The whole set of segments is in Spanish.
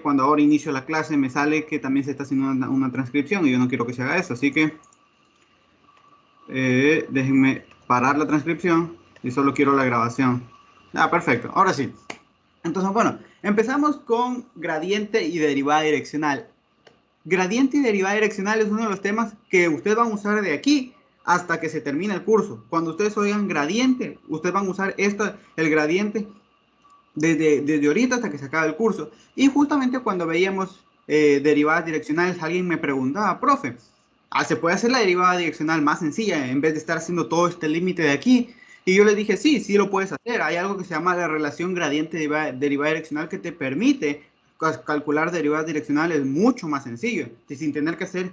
cuando ahora inicio la clase me sale que también se está haciendo una transcripción y yo no quiero que se haga eso, así que déjenme parar la transcripción y solo quiero la grabación. Perfecto, ahora sí. Entonces, bueno, empezamos con gradiente y derivada direccional. Gradiente y derivada direccional es uno de los temas que ustedes van a usar de aquí hasta que se termine el curso. Cuando ustedes oigan gradiente, ustedes van a usar el gradiente desde ahorita hasta que se acabe el curso. Y justamente cuando veíamos derivadas direccionales, alguien me preguntaba, profe, ¿se puede hacer la derivada direccional más sencilla en vez de estar haciendo todo este límite de aquí? Y yo le dije, sí, sí lo puedes hacer. Hay algo que se llama la relación gradiente-derivada direccional que te permite calcular derivadas direccionales mucho más sencillo, sin tener que hacer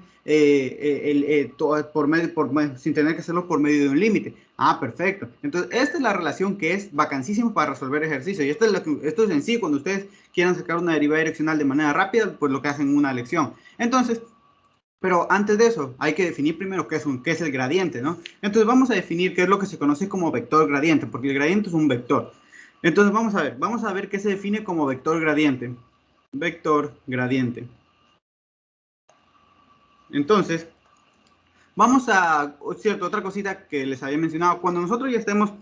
sin tener que hacerlo por medio de un límite. Perfecto. Entonces, esta es la relación que es vacancísima para resolver ejercicios. Y esto es en sí, cuando ustedes quieran sacar una derivada direccional de manera rápida, pues lo que hacen en una lección. Entonces, pero antes de eso, hay que definir primero qué es el gradiente, ¿no? Entonces, vamos a definir qué es lo que se conoce como vector gradiente, porque el gradiente es un vector. Entonces, vamos a ver qué se define como vector gradiente. Vector gradiente. Entonces, otra cosita que les había mencionado, cuando nosotros ya estemos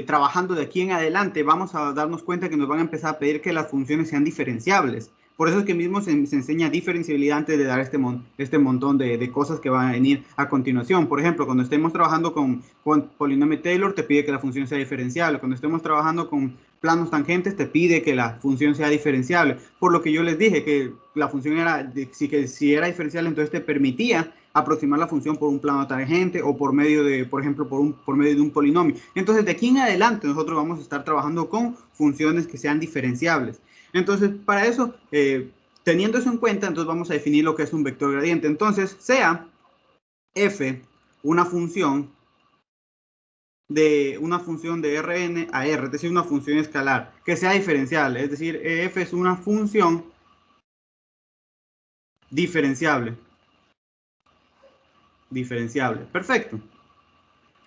trabajando de aquí en adelante, vamos a darnos cuenta que nos van a empezar a pedir que las funciones sean diferenciables. Por eso es que mismo se enseña diferenciabilidad antes de dar este montón de cosas que van a venir a continuación. Por ejemplo, cuando estemos trabajando con polinomio Taylor, te pide que la función sea diferenciable. Cuando estemos trabajando con planos tangentes, te pide que la función sea diferenciable. Por lo que yo les dije que la función si era diferenciable, entonces te permitía aproximar la función por un plano tangente o por medio de, por ejemplo, por medio de un polinomio. Entonces, de aquí en adelante, nosotros vamos a estar trabajando con funciones que sean diferenciables. Entonces, para eso, teniendo eso en cuenta, entonces vamos a definir lo que es un vector gradiente. Entonces, sea f una función de Rn a R, es decir, una función escalar, que sea diferenciable, es decir, f es una función diferenciable. Perfecto.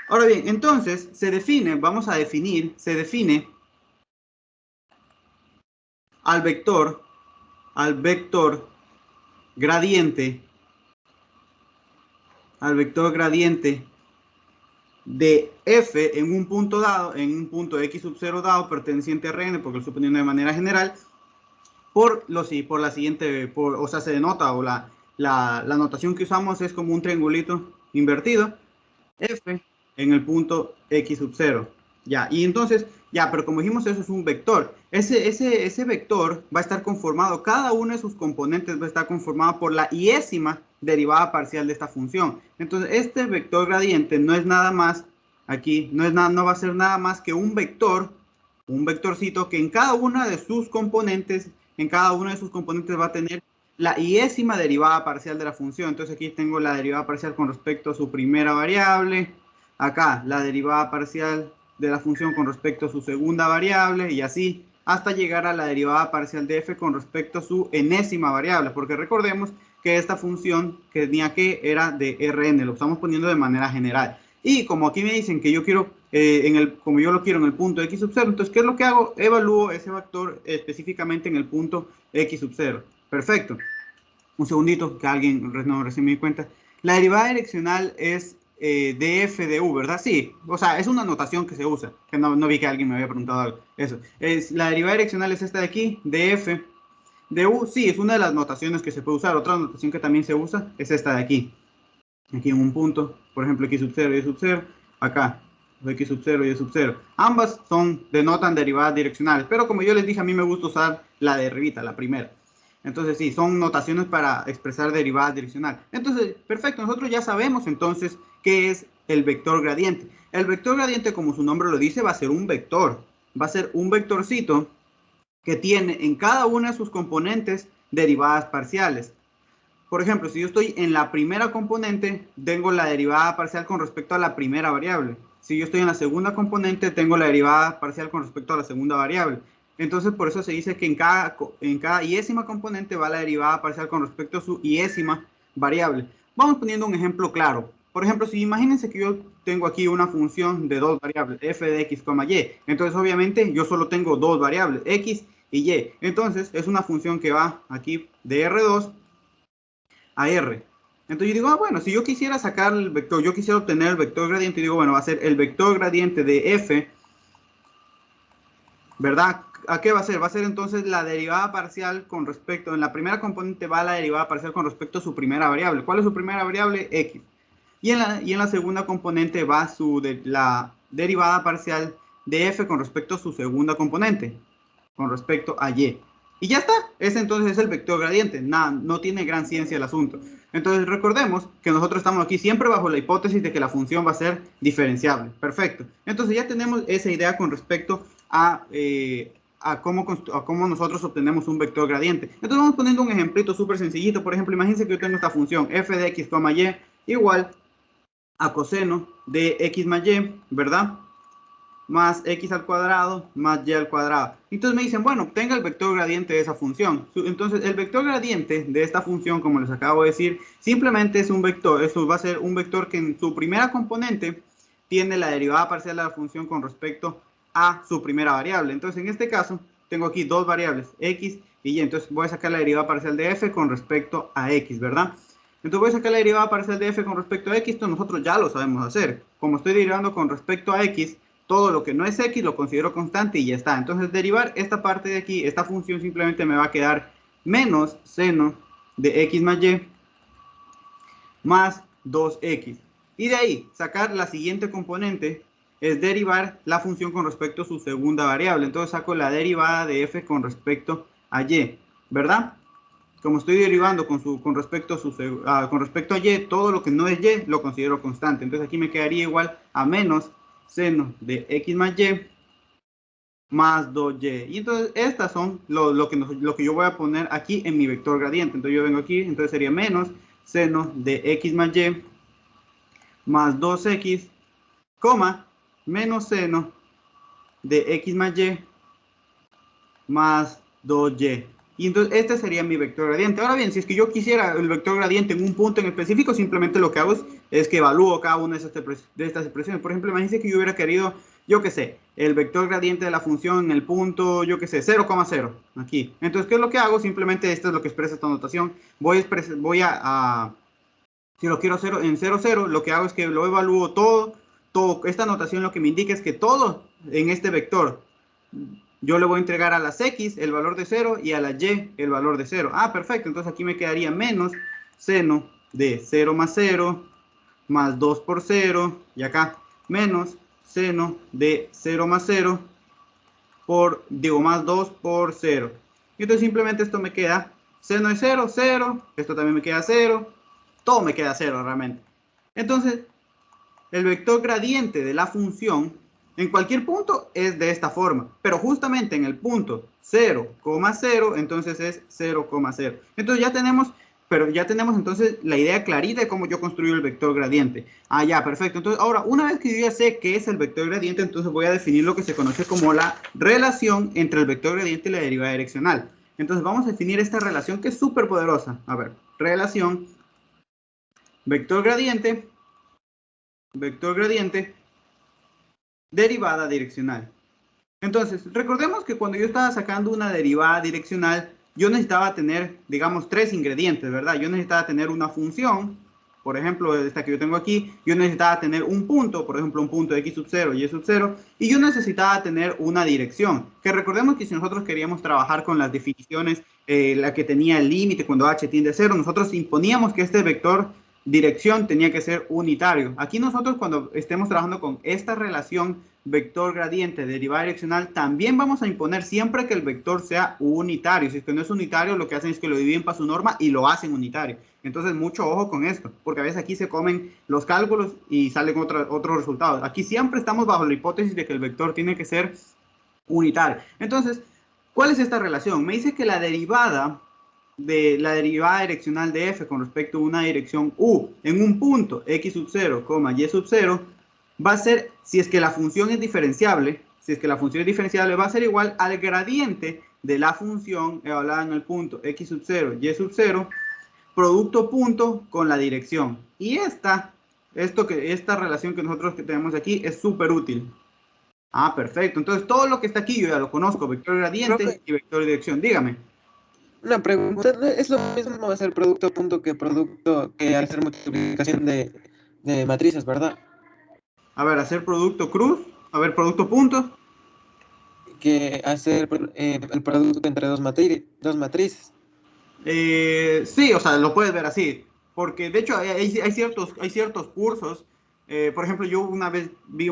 Ahora bien, entonces se define al vector gradiente, de f en un punto dado, en un punto x sub 0 dado perteneciente a Rn, porque lo estoy poniendo de manera general, por la siguiente, o sea, se denota, o la notación que usamos es como un triangulito invertido, f en el punto x sub 0. Ya, y entonces, pero como dijimos, eso es un vector. Ese vector va a estar conformado, cada uno de sus componentes va a estar conformado por la iésima derivada parcial de esta función. Entonces, este vector gradiente no es nada más, no va a ser nada más que un vectorcito que en cada una de sus componentes, va a tener la iésima derivada parcial de la función. Entonces aquí tengo la derivada parcial con respecto a su primera variable, acá la derivada parcial de la función con respecto a su segunda variable, y así hasta llegar a la derivada parcial de f con respecto a su enésima variable, porque recordemos que esta función que tenía que era de Rn, lo estamos poniendo de manera general. Y como aquí me dicen que yo quiero, como yo lo quiero en el punto x sub 0, entonces, ¿qué es lo que hago? Evalúo ese vector específicamente en el punto x sub 0. Perfecto. Un segundito, que alguien recién me di cuenta. La derivada direccional es df de u, ¿verdad? Sí, o sea, es una notación que se usa, que no vi que alguien me había preguntado algo. Eso, la derivada direccional es esta de aquí, df de u, sí, es una de las notaciones que se puede usar. Otra notación que también se usa es esta de aquí. Aquí en un punto, por ejemplo, x sub 0 y y sub 0, acá, x sub 0 y y sub 0. Ambas denotan derivadas direccionales, pero como yo les dije, a mí me gusta usar la derivita, la primera. Entonces sí, son notaciones para expresar derivadas direccionales. Entonces, perfecto, nosotros ya sabemos entonces qué es el vector gradiente. El vector gradiente, como su nombre lo dice, va a ser un vector. Va a ser un vectorcito que tiene en cada una de sus componentes derivadas parciales. Por ejemplo, si yo estoy en la primera componente, tengo la derivada parcial con respecto a la primera variable. Si yo estoy en la segunda componente, tengo la derivada parcial con respecto a la segunda variable. Entonces, por eso se dice que en cada iésima componente va la derivada parcial con respecto a su iésima variable. Vamos poniendo un ejemplo claro. Por ejemplo, si imagínense que yo tengo aquí una función de dos variables, f de x, y. Entonces, obviamente, yo solo tengo dos variables, x y y. Entonces, es una función que va aquí de R2 a R. Entonces yo digo, bueno, si yo quisiera sacar el vector, yo quisiera obtener el vector gradiente, digo, bueno, va a ser el vector gradiente de f, ¿verdad? ¿A qué va a ser? Va a ser entonces la derivada parcial con respecto, en la primera componente va la derivada parcial con respecto a su primera variable. ¿Cuál es su primera variable? X. Y en la segunda componente va la derivada parcial de f con respecto a su segunda componente, con respecto a y. Y ya está, ese entonces es el vector gradiente, nada, no tiene gran ciencia el asunto. Entonces recordemos que nosotros estamos aquí siempre bajo la hipótesis de que la función va a ser diferenciable. Perfecto. Entonces ya tenemos esa idea con respecto a cómo nosotros obtenemos un vector gradiente. Entonces vamos poniendo un ejemplito súper sencillito. Por ejemplo, imagínense que yo tengo esta función f de x, y igual a coseno de x más y, ¿verdad? Más x al cuadrado más y al cuadrado. Entonces me dicen, bueno, obtenga el vector gradiente de esa función. Entonces el vector gradiente de esta función, como les acabo de decir, simplemente es un vector. Eso va a ser un vector que en su primera componente tiene la derivada parcial de la función con respecto a su primera variable. Entonces en este caso tengo aquí dos variables, x y y. Entonces voy a sacar la derivada parcial de f con respecto a x, ¿verdad? Entonces voy a sacar la derivada parcial de f con respecto a x. Esto nosotros ya lo sabemos hacer. Como estoy derivando con respecto a x, todo lo que no es x lo considero constante y ya está. Entonces derivar esta parte de aquí, esta función simplemente me va a quedar menos seno de x más y más 2x. Y de ahí sacar la siguiente componente es derivar la función con respecto a su segunda variable. Entonces saco la derivada de f con respecto a y, ¿verdad? Como estoy derivando con respecto a y, todo lo que no es y lo considero constante. Entonces aquí me quedaría igual a menos seno de x más y más 2y. Y entonces estas son lo que yo voy a poner aquí en mi vector gradiente. Entonces yo vengo aquí, entonces sería menos seno de x más y más 2x, coma, menos seno de x más y más 2y. Y entonces este sería mi vector gradiente. Ahora bien, si es que yo quisiera el vector gradiente en un punto en específico, simplemente lo que hago es que evalúo cada una de estas expresiones. Por ejemplo, imagínense que yo hubiera querido, yo qué sé, el vector gradiente de la función en el punto, yo qué sé, 0,0. Aquí. Entonces, ¿qué es lo que hago? Simplemente esto es lo que expresa esta notación. Si lo quiero hacer en 0, 0, lo que hago es que lo evalúo todo. Esta notación lo que me indica es que todo en este vector yo le voy a entregar a las x el valor de 0 y a la y el valor de 0. Ah, perfecto. Entonces aquí me quedaría menos seno de 0 más 0 más 2 por 0. Y acá menos seno de 0 más 0 más 2 por 0. Y entonces simplemente esto me queda seno de 0, 0. Esto también me queda 0. Todo me queda 0 realmente. Entonces, el vector gradiente de la función en cualquier punto es de esta forma, pero justamente en el punto 0,0, entonces es 0,0. Entonces ya tenemos entonces la idea clarita de cómo yo construyo el vector gradiente. Ah, ya, perfecto. Entonces, ahora, una vez que yo ya sé qué es el vector gradiente, entonces voy a definir lo que se conoce como la relación entre el vector gradiente y la derivada direccional. Entonces, vamos a definir esta relación que es súper poderosa. A ver, relación vector gradiente, derivada direccional. Entonces, recordemos que cuando yo estaba sacando una derivada direccional, yo necesitaba tener, digamos, tres ingredientes, ¿verdad? Yo necesitaba tener una función, por ejemplo, esta que yo tengo aquí, yo necesitaba tener un punto, por ejemplo, un punto de x sub 0 y y sub 0, y yo necesitaba tener una dirección, que recordemos que si nosotros queríamos trabajar con las definiciones, la que tenía el límite cuando h tiende a 0, nosotros imponíamos que este vector dirección tenía que ser unitario. Aquí nosotros cuando estemos trabajando con esta relación vector gradiente derivada direccional, también vamos a imponer siempre que el vector sea unitario. Si es que no es unitario, lo que hacen es que lo dividen para su norma y lo hacen unitario. Entonces, mucho ojo con esto, porque a veces aquí se comen los cálculos y salen otros resultados. Aquí siempre estamos bajo la hipótesis de que el vector tiene que ser unitario. Entonces, ¿cuál es esta relación? Me dice que la derivada direccional de f con respecto a una dirección u en un punto x sub 0, y sub 0 va a ser, si es que la función es diferenciable, va a ser igual al gradiente de la función evaluada en el punto x sub 0, y sub 0, producto punto con la dirección. Y esta relación que nosotros tenemos aquí es súper útil. Ah, perfecto. Entonces, todo lo que está aquí yo ya lo conozco, vector gradiente Profe, y vector de dirección. Dígame. una pregunta, ¿no es lo mismo hacer producto punto que hacer multiplicación de matrices, ¿verdad? A ver, hacer producto cruz. A ver, producto punto. Que hacer el producto entre dos matrices. Sí, o sea, lo puedes ver así. Porque de hecho hay ciertos cursos. Por ejemplo, yo una vez vi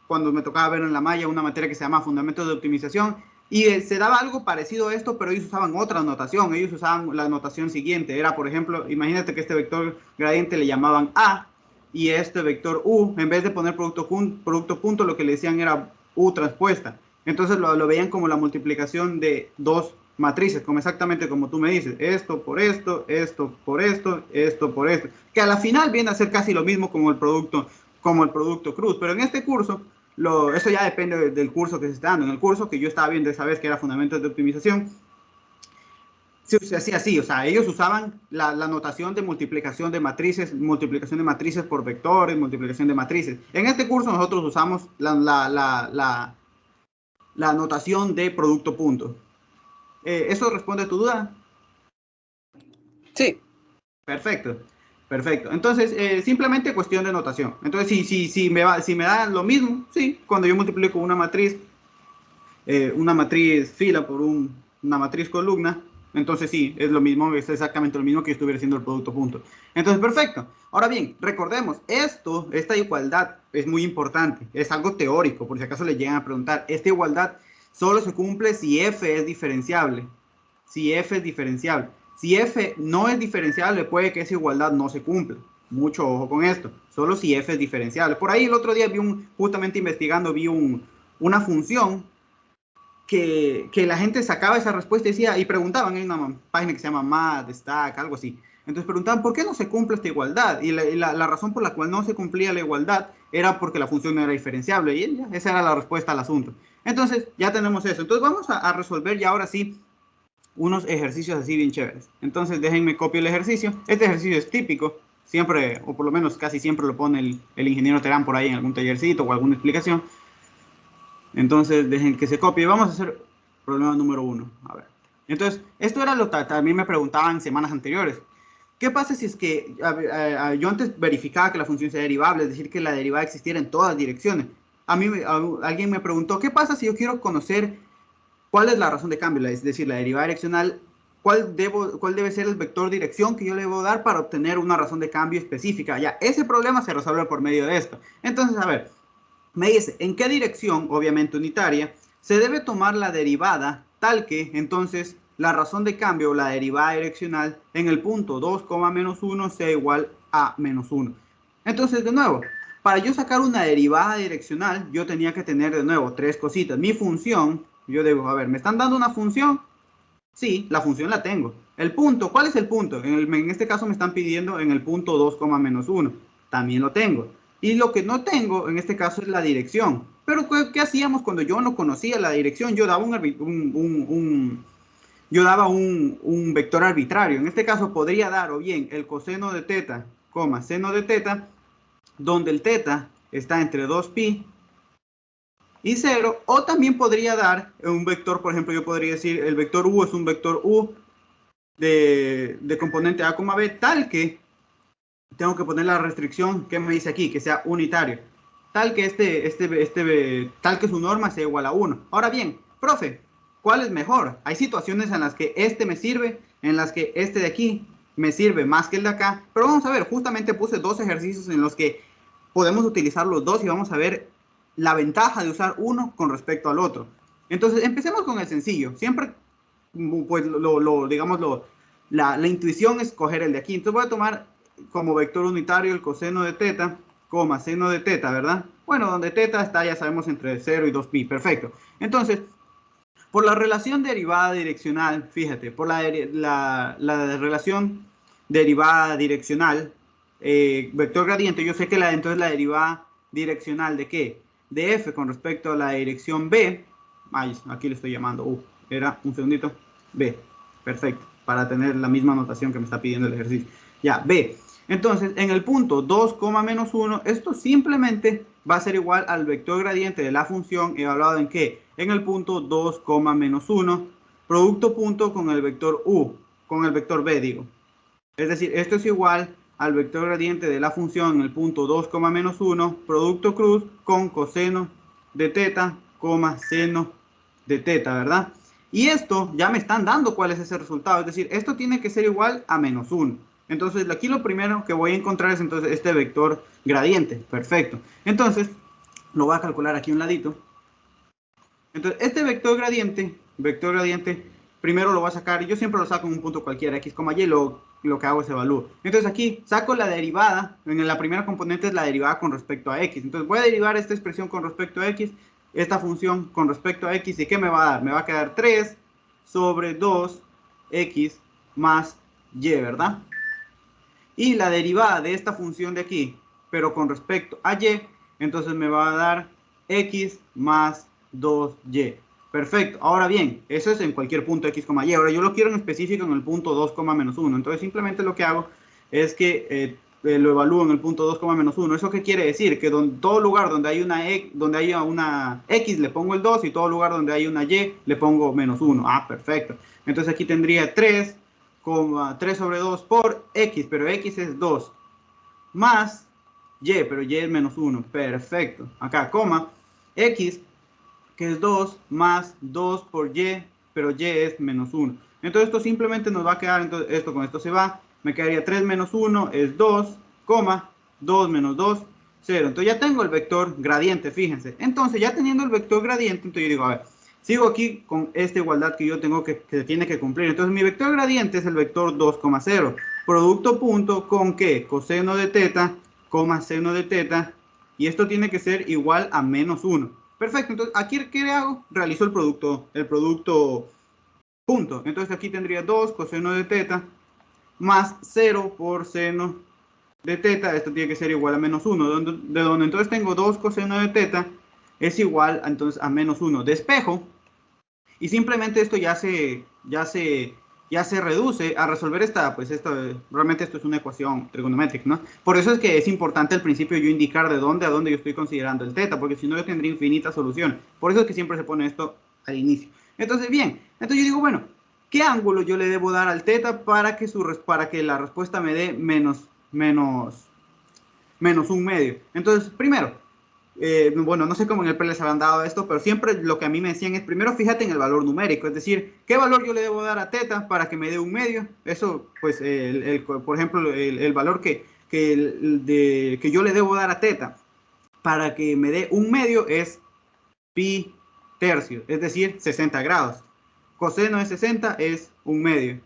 cuando me tocaba ver en la malla una materia que se llama Fundamentos de Optimización. Y se daba algo parecido a esto, pero ellos usaban otra notación. Ellos usaban la notación siguiente. Era, por ejemplo, imagínate que este vector gradiente le llamaban A y este vector U, en vez de poner producto punto, lo que le decían era U transpuesta. Entonces lo veían como la multiplicación de dos matrices, como exactamente como tú me dices, esto por esto, esto por esto, esto por esto, que a la final viene a ser casi lo mismo como el producto cruz, pero en este curso, eso ya depende del curso que se está dando. En el curso que yo estaba viendo esa vez, que era Fundamentos de Optimización, se hacía así, o sea, ellos usaban la notación de multiplicación de matrices por vectores, multiplicación de matrices. En este curso nosotros usamos la notación de producto punto. ¿Eso responde a tu duda? Sí, Perfecto, perfecto. Entonces, simplemente cuestión de notación. Entonces, si me da lo mismo, sí, cuando yo multiplico una matriz fila por una matriz columna, entonces sí, es lo mismo, es exactamente lo mismo que yo estuviera haciendo el producto punto. Entonces, perfecto. Ahora bien, recordemos, esta igualdad es muy importante, es algo teórico, por si acaso le llegan a preguntar, esta igualdad solo se cumple si f es diferenciable. Si f es diferenciable. Si f no es diferenciable, puede que esa igualdad no se cumpla. Mucho ojo con esto. Solo si f es diferenciable. Por ahí el otro día justamente investigando, una función que la gente sacaba esa respuesta y decía, y preguntaban en una página que se llama MAD, Stack, algo así. Entonces preguntaban, ¿por qué no se cumple esta igualdad? Y la razón por la cual no se cumplía la igualdad era porque la función no era diferenciable. Y ya, esa era la respuesta al asunto. Entonces, ya tenemos eso. Entonces vamos a resolver ya ahora sí unos ejercicios así bien chéveres. Entonces, déjenme copiar el ejercicio. Este ejercicio es típico. Siempre, o por lo menos casi siempre lo pone el ingeniero Terán por ahí en algún tallercito o alguna explicación. Entonces, dejen que se copie. Vamos a hacer problema número 1. A ver. Entonces, esto era lo que también me preguntaban semanas anteriores. ¿Qué pasa si es que yo antes verificaba que la función sea derivable, es decir, que la derivada existiera en todas direcciones? Alguien me preguntó, ¿qué pasa si yo quiero conocer cuál es la razón de cambio? Es decir, la derivada direccional, ¿cuál debe ser el vector dirección que yo le debo dar para obtener una razón de cambio específica? Ya, ese problema se resuelve por medio de esto. Entonces, a ver, me dice, ¿en qué dirección, obviamente unitaria, se debe tomar la derivada tal que, entonces, la razón de cambio o la derivada direccional en el punto 2, menos 1 sea igual a menos 1? Entonces, de nuevo, para yo sacar una derivada direccional, yo tenía que tener de nuevo tres cositas. Mi función, yo debo, a ver, ¿me están dando una función? Sí, la función la tengo. El punto, ¿cuál es el punto? En este caso me están pidiendo en el punto 2, menos 1. También lo tengo. Y lo que no tengo en este caso es la dirección. Pero ¿qué hacíamos cuando yo no conocía la dirección? Yo daba un vector arbitrario. En este caso podría dar o bien el coseno de teta, seno de teta, donde el teta está entre 2pi y 0, o también podría dar un vector, por ejemplo, yo podría decir el vector u es un vector u de componente a, b, tal que tengo que poner la restricción que me dice aquí, que sea unitario, tal que tal que su norma sea igual a 1. Ahora bien, profe, ¿cuál es mejor? Hay situaciones en las que este me sirve, en las que este de aquí me sirve más que el de acá, pero vamos a ver, justamente puse dos ejercicios en los que podemos utilizar los dos y vamos a ver la ventaja de usar uno con respecto al otro. Entonces, empecemos con el sencillo. Siempre, pues, la intuición es coger el de aquí. Entonces voy a tomar como vector unitario el coseno de teta, seno de teta, ¿verdad? Bueno, donde teta está, ya sabemos, entre 0 y 2pi. Perfecto. Entonces, por la relación derivada direccional, fíjate, por la relación derivada direccional, vector gradiente, yo sé que entonces la derivada direccional de qué? De f con respecto a la dirección b, ay, aquí le estoy llamando, era un segundito, b, perfecto, para tener la misma notación que me está pidiendo el ejercicio. Ya, b. Entonces, en el punto 2, menos 1, esto simplemente va a ser igual al vector gradiente de la función evaluado en ¿qué? En el punto 2, menos 1, producto punto con el vector u, con el vector b, digo. Es decir, esto es igual al vector gradiente de la función en el punto 2, menos 1, producto cruz con coseno de teta, seno de teta, ¿verdad? Y esto ya me están dando cuál es ese resultado, es decir, esto tiene que ser igual a menos 1. Entonces, aquí lo primero que voy a encontrar es entonces este vector gradiente. Perfecto. Entonces, lo voy a calcular aquí a un ladito. Entonces, este vector gradiente, primero lo voy a sacar, yo siempre lo saco en un punto cualquiera, x, y, lo que hago es evalúo. Entonces aquí saco la derivada, en la primera componente es la derivada con respecto a x. Entonces voy a derivar esta expresión con respecto a x, esta función con respecto a x, ¿y qué me va a dar? Me va a quedar 3 sobre 2x más y, ¿verdad? Y la derivada de esta función de aquí, pero con respecto a y, entonces me va a dar x más 2y. Perfecto. Ahora bien, eso es en cualquier punto x, y. Ahora yo lo quiero en específico en el punto 2, menos 1. Entonces simplemente lo que hago es que lo evalúo en el punto 2, menos 1. ¿Eso qué quiere decir? Que todo lugar donde hay una x le pongo el 2 y todo lugar donde hay una y le pongo menos 1. Ah, perfecto. Entonces aquí tendría 3 sobre 2 por x, pero x es 2, más y, pero y es menos 1. Perfecto. Acá, x, que es 2, más 2 por y, pero y es menos 1. Entonces esto simplemente nos va a quedar, entonces esto con esto se va, me quedaría 3 menos 1 es 2, 2 menos 2, 0. Entonces ya tengo el vector gradiente, fíjense. Entonces ya teniendo el vector gradiente, entonces yo digo, a ver, sigo aquí con esta igualdad que yo tengo que tiene que cumplir. Entonces mi vector gradiente es el vector 2, 0. Producto punto con ¿qué? Coseno de teta, seno de teta. Y esto tiene que ser igual a menos 1. Perfecto, entonces aquí ¿qué le hago? Realizo el producto punto. Entonces aquí tendría 2 coseno de teta más 0 por seno de teta. Esto tiene que ser igual a menos 1. De donde entonces tengo 2 coseno de teta es igual entonces a menos 1. Despejo. Y simplemente esto ya se reduce a resolver realmente esto es una ecuación trigonométrica, ¿no? Por eso es que es importante al principio yo indicar de dónde a dónde yo estoy considerando el teta, porque si no yo tendría infinitas soluciones. Por eso es que siempre se pone esto al inicio. Entonces, bien, entonces yo digo, bueno, ¿qué ángulo yo le debo dar al teta para que la respuesta me dé menos 1/2? Entonces, primero, bueno, no sé cómo en el PRE les habrán dado esto, pero siempre lo que a mí me decían es, primero fíjate en el valor numérico, es decir, ¿qué valor yo le debo dar a teta para que me dé 1/2? Eso, pues, por ejemplo, el valor que yo le debo dar a teta para que me dé 1/2 es pi tercio, es decir, 60 grados. Coseno de 60 es 1/2.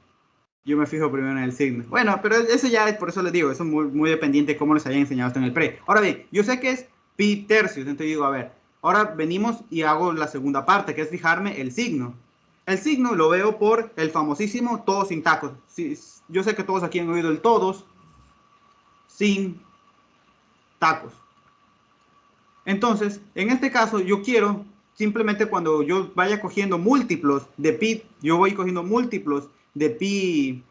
Yo me fijo primero en el signo. Bueno, pero eso ya, por eso les digo, eso es muy dependiente de cómo les hayan enseñado esto en el pre. Ahora bien, yo sé que es pi tercios, entonces digo, a ver, ahora venimos y hago la segunda parte, que es fijarme el signo. El signo lo veo por el famosísimo todo sin tacos. Sí, yo sé que todos aquí han oído el todos sin tacos. Entonces, en este caso, yo quiero simplemente cuando yo vaya cogiendo múltiplos de pi, yo voy cogiendo múltiplos de pi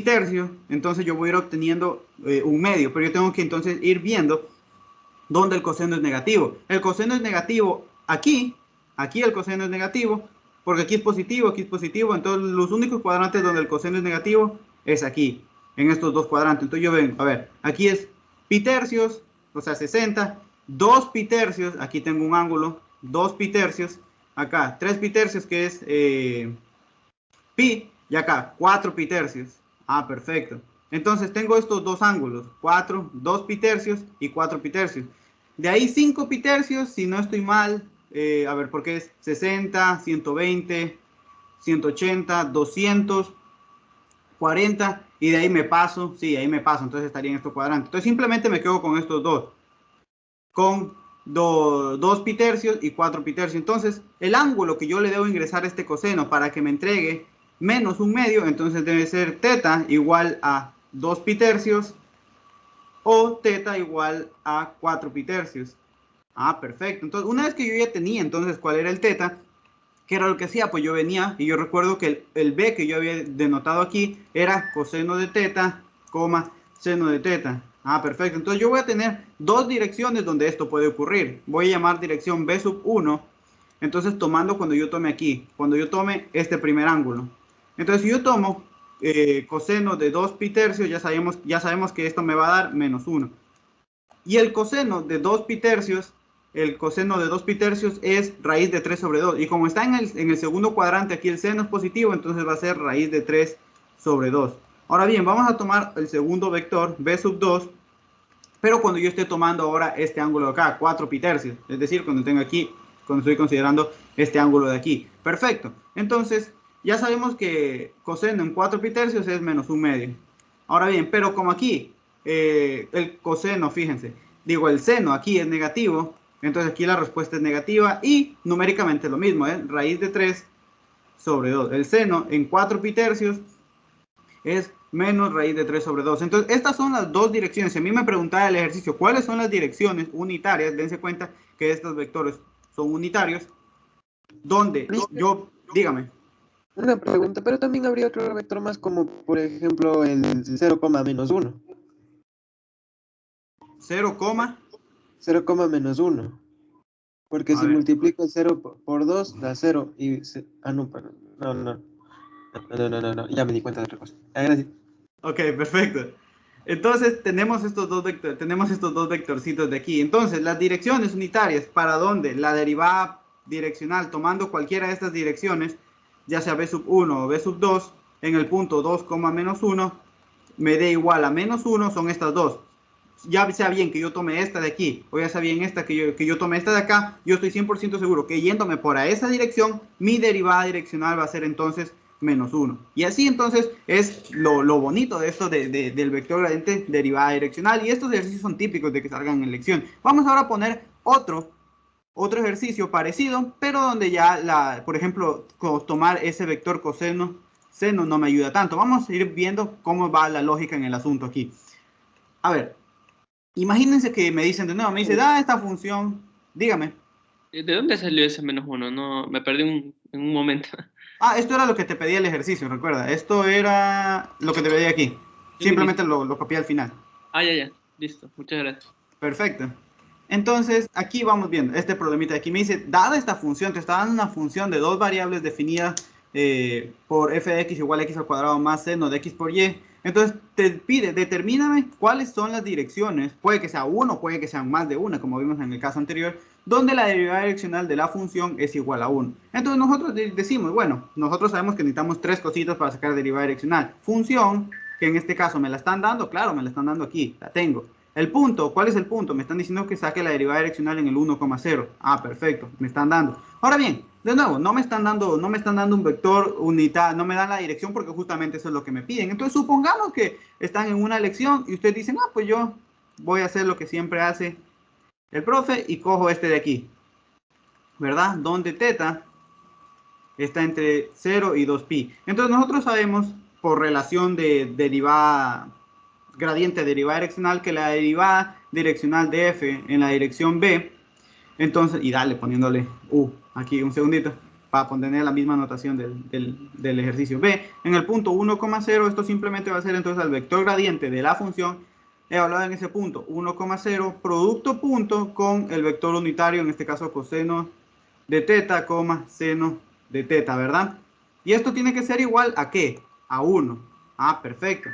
tercio, entonces yo voy a ir obteniendo 1/2, pero yo tengo que entonces ir viendo dónde el coseno es negativo. El coseno es negativo aquí el coseno es negativo, porque aquí es positivo, entonces los únicos cuadrantes donde el coseno es negativo es aquí, en estos dos cuadrantes. Entonces yo vengo, a ver, aquí es pi tercios, o sea 60, 2 pi tercios, aquí tengo un ángulo, 2 pi tercios, acá 3 pi tercios que es pi, y acá 4 pi tercios. Ah, perfecto. Entonces tengo estos dos ángulos, 2 pi tercios y 4 pi tercios. De ahí 5 pi tercios, si no estoy mal, a ver, porque es 60, 120, 180, 200, 40, y de ahí me paso, sí, ahí me paso, entonces estaría en estos cuadrantes. Entonces simplemente me quedo con estos dos, con 2 pi tercios y 4 pi tercios. Entonces el ángulo que yo le debo ingresar a este coseno para que me entregue menos 1/2, entonces debe ser teta igual a 2 pi tercios o teta igual a 4 pi tercios. Ah, perfecto. Entonces, una vez que yo ya tenía entonces cuál era el teta, ¿Qué era lo que hacía? Pues yo venía y yo recuerdo que el B que yo había denotado aquí era coseno de teta, coma, seno de teta. Ah, perfecto. Entonces yo voy a tener dos direcciones donde esto puede ocurrir. Voy a llamar dirección B sub 1. Entonces tomando cuando yo tome aquí, cuando yo tome este primer ángulo. Entonces si yo tomo coseno de 2 pi tercios, ya sabemos que esto me va a dar menos 1. Y el coseno de 2 pi tercios, el coseno de 2 pi tercios es raíz de 3 sobre 2. Y como está en el segundo cuadrante aquí el seno es positivo, entonces va a ser raíz de 3 sobre 2. Ahora bien, vamos a tomar el segundo vector, b sub 2, pero cuando yo esté tomando ahora este ángulo de acá, 4 pi tercios, es decir, cuando tengo aquí, cuando estoy considerando este ángulo de aquí. Perfecto. Entonces, ya sabemos que coseno en 4 pi tercios es menos un medio. Ahora bien, pero como aquí el coseno, fíjense, digo, el seno aquí es negativo, entonces aquí la respuesta es negativa y numéricamente lo mismo, raíz de 3 sobre 2. El seno en 4 pi tercios es menos raíz de 3 sobre 2. Entonces, estas son las dos direcciones. Si a mí me preguntaba el ejercicio, ¿cuáles son las direcciones unitarias? Dense cuenta que estos vectores son unitarios, donde yo, dígame. Una pregunta, pero también habría otro vector más como, por ejemplo, el 0, menos 1. 0, 0, menos 1. Porque a si ver. multiplico 0 por 2, da 0. No, no, no, ya me di cuenta de otra cosa. Gracias. Ok, perfecto. Entonces tenemos estos dos vectorcitos de aquí. Entonces, las direcciones unitarias, ¿para dónde? La derivada direccional, tomando cualquiera de estas direcciones, ya sea b sub 1 o b sub 2, en el punto 2, menos 1, me dé igual a menos 1, son estas dos. Ya sea bien que yo tome esta de aquí, o ya sea bien esta que yo tome esta de acá, yo estoy 100% seguro que yéndome por a esa dirección, mi derivada direccional va a ser entonces menos 1. Y así entonces es lo bonito de esto del vector gradiente derivada direccional. Y estos ejercicios son típicos de que salgan en lección. Vamos ahora a poner otro ejercicio parecido, pero donde ya, por ejemplo, tomar ese vector coseno, seno no me ayuda tanto. Vamos a ir viendo cómo va la lógica en el asunto aquí. A ver, imagínense que me dicen de nuevo, me dice, da esta función, dígame. ¿De dónde salió ese menos uno? No, me perdí en un momento. Ah, esto era lo que te pedía el ejercicio, recuerda. Esto era lo que te pedía aquí. Simplemente Listo. lo copié al final. Ah, ya, ya. Listo. Muchas gracias. Perfecto. Entonces, aquí vamos viendo este problemita de aquí. Me dice, dada esta función, te está dando una función de dos variables definidas por f de x igual a x al cuadrado más seno de x por y. Entonces, te pide, determíname cuáles son las direcciones, puede que sea uno, puede que sean más de una, como vimos en el caso anterior, donde la derivada direccional de la función es igual a 1. Entonces, nosotros decimos, bueno, nosotros sabemos que necesitamos tres cositas para sacar derivada direccional. Función, que en este caso me la están dando, claro, me la están dando aquí, la tengo. El punto, ¿cuál es el punto? Me están diciendo que saque la derivada direccional en el 1,0. Ah, perfecto, me están dando. Ahora bien, de nuevo, no me están dando un vector unitario, no me dan la dirección porque justamente eso es lo que me piden. Entonces, supongamos que están en una lección y ustedes dicen, ah, pues yo voy a hacer lo que siempre hace el profe y cojo este de aquí, ¿verdad? Donde teta está entre 0 y 2 pi. Entonces, nosotros sabemos por relación de derivada gradiente derivada direccional que la derivada direccional de f en la dirección b, entonces, y dale poniéndole aquí un segundito para poner la misma notación del ejercicio b, en el punto 1,0, esto simplemente va a ser entonces el vector gradiente de la función evaluada en ese punto 1,0 producto punto con el vector unitario, en este caso coseno de teta, seno de teta, ¿verdad? Y esto tiene que ser igual a ¿qué? A 1. Ah, perfecto.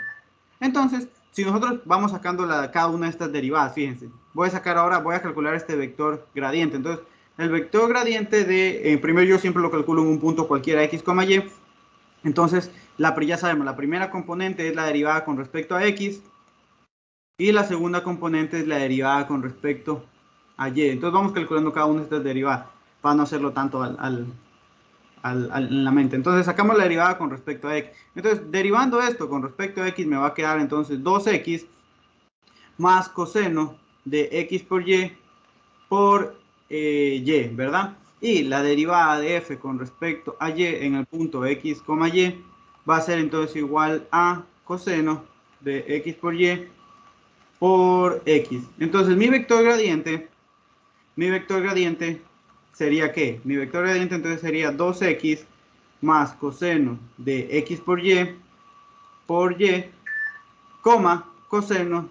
Entonces, si nosotros vamos sacando cada una de estas derivadas, fíjense, voy a calcular este vector gradiente. Entonces, el vector gradiente primero yo siempre lo calculo en un punto cualquiera x, y. Entonces, ya sabemos, la primera componente es la derivada con respecto a x y la segunda componente es la derivada con respecto a y. Entonces, vamos calculando cada una de estas derivadas para no hacerlo tanto en la mente. Entonces sacamos la derivada con respecto a x. Entonces, derivando esto con respecto a x, me va a quedar entonces 2x más coseno de x por y, ¿verdad? Y la derivada de f con respecto a y en el punto x, y va a ser entonces igual a coseno de x por x. Entonces mi vector gradiente sería ¿qué? Mi vector gradiente entonces sería 2x más coseno de x por y, coma, coseno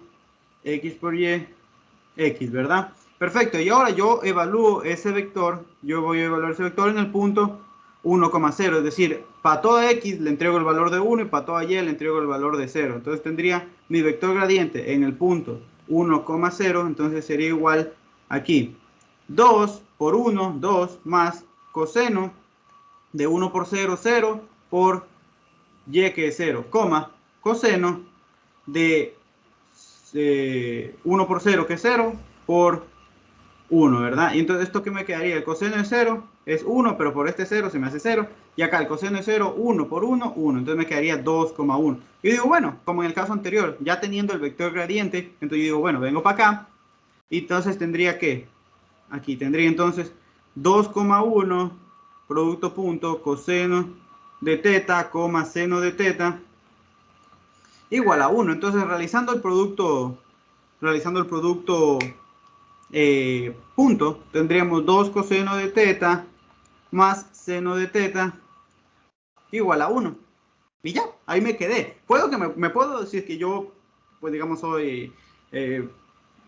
x por y, x, ¿verdad? Perfecto, y ahora yo evalúo ese vector, yo voy a evaluar ese vector en el punto 1,0, es decir, para toda x le entrego el valor de 1 y para toda y le entrego el valor de 0. Entonces tendría mi vector gradiente en el punto 1,0, entonces sería igual aquí 2 por 1, 2 más coseno de 1 por 0, 0 por y que es 0, coma, coseno de 1 por 0 que es 0 por 1, ¿verdad? Y entonces esto que me quedaría, el coseno de 0 es 1, pero por este 0 se me hace 0. Y acá el coseno de 0, 1 por 1, 1. Entonces me quedaría 2,1. Y digo, bueno, como en el caso anterior, ya teniendo el vector gradiente, entonces yo digo, bueno, vengo para acá. Y entonces tendría que, aquí tendría entonces 2,1 producto punto coseno de teta, coma seno de teta, igual a 1. Entonces realizando el producto punto, tendríamos 2 coseno de teta más seno de teta igual a 1. Y ya, ahí me quedé. Puedo que me puedo, si es que yo, pues digamos, hoy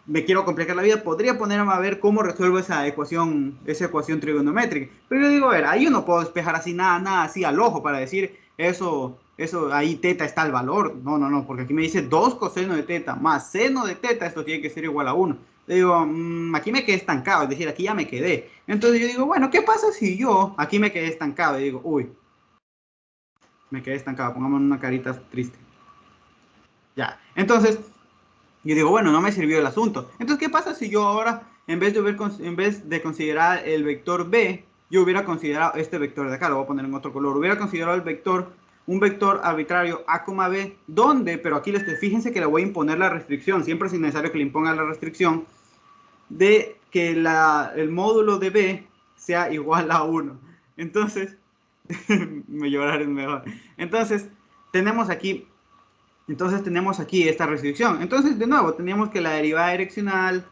me quiero complicar la vida, podría ponerme a ver cómo resuelvo esa ecuación trigonométrica. Pero yo digo, a ver, ahí yo no puedo despejar así nada así al ojo para decir eso, ahí teta está el valor. No, porque aquí me dice 2 coseno de teta más seno de teta, esto tiene que ser igual a 1. Le digo, aquí me quedé estancado, es decir, aquí ya me quedé. Entonces yo digo, bueno, ¿qué pasa si yo aquí me quedé estancado? Y digo, uy, me quedé estancado, pongamos una carita triste. Ya, entonces yo digo, bueno, no me sirvió el asunto. Entonces, ¿qué pasa si yo ahora, en vez de considerar el vector b, yo hubiera considerado este vector de acá, lo voy a poner en otro color, hubiera considerado un vector arbitrario a, b, donde, pero aquí fíjense que le voy a imponer la restricción, siempre es necesario que le imponga la restricción, de que el módulo de b sea igual a 1. Entonces, me llorar es mejor. Entonces, tenemos aquí esta restricción. Entonces, de nuevo, teníamos que la derivada direccional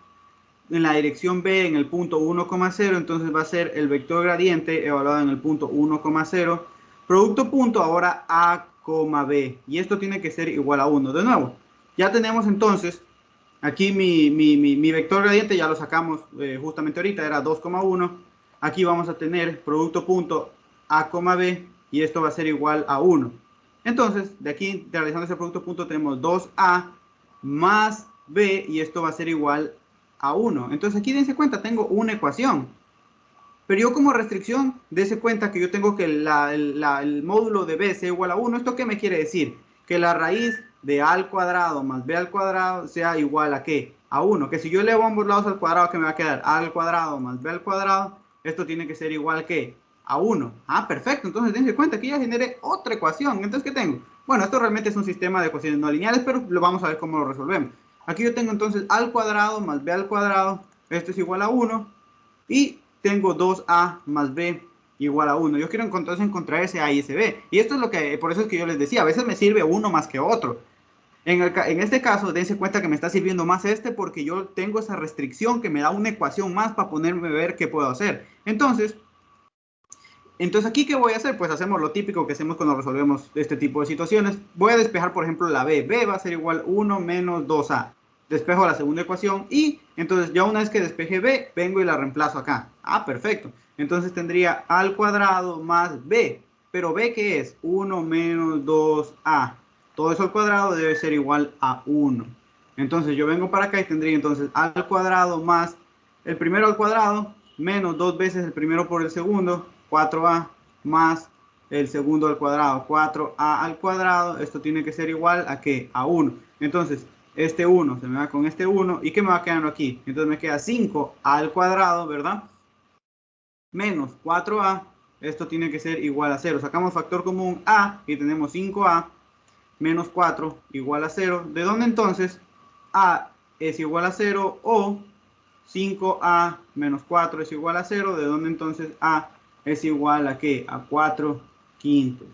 en la dirección b en el punto 1,0, entonces va a ser el vector gradiente evaluado en el punto 1,0, producto punto ahora a, b, y esto tiene que ser igual a 1. De nuevo, ya tenemos entonces aquí mi vector gradiente, ya lo sacamos justamente ahorita, era 2,1. Aquí vamos a tener producto punto a, b, y esto va a ser igual a 1. Entonces, de aquí, realizando ese producto punto, tenemos 2a más b, y esto va a ser igual a 1. Entonces, aquí dense cuenta, tengo una ecuación. Pero yo como restricción, dense cuenta que yo tengo que el módulo de b sea igual a 1. ¿Esto qué me quiere decir? Que la raíz de a al cuadrado más b al cuadrado sea igual a ¿qué? A 1. Que si yo elevo ambos lados al cuadrado, ¿qué me va a quedar? A al cuadrado más b al cuadrado. Esto tiene que ser igual ¿qué? A 1. Ah, perfecto. Entonces dense cuenta que ya generé otra ecuación. Entonces, ¿qué tengo? Bueno, esto realmente es un sistema de ecuaciones no lineales, pero lo vamos a ver cómo lo resolvemos. Aquí yo tengo entonces a al cuadrado más b al cuadrado. Esto es igual a 1. Y tengo 2a más b igual a 1. Yo quiero encontrar ese a y ese b. Y esto es lo que, por eso es que yo les decía, a veces me sirve uno más que otro. En este caso, dense cuenta que me está sirviendo más este porque yo tengo esa restricción que me da una ecuación más para ponerme a ver qué puedo hacer. Entonces aquí, ¿qué voy a hacer? Pues hacemos lo típico que hacemos cuando resolvemos este tipo de situaciones. Voy a despejar, por ejemplo, la b. b va a ser igual 1 menos 2a. Despejo la segunda ecuación y entonces ya una vez que despeje b, vengo y la reemplazo acá. Ah, perfecto. Entonces tendría a al cuadrado más b. Pero b, ¿qué es? 1 menos 2a. Todo eso al cuadrado debe ser igual a 1. Entonces yo vengo para acá y tendría entonces a al cuadrado más el primero al cuadrado menos 2 veces el primero por el segundo, 4a más el segundo al cuadrado, 4a al cuadrado. Esto tiene que ser igual a ¿qué? A 1. Entonces este 1 se me va con este 1. ¿Y qué me va quedando aquí? Entonces me queda 5a al cuadrado, ¿verdad? Menos 4a. Esto tiene que ser igual a 0. Sacamos factor común a y tenemos 5a menos 4 igual a 0. ¿De dónde entonces a es igual a 0 o 5a menos 4 es igual a 0? ¿De dónde entonces a es igual a qué? A 4 quintos.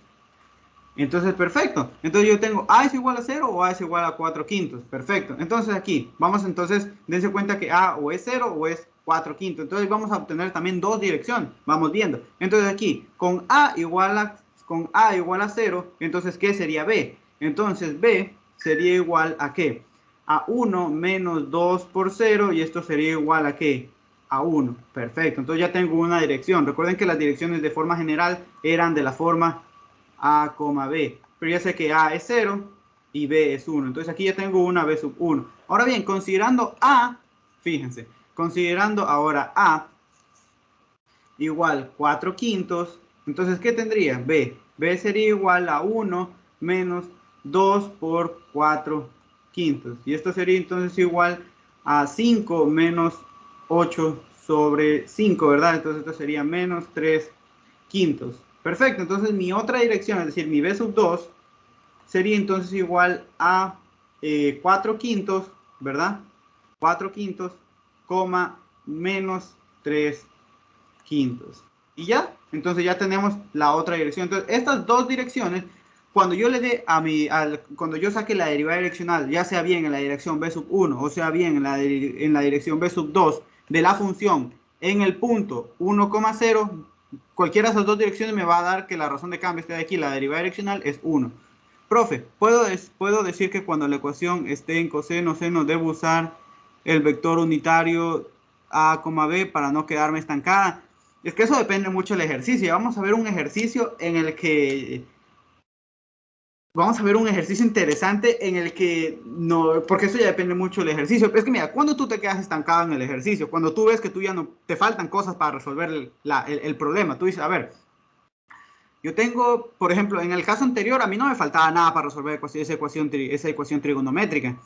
Entonces, perfecto. Entonces yo tengo a es igual a 0 o a es igual a 4 quintos. Perfecto. Entonces aquí, vamos entonces, dense cuenta que a o es 0 o es 4 quintos. Entonces vamos a obtener también dos direcciones. Vamos viendo. Entonces aquí, con A igual a 0, entonces ¿qué sería B? Entonces B sería igual a ¿qué? A 1 menos 2 por 0, y esto sería igual a ¿qué? A 1. Perfecto. Entonces ya tengo una dirección. Recuerden que las direcciones de forma general eran de la forma A, B. Pero ya sé que A es 0 y B es 1. Entonces aquí ya tengo una B sub 1. Ahora bien, considerando A, fíjense, considerando ahora A igual 4 quintos, entonces ¿qué tendría? B. B sería igual a 1 menos 2 por 4 quintos. Y esto sería entonces igual a 5 menos 8 sobre 5, ¿verdad? Entonces esto sería menos 3 quintos. Perfecto, entonces mi otra dirección, es decir, mi B sub 2, sería entonces igual a 4 quintos, ¿verdad? 4 quintos, coma, menos 3 quintos. Y ya, entonces ya tenemos la otra dirección. Entonces, estas dos direcciones, cuando yo le dé cuando yo saque la derivada direccional, ya sea bien en la dirección b sub 1 o sea bien en la dirección b sub 2 de la función en el punto 1,0, cualquiera de esas dos direcciones me va a dar que la razón de cambio esté de aquí, la derivada direccional es 1. Profe, ¿puedo decir que cuando la ecuación esté en coseno, seno, debo usar el vector unitario a, b para no quedarme estancada? Es que eso depende mucho del ejercicio. Vamos a ver un ejercicio en el que... Vamos a ver un ejercicio interesante en el que no... Porque eso ya depende mucho del ejercicio. Es que mira, cuando tú te quedas estancado en el ejercicio, cuando tú ves que tú ya no... Te faltan cosas para resolver el problema. Tú dices, a ver, yo tengo, por ejemplo, en el caso anterior, a mí no me faltaba nada para resolver esa ecuación trigonométrica.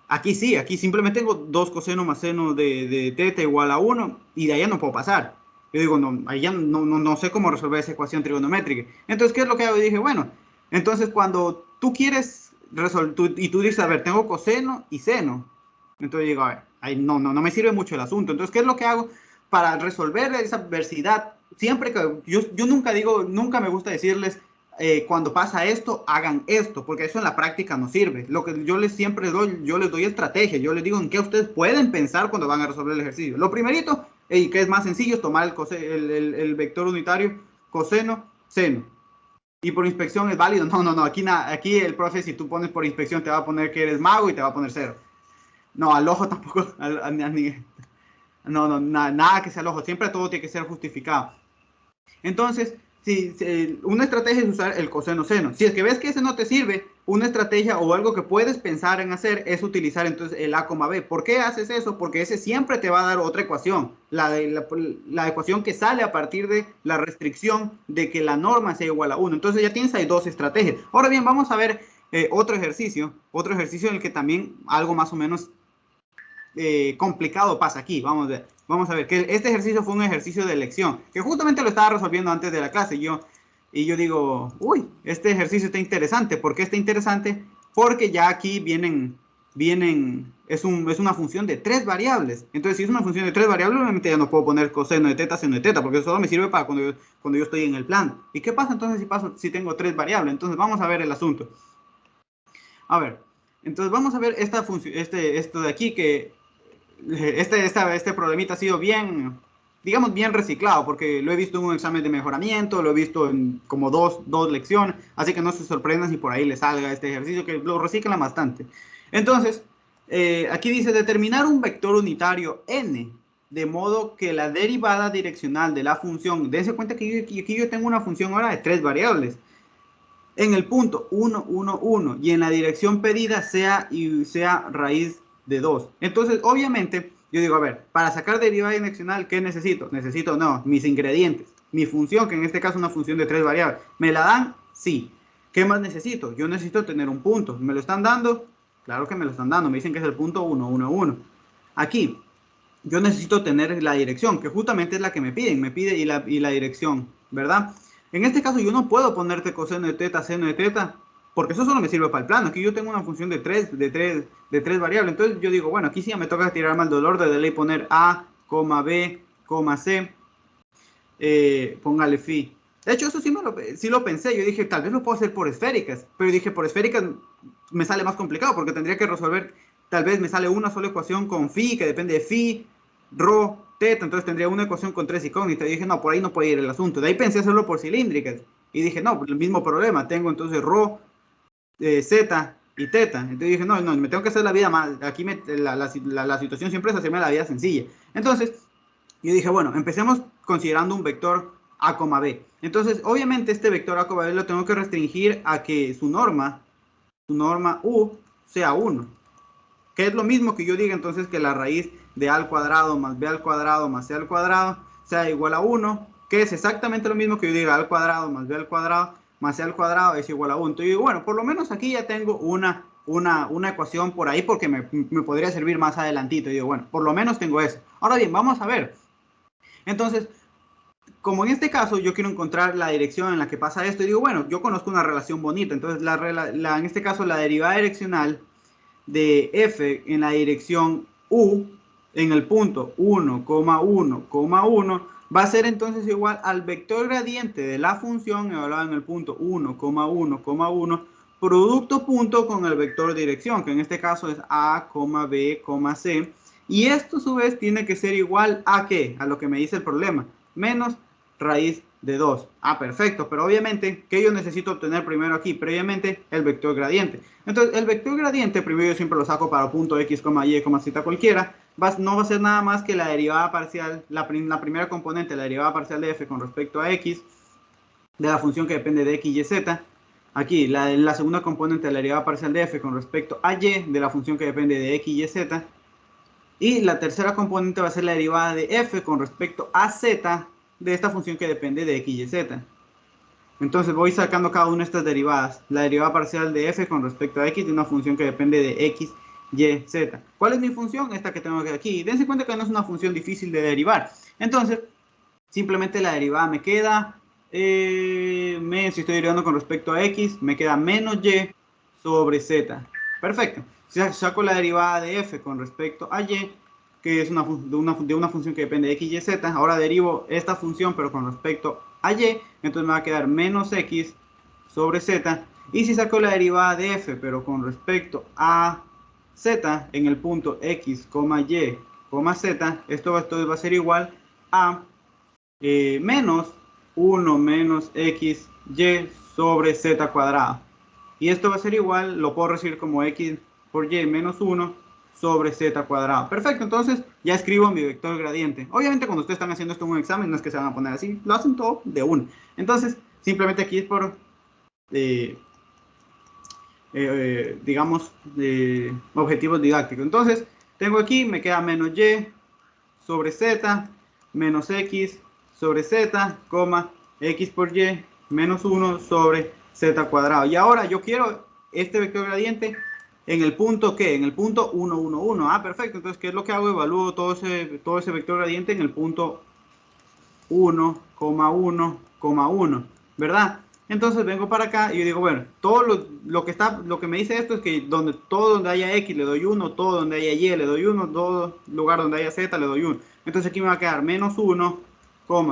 Aquí sí, aquí simplemente tengo 2 coseno más seno de teta igual a 1, y de ahí ya no puedo pasar. Yo digo, no, ahí ya no sé cómo resolver esa ecuación trigonométrica. Entonces, ¿qué es lo que hago? Y dije, bueno, entonces cuando tú quieres resolver, y tú dices, a ver, tengo coseno y seno. Entonces digo, a ver, ahí no me sirve mucho el asunto. Entonces, ¿qué es lo que hago para resolver esa adversidad? Siempre que yo nunca me gusta decirles, cuando pasa esto, hagan esto, porque eso en la práctica no sirve. Lo que yo les doy estrategia, yo les digo en qué ustedes pueden pensar cuando van a resolver el ejercicio. Lo primerito, y que es más sencillo, es tomar el vector unitario coseno, seno. Y por inspección es válido. No, aquí el profe, si tú pones por inspección, te va a poner que eres mago y te va a poner 0. No, al ojo tampoco, nada que sea al ojo, siempre todo tiene que ser justificado. Entonces, una estrategia es usar el coseno seno. Si es que ves que ese no te sirve, una estrategia o algo que puedes pensar en hacer es utilizar entonces el A, B. ¿Por qué haces eso? Porque ese siempre te va a dar otra ecuación, la ecuación que sale a partir de la restricción de que la norma sea igual a 1. Entonces ya tienes ahí dos estrategias. Ahora bien, vamos a ver otro ejercicio en el que también algo más o menos complicado pasa aquí. Vamos a ver que este ejercicio fue un ejercicio de elección que justamente lo estaba resolviendo antes de la clase. Y yo digo, uy, este ejercicio está interesante. ¿Por qué está interesante? Porque ya aquí es una función de 3 variables. Entonces, si es una función de 3 variables, obviamente ya no puedo poner coseno de teta, seno de teta, porque eso solo me sirve para cuando yo estoy en el plan. ¿Y qué pasa entonces si tengo 3 variables? Entonces, vamos a ver el asunto. A ver, entonces vamos a ver esta función, esto de aquí, que este problemita ha sido bien, digamos, bien reciclado, porque lo he visto en un examen de mejoramiento, lo he visto en como dos lecciones, así que no se sorprendan si por ahí les salga este ejercicio, que lo reciclan bastante. Entonces, aquí dice determinar un vector unitario n, de modo que la derivada direccional de la función, dense cuenta que aquí yo tengo una función ahora de 3 variables, en el punto 1, 1, 1 y en la dirección pedida sea raíz de 2. Entonces, obviamente, yo digo, a ver, para sacar derivada direccional, ¿qué necesito? Mis ingredientes. Mi función, que en este caso es una función de 3 variables. ¿Me la dan? Sí. ¿Qué más necesito? Yo necesito tener un punto. ¿Me lo están dando? Claro que me lo están dando. Me dicen que es el punto 1, 1, 1. Aquí, yo necesito tener la dirección, que justamente es la que me pide y la dirección, ¿verdad? En este caso yo no puedo ponerte coseno de teta, seno de teta, porque eso solo me sirve para el plano. Aquí yo tengo una función de tres variables. Entonces yo digo, bueno, aquí sí ya me toca tirar mal dolor de ley, poner A, B, C, póngale phi. De hecho, eso sí lo pensé. Yo dije, tal vez lo puedo hacer por esféricas, pero dije, por esféricas me sale más complicado porque tendría que resolver, tal vez me sale una sola ecuación con phi, que depende de phi, rho teta, entonces tendría una ecuación con 3 incógnitas. Y dije, no, por ahí no puede ir el asunto. De ahí pensé hacerlo por cilíndricas. Y dije, no, el mismo problema. Tengo entonces rho, z y teta. Entonces dije, no, me tengo que hacer la vida más. Aquí la situación siempre es hacerme la vida sencilla. Entonces, yo dije, bueno, empecemos considerando un vector a, b. Entonces, obviamente, este vector a, b lo tengo que restringir a que su norma u sea 1. Que es lo mismo que yo diga entonces que la raíz de a al cuadrado más b al cuadrado más c al cuadrado sea igual a 1, que es exactamente lo mismo que yo diga a al cuadrado más b al cuadrado más c al cuadrado es igual a 1. Entonces yo digo, bueno, por lo menos aquí ya tengo una ecuación por ahí porque me podría servir más adelantito. Y digo, bueno, por lo menos tengo eso. Ahora bien, vamos a ver. Entonces, como en este caso yo quiero encontrar la dirección en la que pasa esto, y digo, bueno, yo conozco una relación bonita. Entonces, en este caso, la derivada direccional de f en la dirección u en el punto 1,1,1 va a ser entonces igual al vector gradiente de la función evaluada en el punto 1,1,1 producto punto con el vector dirección, que en este caso es a, b, c, y esto a su vez tiene que ser igual a ¿qué? A lo que me dice el problema, menos raíz de 2. Ah, perfecto, pero obviamente, ¿qué yo necesito obtener primero aquí? Previamente, el vector gradiente. Entonces, el vector gradiente, primero yo siempre lo saco para punto x, y, z cualquiera, no va a ser nada más que la derivada parcial, la primera componente, la derivada parcial de f con respecto a x, de la función que depende de x, y, z. Aquí, la segunda componente, la derivada parcial de f con respecto a y, de la función que depende de x, y, z. Y la tercera componente va a ser la derivada de f con respecto a z, de esta función que depende de x, y, z. Entonces voy sacando cada una de estas derivadas. La derivada parcial de f con respecto a x de una función que depende de x, y, z. ¿Cuál es mi función? Esta que tengo aquí. Dense cuenta que no es una función difícil de derivar. Entonces, simplemente la derivada me queda, si estoy derivando con respecto a x, me queda menos y sobre z. Perfecto. Si saco la derivada de f con respecto a y, que es de una función que depende de x, y, z, ahora derivo esta función pero con respecto a y, entonces me va a quedar menos x sobre z. Y si saco la derivada de f pero con respecto a z en el punto x, y, z, esto va a ser igual a menos 1 menos x y sobre z cuadrado. Y esto va a ser igual, lo puedo recibir como x por y menos 1 sobre z cuadrado. Perfecto, entonces ya escribo mi vector gradiente. Obviamente cuando ustedes están haciendo esto en un examen no es que se van a poner así, lo hacen todo de uno. Entonces, simplemente aquí es por, digamos, objetivos didácticos. Entonces, tengo aquí, me queda menos y sobre z, menos x sobre z, x por y menos 1 sobre z cuadrado. Y ahora yo quiero este vector gradiente en el punto ¿qué? En el punto 1, 1, 1. Ah, perfecto. Entonces, ¿qué es lo que hago? Evalúo todo ese vector gradiente en el punto 1, 1, 1, ¿verdad? Entonces vengo para acá y yo digo, bueno, todo lo que me dice esto es que todo donde haya x le doy 1, todo donde haya y le doy 1, todo lugar donde haya z le doy 1. Entonces aquí me va a quedar menos 1,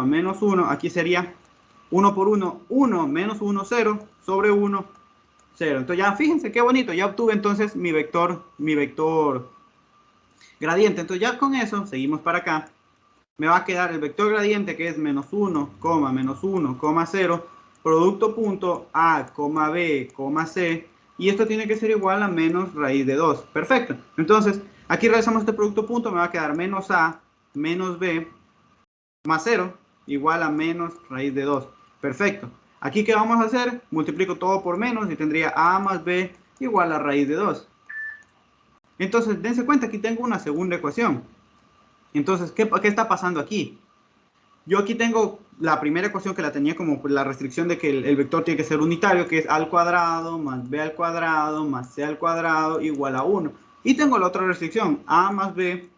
menos 1, aquí sería 1 por 1, 1, menos 1, 0, sobre 1, 0. Entonces ya fíjense qué bonito, ya obtuve entonces mi vector gradiente. Entonces ya con eso seguimos para acá. Me va a quedar el vector gradiente que es menos 1, menos 1, 0, producto punto a, b, c, y esto tiene que ser igual a menos raíz de 2. Perfecto. Entonces, aquí realizamos este producto punto, me va a quedar menos a, menos b, más 0, igual a menos raíz de 2. Perfecto. Aquí, ¿qué vamos a hacer? Multiplico todo por menos y tendría a más b igual a raíz de 2. Entonces, dense cuenta, aquí tengo una segunda ecuación. Entonces, ¿qué está pasando aquí? Yo aquí tengo la primera ecuación que la tenía como la restricción de que el vector tiene que ser unitario, que es a al cuadrado más b al cuadrado más c al cuadrado igual a 1. Y tengo la otra restricción, a más b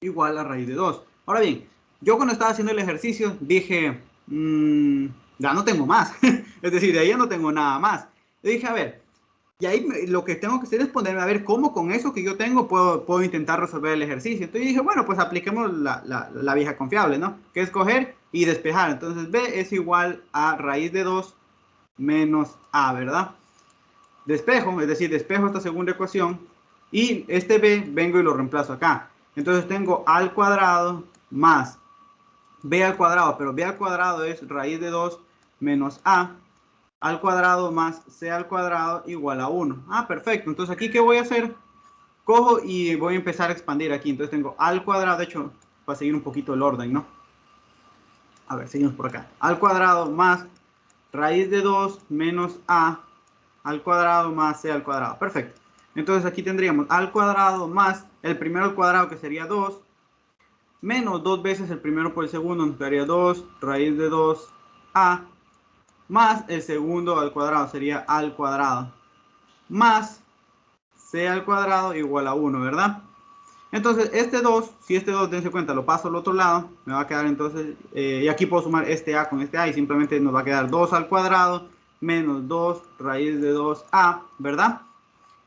igual a raíz de 2. Ahora bien, yo cuando estaba haciendo el ejercicio dije, ya no tengo más. Es decir, de ahí ya no tengo nada más. Yo dije, a ver, y ahí lo que tengo que hacer es ponerme a ver cómo con eso que yo tengo puedo intentar resolver el ejercicio. Entonces dije, bueno, pues apliquemos la vieja confiable, ¿no? Que es coger y despejar. Entonces b es igual a raíz de 2 menos a, ¿verdad? Despejo, es decir, despejo esta segunda ecuación y este b vengo y lo reemplazo acá. Entonces tengo a al cuadrado más b al cuadrado, pero b al cuadrado es raíz de 2 menos a al cuadrado más c al cuadrado igual a 1. Ah, perfecto. Entonces, ¿aquí qué voy a hacer? Cojo y voy a empezar a expandir aquí. Entonces, tengo al cuadrado, de hecho, para seguir un poquito el orden, ¿no? A ver, seguimos por acá. Al cuadrado más raíz de 2 menos a al cuadrado más c al cuadrado. Perfecto. Entonces, aquí tendríamos al cuadrado más el primero al cuadrado, que sería 2, menos 2 veces el primero por el segundo, nos quedaría 2 raíz de 2a, más el segundo al cuadrado, sería al cuadrado, más c al cuadrado igual a 1, ¿verdad? Entonces, este 2, si este 2, dense cuenta, lo paso al otro lado, me va a quedar entonces, y aquí puedo sumar este a con este a, y simplemente nos va a quedar 2 al cuadrado, menos 2 raíz de 2a, ¿verdad?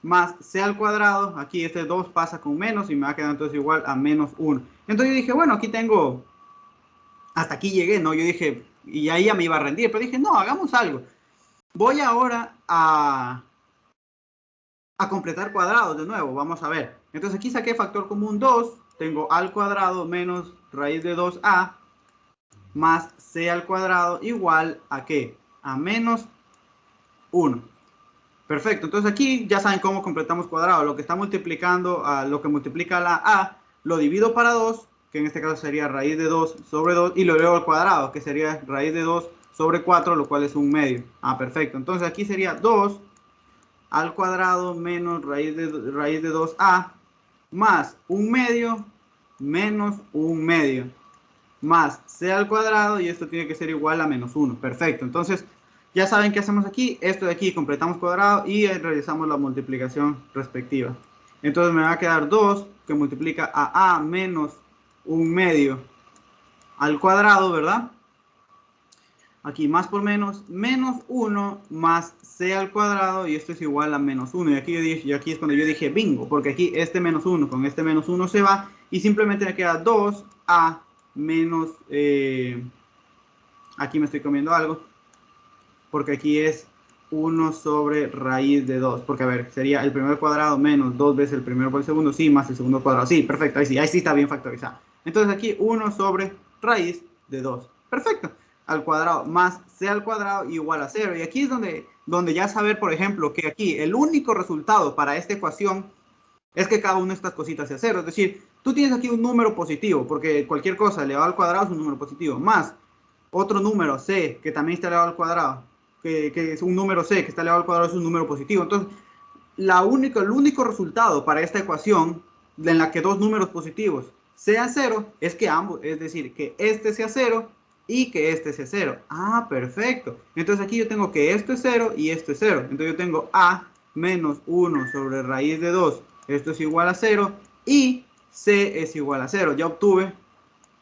Más c al cuadrado, aquí este 2 pasa con menos, y me va a quedar entonces igual a menos 1. Entonces yo dije, bueno, aquí tengo, hasta aquí llegué, ¿no? Yo dije, y ahí ya me iba a rendir, pero dije, no, hagamos algo. Voy ahora a completar cuadrados de nuevo, vamos a ver. Entonces aquí saqué factor común 2, tengo al cuadrado menos raíz de 2a más c al cuadrado igual a ¿qué? A menos 1. Perfecto, entonces aquí ya saben cómo completamos cuadrado. Lo que está multiplicando, lo que multiplica la a, lo divido para 2, que en este caso sería raíz de 2 sobre 2, y lo elevo al cuadrado, que sería raíz de 2 sobre 4, lo cual es un medio. Ah, perfecto. Entonces aquí sería 2 al cuadrado menos raíz de 2a más un medio menos un medio más c al cuadrado, y esto tiene que ser igual a menos 1. Perfecto. Entonces ya saben qué hacemos aquí. Esto de aquí completamos cuadrado y realizamos la multiplicación respectiva. Entonces me va a quedar 2 que multiplica a menos un medio al cuadrado, ¿verdad? Aquí más por menos 1 más c al cuadrado, y esto es igual a menos 1. Y aquí es cuando yo dije bingo, porque aquí este menos 1 con este menos 1 se va, y simplemente me queda 2a menos, aquí me estoy comiendo algo, porque aquí es 1 sobre raíz de 2, porque a ver, sería el primer cuadrado menos 2 veces el primero por el segundo, sí, más el segundo cuadrado, sí, perfecto, ahí sí está bien factorizado. Entonces aquí 1 sobre raíz de 2, perfecto, al cuadrado más c al cuadrado igual a 0, y aquí es donde ya saber, por ejemplo, que aquí el único resultado para esta ecuación es que cada una de estas cositas sea 0, es decir, tú tienes aquí un número positivo, porque cualquier cosa elevado al cuadrado es un número positivo, más otro número c que también está elevado al cuadrado, que es un número c que está elevado al cuadrado, es un número positivo. Entonces, el único resultado para esta ecuación en la que dos números positivos sean 0 es que ambos, es decir, que este sea 0 y que este sea 0. Ah, perfecto. Entonces aquí yo tengo que esto es 0 y esto es 0. Entonces yo tengo a menos 1 sobre raíz de 2. Esto es igual a 0 y c es igual a 0. Ya obtuve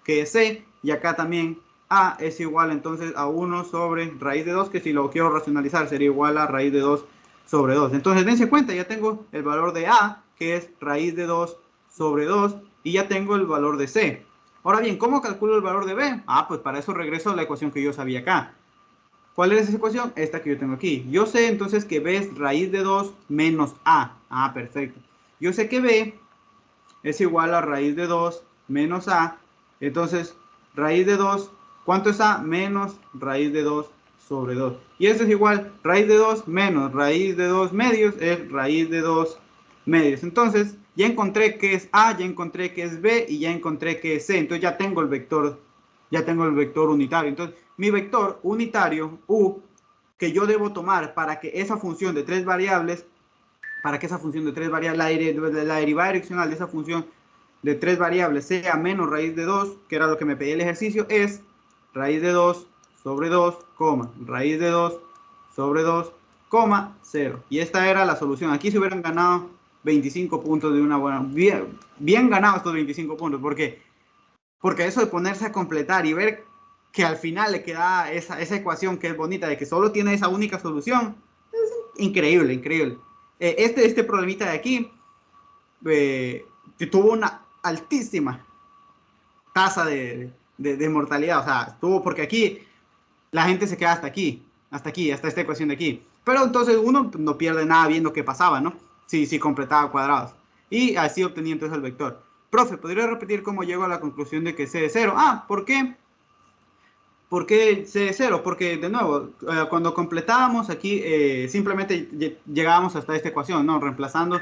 que es c, y acá también a es igual entonces a 1 sobre raíz de 2, que si lo quiero racionalizar sería igual a raíz de 2 sobre 2. Entonces dense cuenta, ya tengo el valor de a, que es raíz de 2 sobre 2, y ya tengo el valor de c. Ahora bien, ¿cómo calculo el valor de b? Ah, pues para eso regreso a la ecuación que yo sabía acá. ¿Cuál es esa ecuación? Esta que yo tengo aquí. Yo sé entonces que b es raíz de 2 menos a. Ah, perfecto. Yo sé que b es igual a raíz de 2 menos a. Entonces, raíz de 2, ¿cuánto es a? Menos raíz de 2 sobre 2. Y esto es igual, raíz de 2 menos raíz de 2 medios es raíz de 2 medios. Entonces, ya encontré que es a, ya encontré que es b y ya encontré que es c. Entonces ya tengo el vector unitario. Entonces, mi vector unitario u que yo debo tomar para que esa función de tres variables, la derivada direccional de esa función de tres variables sea menos raíz de 2, que era lo que me pedía el ejercicio, es raíz de 2 sobre 2, raíz de 2 sobre 2, 0. Y esta era la solución. Aquí se hubieran ganado 25 puntos de una buena... Bien ganados estos 25 puntos. Porque eso de ponerse a completar y ver que al final le queda esa ecuación que es bonita, de que solo tiene esa única solución, es increíble, increíble. Este problemita de aquí tuvo una altísima tasa de mortalidad, o sea, estuvo porque aquí la gente se queda hasta esta ecuación de aquí. Pero entonces uno no pierde nada viendo qué pasaba, ¿no? Si completaba cuadrados. Y así obtenía entonces el vector. profe, ¿podría repetir cómo llego a la conclusión de que C es 0? Ah, ¿por qué? ¿Por qué C es 0? Porque, de nuevo, cuando completábamos aquí, simplemente llegábamos hasta esta ecuación, ¿no? Reemplazando,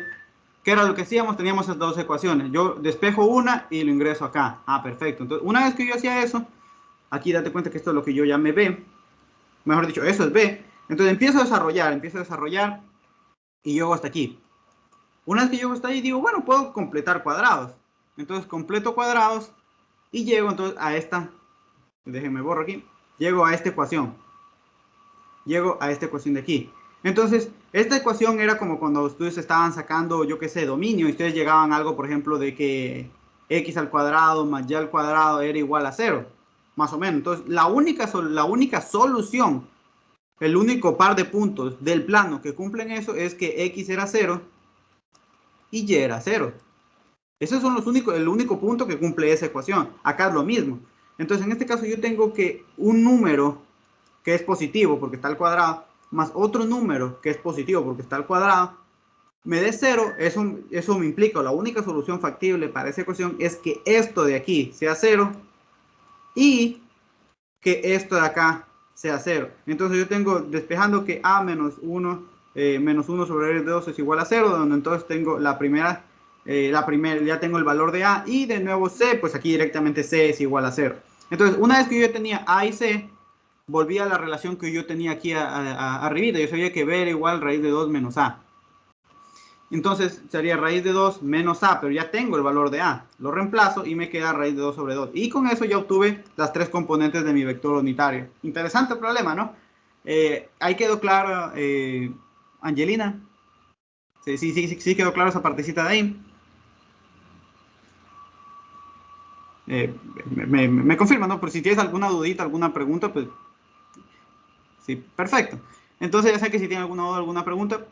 ¿qué era lo que hacíamos? Teníamos estas dos ecuaciones. Yo despejo una y lo ingreso acá. Ah, perfecto. Entonces, una vez que yo hacía eso, aquí date cuenta que esto es lo que yo llamé B. Mejor dicho, eso es B. Entonces empiezo a desarrollar y llego hasta aquí. Una vez que llego hasta ahí, digo, bueno, puedo completar cuadrados. Entonces completo cuadrados y llego entonces a esta, déjenme borro aquí, llego a esta ecuación. Llego a esta ecuación de aquí. Entonces, esta ecuación era como cuando ustedes estaban sacando, yo qué sé, dominio, y ustedes llegaban a algo, por ejemplo, de que x al cuadrado más y al cuadrado era igual a 0, más o menos. Entonces, la única solución, el único par de puntos del plano que cumplen eso es que x era 0 y y era 0. Esos son el único punto que cumple esa ecuación. Acá es lo mismo. Entonces, en este caso yo tengo que un número que es positivo porque está al cuadrado, más otro número que es positivo porque está al cuadrado, me dé 0, eso me implica, la única solución factible para esa ecuación es que esto de aquí sea 0 y que esto de acá sea 0. Entonces yo tengo despejando que a menos 1 sobre r de 2 es igual a 0, donde entonces tengo la primera, ya tengo el valor de a, y de nuevo c, pues aquí directamente c es igual a 0. Entonces una vez que yo tenía a y c, volví a la relación que yo tenía aquí arribita. Yo sabía que b era igual raíz de 2 menos a. Entonces sería raíz de 2 menos a, pero ya tengo el valor de a. Lo reemplazo y me queda raíz de 2 sobre 2. Y con eso ya obtuve las tres componentes de mi vector unitario. Interesante problema, ¿no? Ahí quedó claro, Angelina. Sí quedó claro esa partecita de ahí. Me confirma, ¿no? Por si tienes alguna dudita, alguna pregunta, pues sí, perfecto. Entonces ya sé que si tienen alguna duda, alguna pregunta,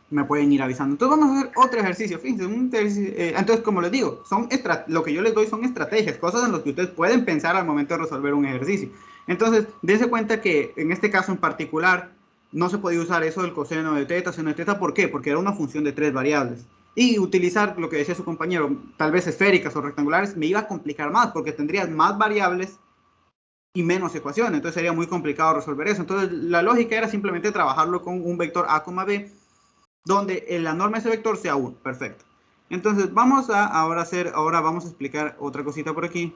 me pueden ir avisando. Entonces vamos a hacer otro ejercicio. Fíjense, entonces como les digo, lo que yo les doy son estrategias, cosas en las que ustedes pueden pensar al momento de resolver un ejercicio. Entonces, dense cuenta que en este caso en particular, no se podía usar eso del coseno de teta, seno de teta. ¿Por qué? Porque era una función de 3 variables. Y utilizar lo que decía su compañero, tal vez esféricas o rectangulares, me iba a complicar más, porque tendrías más variables y menos ecuaciones. Entonces sería muy complicado resolver eso. Entonces la lógica era simplemente trabajarlo con un vector a, b, donde la norma de ese vector sea 1. Perfecto. Entonces vamos a ahora vamos a explicar otra cosita por aquí.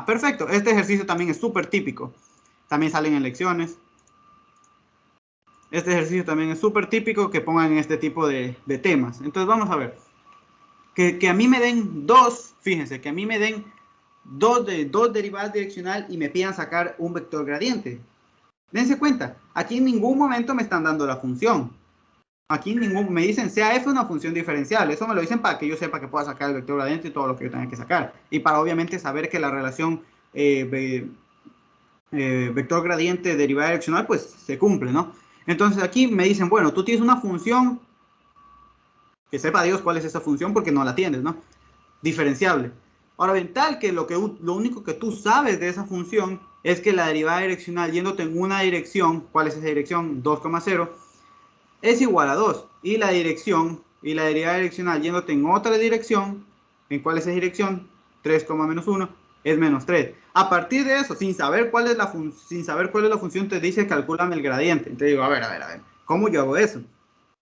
Perfecto. Este ejercicio también es súper típico. También salen en lecciones. Este ejercicio también es súper típico que pongan este tipo de temas. Entonces vamos a ver. Que a mí me den dos, fíjense, que a mí me den dos derivadas direccional y me pidan sacar un vector gradiente. Dense cuenta, aquí en ningún momento me están dando la función. Aquí me dicen sea f una función diferencial. Eso me lo dicen para que yo sepa que pueda sacar el vector gradiente y todo lo que yo tenga que sacar. Y para obviamente saber que la relación vector gradiente derivada direccional pues se cumple, ¿no? Entonces aquí me dicen, bueno, tú tienes una función, que sepa Dios cuál es esa función porque no la tienes, ¿no? Diferenciable. Ahora bien, tal que lo único que tú sabes de esa función es que la derivada direccional yéndote en una dirección, ¿cuál es esa dirección? 2,0, es igual a 2. Y la derivada direccional yéndote en otra dirección, ¿en cuál es esa dirección? 3, menos 1, es menos 3. A partir de eso, sin saber cuál es la función, te dice calcúlame el gradiente. Entonces digo, a ver, ¿cómo yo hago eso?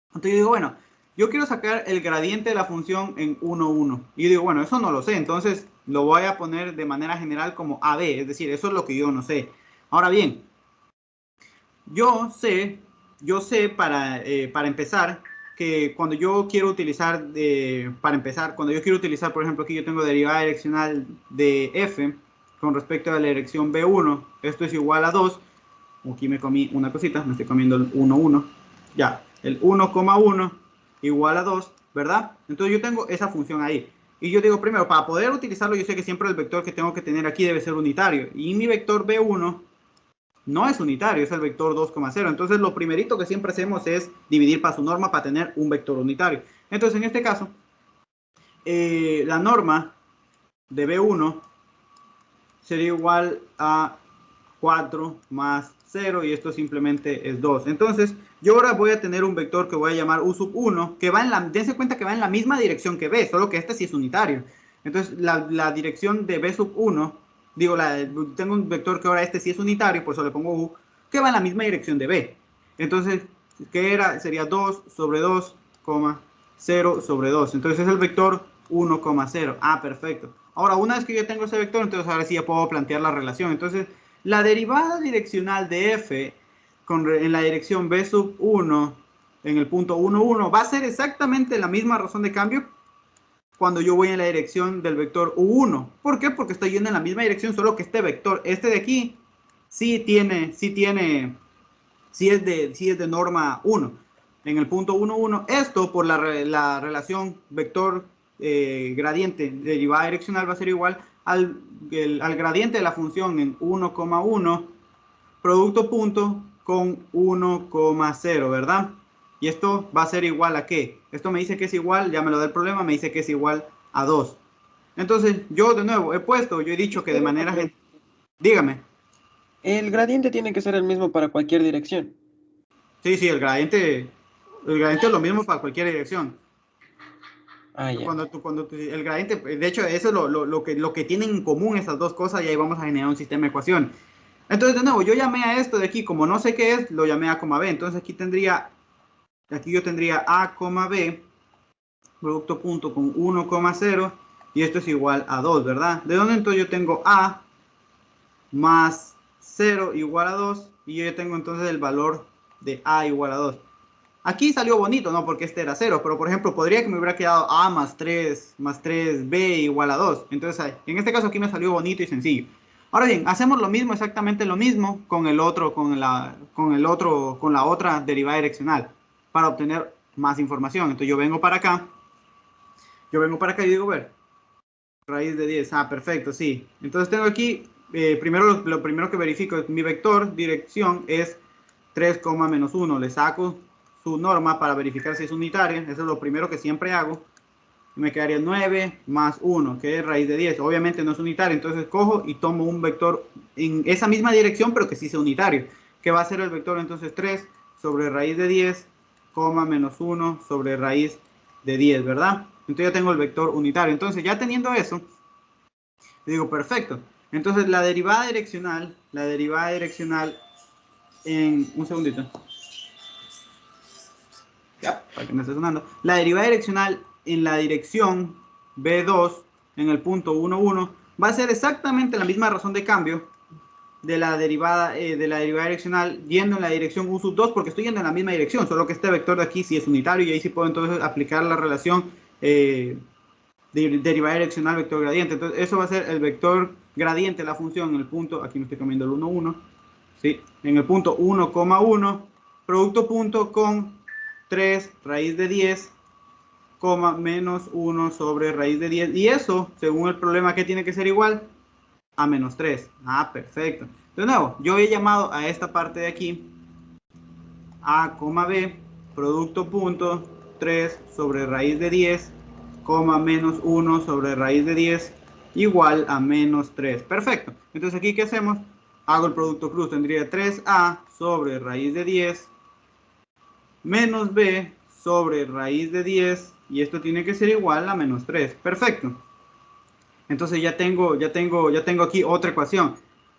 Entonces yo digo, bueno, yo quiero sacar el gradiente de la función en 1, 1. Y yo digo, bueno, eso no lo sé. Entonces lo voy a poner de manera general como AB. Es decir, eso es lo que yo no sé. Ahora bien, yo sé para empezar, que cuando yo quiero utilizar, por ejemplo, aquí yo tengo derivada direccional de f con respecto a la dirección b1, esto es igual a 2. Aquí me comí una cosita, me estoy comiendo el 1, 1. Ya, el 1,1 igual a 2, ¿verdad? Entonces yo tengo esa función ahí. Y yo digo, primero, para poder utilizarlo, yo sé que siempre el vector que tengo que tener aquí debe ser unitario. Y mi vector b1 no es unitario, es el vector 2,0. Entonces lo primerito que siempre hacemos es dividir para su norma para tener un vector unitario. Entonces en este caso, la norma de b1 sería igual a 4 más 0 y esto simplemente es 2. Entonces, yo ahora voy a tener un vector que voy a llamar u sub 1, que va en la, dense cuenta que va en la misma dirección que b, solo que este sí es unitario. Entonces, la dirección de b sub 1, digo, tengo un vector que ahora este sí es unitario, por eso le pongo u, que va en la misma dirección de b. Entonces, ¿qué era? Sería 2 sobre 2, 0 sobre 2. Entonces, es el vector 1,0. Ah, perfecto. Ahora, una vez que yo tengo ese vector, entonces ahora sí ya puedo plantear la relación. Entonces, la derivada direccional de f en la dirección b sub 1 en el punto 1, 1 va a ser exactamente la misma razón de cambio cuando yo voy en la dirección del vector u1. ¿Por qué? Porque estoy yendo en la misma dirección, solo que este vector, este de aquí, sí es de norma 1. En el punto 1, 1, esto por la relación vector gradiente derivada direccional va a ser igual al gradiente de la función en 1,1 producto punto con 1,0, ¿verdad? Y esto va a ser igual a ¿qué? Esto me dice que es igual, ya me lo da el problema, me dice que es igual a 2. Entonces, yo de nuevo yo he dicho que de manera... Dígame. El gradiente tiene que ser el mismo para cualquier dirección. Sí, el gradiente es lo mismo para cualquier dirección. Ah, ya. El gradiente, de hecho, eso es lo que tienen en común esas dos cosas y ahí vamos a generar un sistema de ecuación. Entonces, de nuevo, yo llamé a esto de aquí, como no sé qué es, lo llamé A, B. Entonces, aquí yo tendría A, B, producto punto con 1,0 y esto es igual a 2, ¿verdad? ¿De dónde entonces yo tengo A más 0 igual a 2 y yo tengo entonces el valor de A igual a 2? Aquí salió bonito, ¿no? Porque este era 0, pero por ejemplo, podría que me hubiera quedado A más 3B igual a 2. Entonces, en este caso aquí me salió bonito y sencillo. Ahora bien, hacemos lo mismo, exactamente lo mismo con el otro, con la otra derivada direccional para obtener más información. Entonces yo vengo para acá y digo, ver, raíz de 10. Ah, perfecto, sí. Entonces tengo aquí, primero lo primero que verifico es mi vector, dirección es 3, menos 1. Le saco su norma para verificar si es unitaria. Eso es lo primero que siempre hago. Y me quedaría 9 más 1, que es raíz de 10. Obviamente no es unitario, entonces cojo y tomo un vector en esa misma dirección, pero que sí sea unitario. Que va a ser el vector entonces 3 sobre raíz de 10, menos 1 sobre raíz de 10, ¿verdad? Entonces ya tengo el vector unitario. Entonces ya teniendo eso, digo, perfecto. Entonces la derivada direccional en un segundito. Ya, para que no esté sonando. La derivada direccional en la dirección B2 en el punto 1, 1 va a ser exactamente la misma razón de cambio de la derivada direccional yendo en la dirección u sub 2 porque estoy yendo en la misma dirección, solo que este vector de aquí sí es unitario y ahí sí puedo entonces aplicar la relación derivada direccional vector gradiente. Entonces eso va a ser el vector gradiente de la función en el punto, aquí me estoy cambiando el 1, 1, ¿sí? En el punto 1,1 producto punto con 3 raíz de 10, menos 1 sobre raíz de 10. Y eso, según el problema, que tiene que ser igual a menos 3. Ah, perfecto. De nuevo, yo he llamado a esta parte de aquí A, B, producto punto 3 sobre raíz de 10, menos 1 sobre raíz de 10, igual a menos 3. Perfecto. Entonces aquí, ¿qué hacemos? Hago el producto cruz. Tendría 3A sobre raíz de 10 menos b sobre raíz de 10 y esto tiene que ser igual a menos 3. Perfecto. Entonces ya tengo aquí otra ecuación.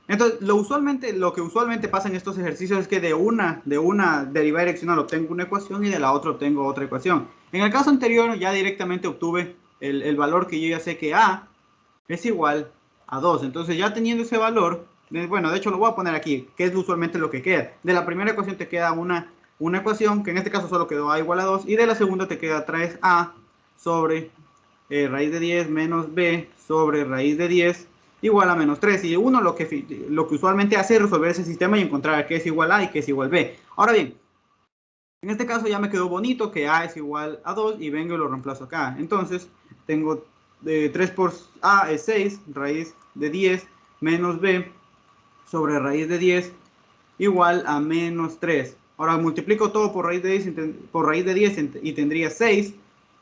Entonces, lo que usualmente pasa en estos ejercicios es que de una derivada direccional obtengo una ecuación y de la otra obtengo otra ecuación. En el caso anterior ya directamente obtuve el valor que yo ya sé que A es igual a 2. Entonces ya teniendo ese valor, bueno, de hecho lo voy a poner aquí, que es usualmente lo que queda. De la primera ecuación te queda una ecuación, que en este caso solo quedó A igual a 2, y de la segunda te queda 3A sobre raíz de 10 menos B sobre raíz de 10 igual a menos 3. Y uno lo que usualmente hace es resolver ese sistema y encontrar qué es igual a y qué es igual B. Ahora bien, en este caso ya me quedó bonito que A es igual a 2 y vengo y lo reemplazo acá. Entonces tengo 3 por A es 6, raíz de 10 menos B sobre raíz de 10 igual a menos 3. Ahora multiplico todo por raíz de 10 y tendría 6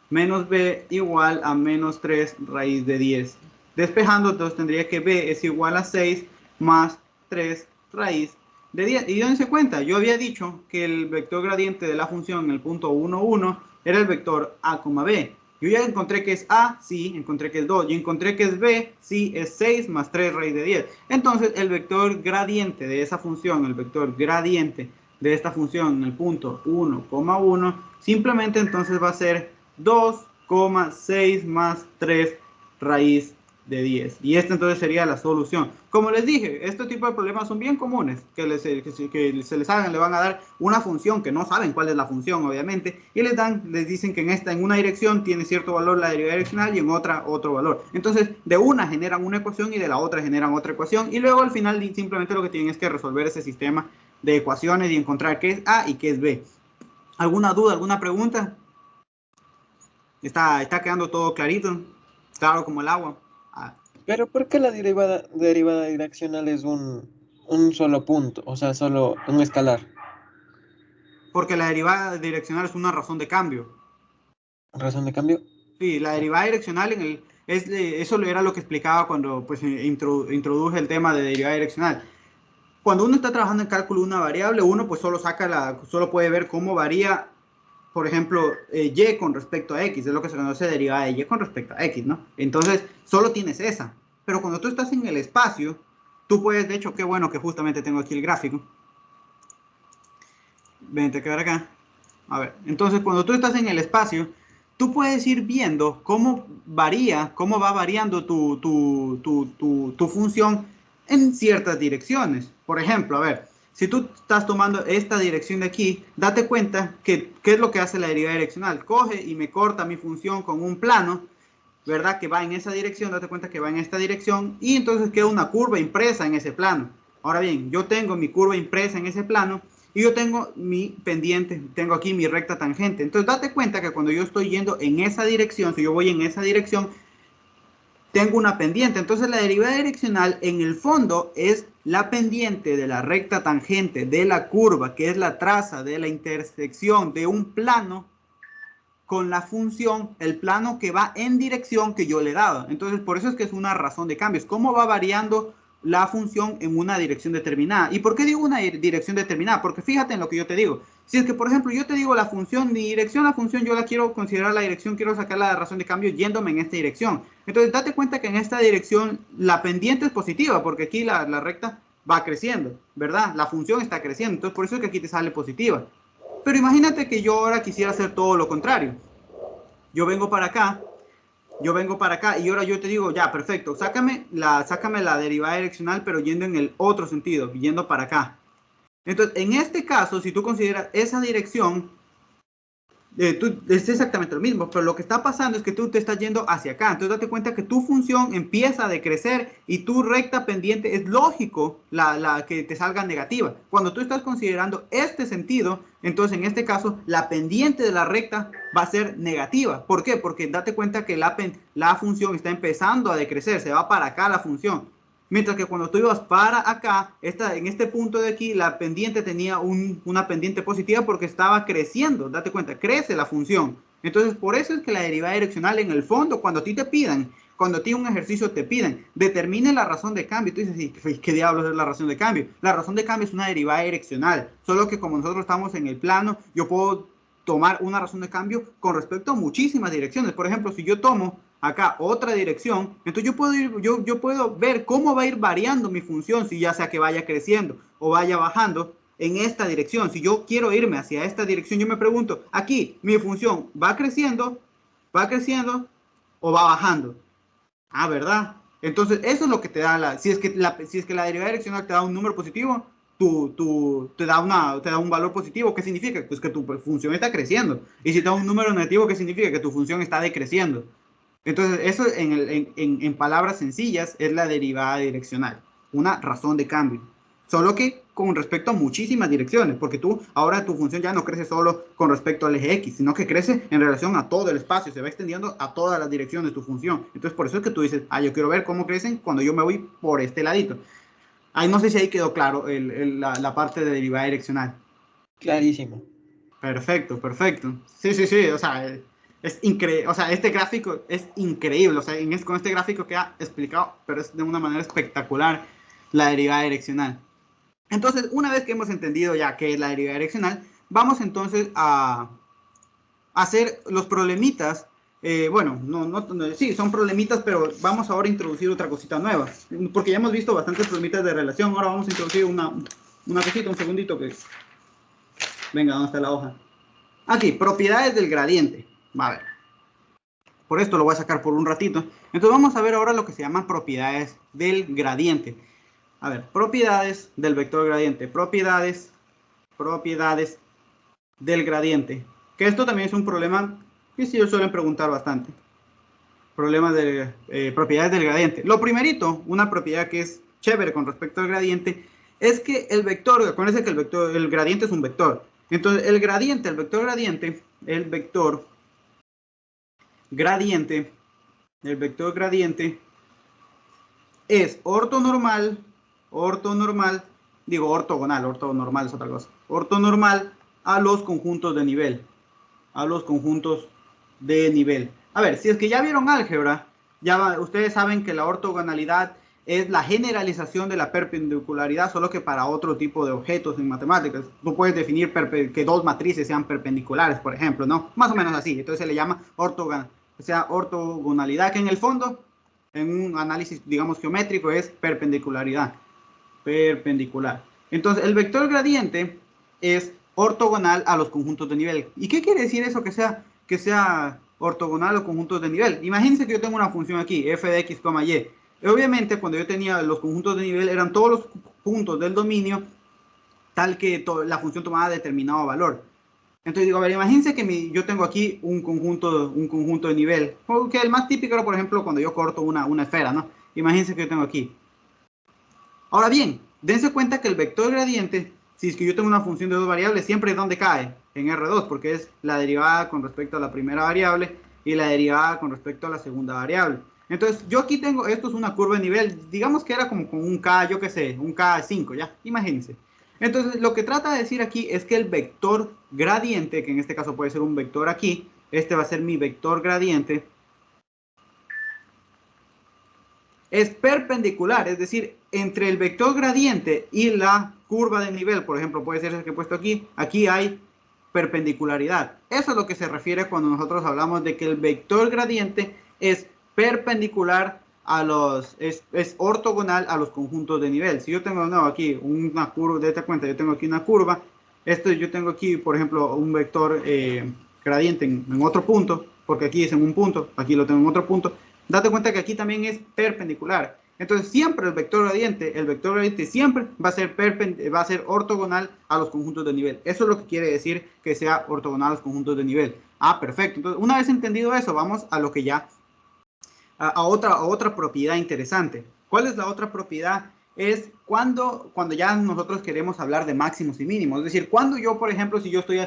menos b igual a menos 3 raíz de 10. Despejando, entonces tendría que b es igual a 6 más 3 raíz de 10. Y dense cuenta, yo había dicho que el vector gradiente de la función en el punto 1, 1 era el vector a, b. Yo ya encontré que es a, sí, encontré que es 2, y encontré que es b, sí, es 6 más 3 raíz de 10. Entonces, el vector gradiente de esa función, el vector gradiente de esta función en el punto 1, 1, simplemente entonces va a ser 2,6 más 3 raíz de 10. Y esta entonces sería la solución. Como les dije, este tipo de problemas son bien comunes, que se les hagan, le van a dar una función que no saben cuál es la función, obviamente, y les dicen que en una dirección tiene cierto valor la derivada direccional y en otra otro valor. Entonces, de una generan una ecuación y de la otra generan otra ecuación, y luego al final simplemente lo que tienen es que resolver ese sistema de ecuaciones y encontrar qué es A y qué es B. ¿Alguna duda, alguna pregunta? Está quedando todo clarito, claro como el agua. Pero ¿por qué la derivada direccional es un solo punto? O sea, solo un escalar. Porque la derivada direccional es una razón de cambio. ¿Razón de cambio? Sí, la derivada direccional eso era lo que explicaba cuando pues, introduje el tema de derivada direccional. Cuando uno está trabajando en cálculo de una variable, uno pues solo puede ver cómo varía, por ejemplo, y con respecto a x, es lo que se conoce derivada de y con respecto a x, ¿no? Entonces, solo tienes esa. Pero cuando tú estás en el espacio, tú puedes, de hecho, qué bueno que justamente tengo aquí el gráfico. Vente a quedar acá. A ver, entonces cuando tú estás en el espacio, tú puedes ir viendo cómo va variando tu función en ciertas direcciones. Por ejemplo, a ver, si tú estás tomando esta dirección de aquí, date cuenta que qué es lo que hace la derivada direccional. Coge y me corta mi función con un plano, ¿verdad? Que va en esa dirección, date cuenta que va en esta dirección y entonces queda una curva impresa en ese plano. Ahora bien, yo tengo mi curva impresa en ese plano y yo tengo mi pendiente, tengo aquí mi recta tangente. Entonces date cuenta que cuando yo estoy yendo en esa dirección, si yo voy en esa dirección, tengo una pendiente. Entonces la derivada direccional en el fondo es la pendiente de la recta tangente de la curva, que es la traza de la intersección de un plano con la función, el plano que va en dirección que yo le he dado. Entonces, por eso es que es una razón de cambios. ¿Cómo va variando la función en una dirección determinada? ¿Y por qué digo una dirección determinada? Porque fíjate en lo que yo te digo. Si es que, por ejemplo, yo te digo la función, mi dirección, la función, yo la quiero considerar la dirección, quiero sacar la razón de cambio yéndome en esta dirección. Entonces, date cuenta que en esta dirección la pendiente es positiva, porque aquí la recta va creciendo, ¿verdad? La función está creciendo. Entonces, por eso es que aquí te sale positiva. Pero imagínate que yo ahora quisiera hacer todo lo contrario. Yo vengo para acá y ahora yo te digo, ya, perfecto, sácame la derivada direccional, pero yendo en el otro sentido, yendo para acá. Entonces, en este caso, si tú consideras esa dirección, es exactamente lo mismo, pero lo que está pasando es que tú te estás yendo hacia acá. Entonces date cuenta que tu función empieza a decrecer y tu recta pendiente es lógico la que te salga negativa. Cuando tú estás considerando este sentido, entonces en este caso la pendiente de la recta va a ser negativa. ¿Por qué? Porque date cuenta que la función está empezando a decrecer, se va para acá la función. Mientras que cuando tú ibas para acá, en este punto de aquí, la pendiente tenía una pendiente positiva porque estaba creciendo. Date cuenta, crece la función. Entonces, por eso es que la derivada direccional en el fondo, cuando a ti te pidan, cuando a ti un ejercicio te piden, determine la razón de cambio. Tú dices, ¿qué diablos es la razón de cambio? La razón de cambio es una derivada direccional. Solo que como nosotros estamos en el plano, yo puedo tomar una razón de cambio con respecto a muchísimas direcciones. Por ejemplo, si yo tomo acá otra dirección, entonces yo puedo ver cómo va a ir variando mi función, si ya sea que vaya creciendo o vaya bajando en esta dirección. Si yo quiero irme hacia esta dirección, yo me pregunto, aquí mi función va creciendo o va bajando. Ah, ¿verdad? Entonces, eso es lo que te da si es que la derivada direccional te da un número positivo, te da un valor positivo. ¿Qué significa? Pues que tu función está creciendo. Y si te da un número negativo, ¿qué significa? Que tu función está decreciendo. Entonces, eso en palabras sencillas es la derivada direccional, una razón de cambio. Solo que con respecto a muchísimas direcciones, porque ahora tu función ya no crece solo con respecto al eje X, sino que crece en relación a todo el espacio, se va extendiendo a todas las direcciones de tu función. Entonces, por eso es que tú dices, yo quiero ver cómo crecen cuando yo me voy por este ladito. Ahí no sé si ahí quedó claro la parte de derivada direccional. Clarísimo. Perfecto, perfecto. Sí, o sea, es increíble, o sea, este gráfico es increíble, o sea, con este gráfico queda explicado, pero es de una manera espectacular la derivada direccional. Entonces, una vez que hemos entendido ya qué es la derivada direccional, vamos entonces a hacer los problemitas. Bueno, sí, son problemitas, pero vamos ahora a introducir otra cosita nueva. Porque ya hemos visto bastantes problemitas de relación. Ahora vamos a introducir una cosita, un segundito que... Venga, ¿dónde está la hoja? Aquí, propiedades del gradiente. Va a ver. Por esto lo voy a sacar por un ratito. Entonces vamos a ver ahora lo que se llaman propiedades del gradiente. A ver, propiedades del vector gradiente. Propiedades del gradiente. Que esto también es un problema que sí suelen preguntar bastante. Problemas de propiedades del gradiente. Lo primerito, una propiedad que es chévere con respecto al gradiente, es que el vector, acuérdense que el gradiente es un vector. Entonces, el vector gradiente es ortonormal, digo ortogonal es otra cosa, ortonormal a los conjuntos de nivel, A ver, si es que ya vieron álgebra, ustedes saben que la ortogonalidad es la generalización de la perpendicularidad, solo que para otro tipo de objetos en matemáticas. Tú puedes definir que dos matrices sean perpendiculares, por ejemplo, ¿no? Más o menos así. Entonces se le llama ortogonalidad, que en el fondo, en un análisis, digamos, geométrico, es perpendicular. Entonces, el vector gradiente es ortogonal a los conjuntos de nivel. ¿Y qué quiere decir eso que sea ortogonal a los conjuntos de nivel? Imagínense que yo tengo una función aquí, f de x, y. Obviamente, cuando yo tenía los conjuntos de nivel, eran todos los puntos del dominio, tal que la función tomaba determinado valor. Entonces digo, a ver, imagínense que yo tengo aquí un conjunto de nivel. Que el más típico era, por ejemplo, cuando yo corto una esfera, ¿no? Imagínense que yo tengo aquí. Ahora bien, dense cuenta que el vector gradiente, si es que yo tengo una función de dos variables, siempre es donde cae, en R2, porque es la derivada con respecto a la primera variable y la derivada con respecto a la segunda variable. Entonces, yo aquí tengo, esto es una curva de nivel, digamos que era como con un K, yo qué sé, un K5, ya, imagínense. Entonces, lo que trata de decir aquí es que el vector gradiente, que en este caso puede ser un vector aquí, este va a ser mi vector gradiente, es perpendicular, es decir, entre el vector gradiente y la curva de nivel, por ejemplo, puede ser el que he puesto aquí, aquí hay perpendicularidad. Eso es lo que se refiere cuando nosotros hablamos de que el vector gradiente es perpendicular es ortogonal a los conjuntos de nivel. Si yo tengo aquí una curva, date cuenta, yo tengo aquí una curva, yo tengo aquí, por ejemplo, un vector gradiente en otro punto, porque aquí es en un punto, aquí lo tengo en otro punto. Date cuenta que aquí también es perpendicular. Entonces, siempre el vector gradiente siempre va a ser ortogonal a los conjuntos de nivel. Eso es lo que quiere decir que sea ortogonal a los conjuntos de nivel. Ah, perfecto. Entonces, una vez entendido eso, vamos a lo que a otra propiedad interesante. ¿Cuál es la otra propiedad? Es cuando ya nosotros queremos hablar de máximos y mínimos. Es decir, cuando yo, por ejemplo, si yo estoy,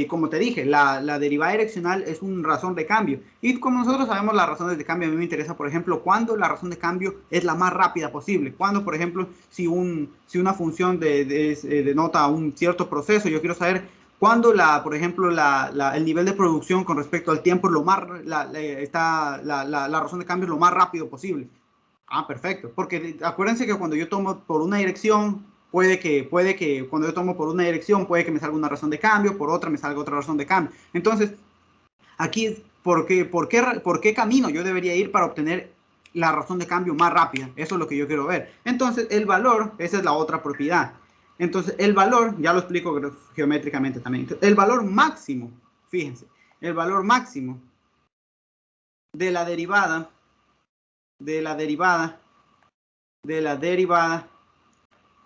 como te dije, la derivada direccional es una razón de cambio. Y como nosotros sabemos las razones de cambio, a mí me interesa, por ejemplo, cuando la razón de cambio es la más rápida posible. Cuando, por ejemplo, si una función denota un cierto proceso, yo quiero saber cuando por ejemplo, el nivel de producción con respecto al tiempo es la razón de cambio es lo más rápido posible. Ah, perfecto. Porque acuérdense que cuando yo tomo por una dirección, puede que cuando yo tomo por una dirección, puede que me salga una razón de cambio, por otra me salga otra razón de cambio. Entonces, aquí, ¿por qué camino yo debería ir para obtener la razón de cambio más rápida? Eso es lo que yo quiero ver. Entonces, el valor, esa es la otra propiedad. Entonces, el valor, ya lo explico geométricamente también. Entonces, el valor máximo, fíjense, el valor máximo de la derivada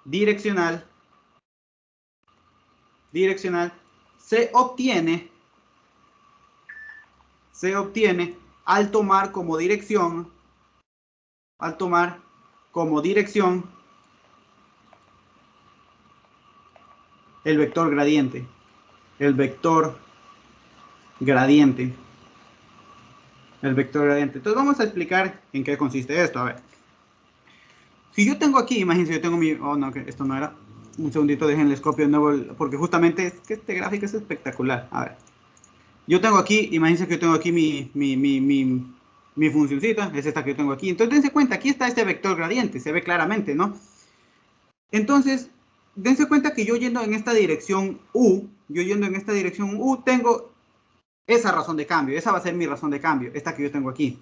direccional se obtiene al tomar como dirección el vector gradiente. Entonces vamos a explicar en qué consiste esto. A ver. Si yo tengo aquí, imagínense, yo tengo oh no, que esto no era. Un segundito, déjenles copio de nuevo, porque justamente es que este gráfico es espectacular. A ver. Yo tengo aquí, imagínense que yo tengo aquí mi funcioncita, es esta que yo tengo aquí. Entonces dense cuenta, aquí está este vector gradiente, se ve claramente, ¿no? Entonces, dense cuenta que yo yendo en esta dirección U, tengo esa razón de cambio. Esa va a ser mi razón de cambio, esta que yo tengo aquí.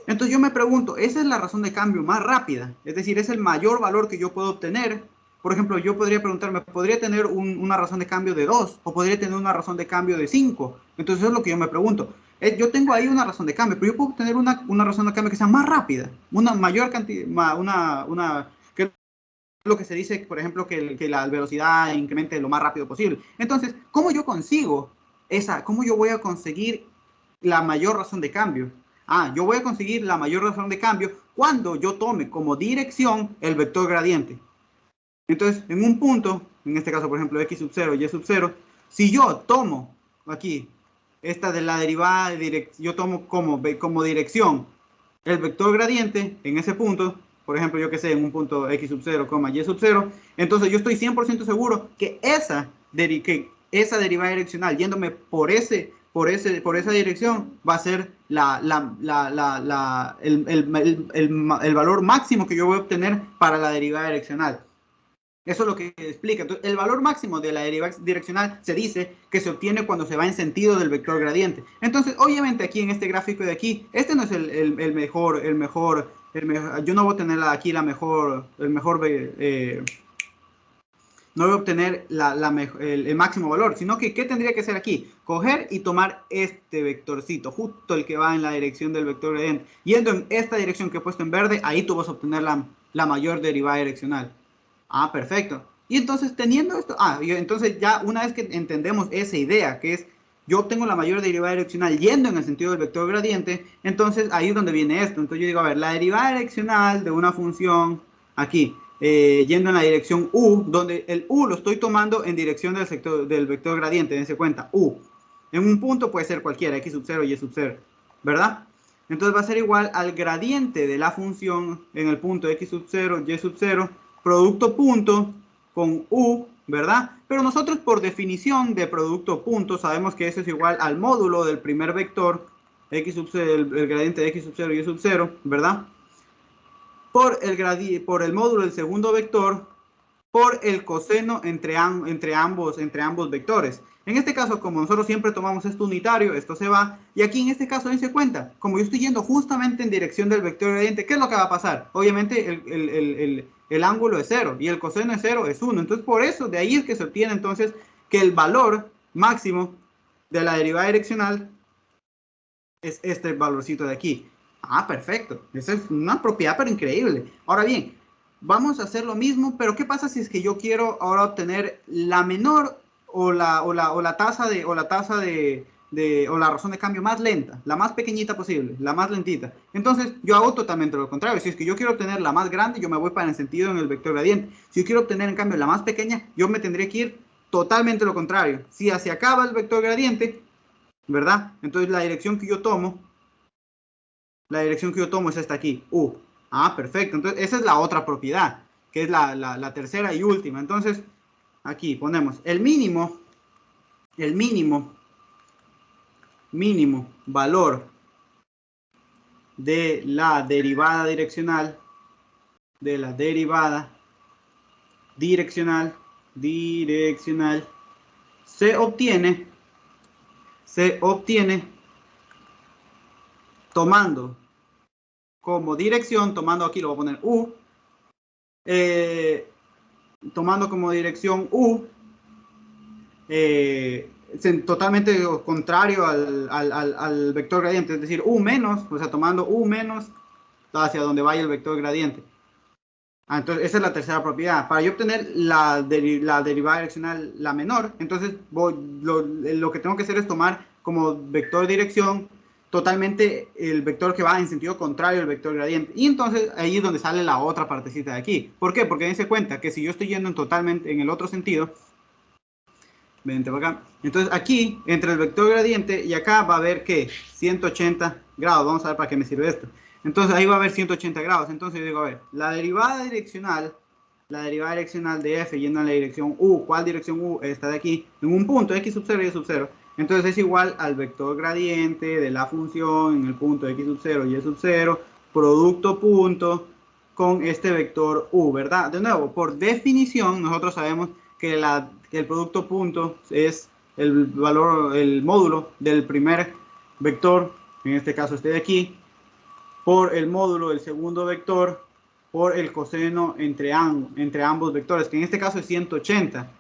Entonces yo me pregunto, ¿esa es la razón de cambio más rápida? Es decir, ¿es el mayor valor que yo puedo obtener? Por ejemplo, yo podría preguntarme, ¿podría tener una razón de cambio de 2? ¿O podría tener una razón de cambio de 5? Entonces eso es lo que yo me pregunto. Yo tengo ahí una razón de cambio, pero yo puedo tener una razón de cambio que sea más rápida, una mayor cantidad, que es lo que se dice, por ejemplo, que la velocidad incremente lo más rápido posible. Entonces, ¿cómo yo consigo cómo yo voy a conseguir la mayor razón de cambio? Yo voy a conseguir la mayor razón de cambio cuando yo tome como dirección el vector gradiente. Entonces, en un punto, en este caso, por ejemplo, x sub 0 y y sub 0, si yo tomo aquí, esta de la derivada, yo tomo como dirección el vector gradiente en ese punto, por ejemplo, yo que sé, en un punto x sub 0, y sub 0, entonces yo estoy 100% seguro que esa derivada direccional, yéndome por esa dirección, va a ser el valor máximo que yo voy a obtener para la derivada direccional. Eso es lo que explica. Entonces, el valor máximo de la derivada direccional se dice que se obtiene cuando se va en sentido del vector gradiente. Entonces, obviamente aquí en este gráfico de aquí, este no es el mejor, yo no voy a tener aquí no voy a obtener el máximo valor, sino que ¿qué tendría que hacer aquí? Coger y tomar este vectorcito, justo el que va en la dirección del vector gradiente. Yendo en esta dirección que he puesto en verde, ahí tú vas a obtener la mayor derivada direccional. Perfecto. Y entonces teniendo esto, entonces ya una vez que entendemos esa idea, que es yo obtengo la mayor derivada direccional yendo en el sentido del vector gradiente, entonces ahí es donde viene esto. Entonces yo digo, a ver, la derivada direccional de una función aquí, yendo en la dirección u, donde el u lo estoy tomando en dirección del vector gradiente, dense cuenta, u. En un punto puede ser cualquiera, x sub 0 y sub 0, ¿verdad? Entonces va a ser igual al gradiente de la función en el punto x sub 0, y sub 0, producto punto con u, ¿verdad? Pero nosotros por definición de producto punto sabemos que eso es igual al módulo del primer vector, x sub 0, el gradiente de x sub 0 y sub 0, ¿verdad? Por el módulo del segundo vector, por el coseno entre ambos vectores. En este caso, como nosotros siempre tomamos esto unitario, esto se va, y aquí en este caso dense cuenta, como yo estoy yendo justamente en dirección del vector gradiente, ¿qué es lo que va a pasar? Obviamente el ángulo es 0 y el coseno es 0, es 1. Entonces por eso, de ahí es que se obtiene entonces que el valor máximo de la derivada direccional es este valorcito de aquí. Perfecto. Esa es una propiedad pero increíble. Ahora bien, vamos a hacer lo mismo, pero ¿qué pasa si es que yo quiero ahora obtener la menor o la razón de cambio más lenta, la más pequeñita posible, la más lentita? Entonces yo hago totalmente lo contrario. Si es que yo quiero obtener la más grande, yo me voy para el sentido en el vector gradiente. Si yo quiero obtener en cambio la más pequeña, yo me tendría que ir totalmente lo contrario. Si hacia acá va el vector gradiente, ¿verdad? Entonces la dirección que yo tomo es esta aquí, u. Perfecto. Entonces esa es la otra propiedad, que es la tercera y última. Entonces aquí ponemos el mínimo valor de la derivada direccional, se obtiene tomando como dirección, aquí lo voy a poner u, tomando como dirección u, totalmente contrario al vector gradiente, es decir, u menos, o sea, tomando u menos hacia donde vaya el vector gradiente. Entonces, esa es la tercera propiedad. Para yo obtener la derivada direccional, la menor, entonces lo que tengo que hacer es tomar como vector dirección totalmente el vector que va en sentido contrario al vector gradiente. Y entonces ahí es donde sale la otra partecita de aquí. ¿Por qué? Porque dense cuenta que si yo estoy yendo totalmente en el otro sentido, vente para acá. Entonces aquí, entre el vector gradiente y acá va a haber que 180 grados. Vamos a ver para qué me sirve esto. Entonces ahí va a haber 180 grados. Entonces yo digo, a ver, la derivada direccional de f yendo en la dirección u. ¿Cuál dirección u? Esta de aquí. En un punto x sub 0 y sub 0. Entonces es igual al vector gradiente de la función en el punto x sub 0 y sub 0. Producto punto con este vector u, ¿verdad? De nuevo, por definición, nosotros sabemos que el producto punto es el valor, el módulo del primer vector, en este caso este de aquí, por el módulo del segundo vector, por el coseno entre ambos vectores, que en este caso es 180.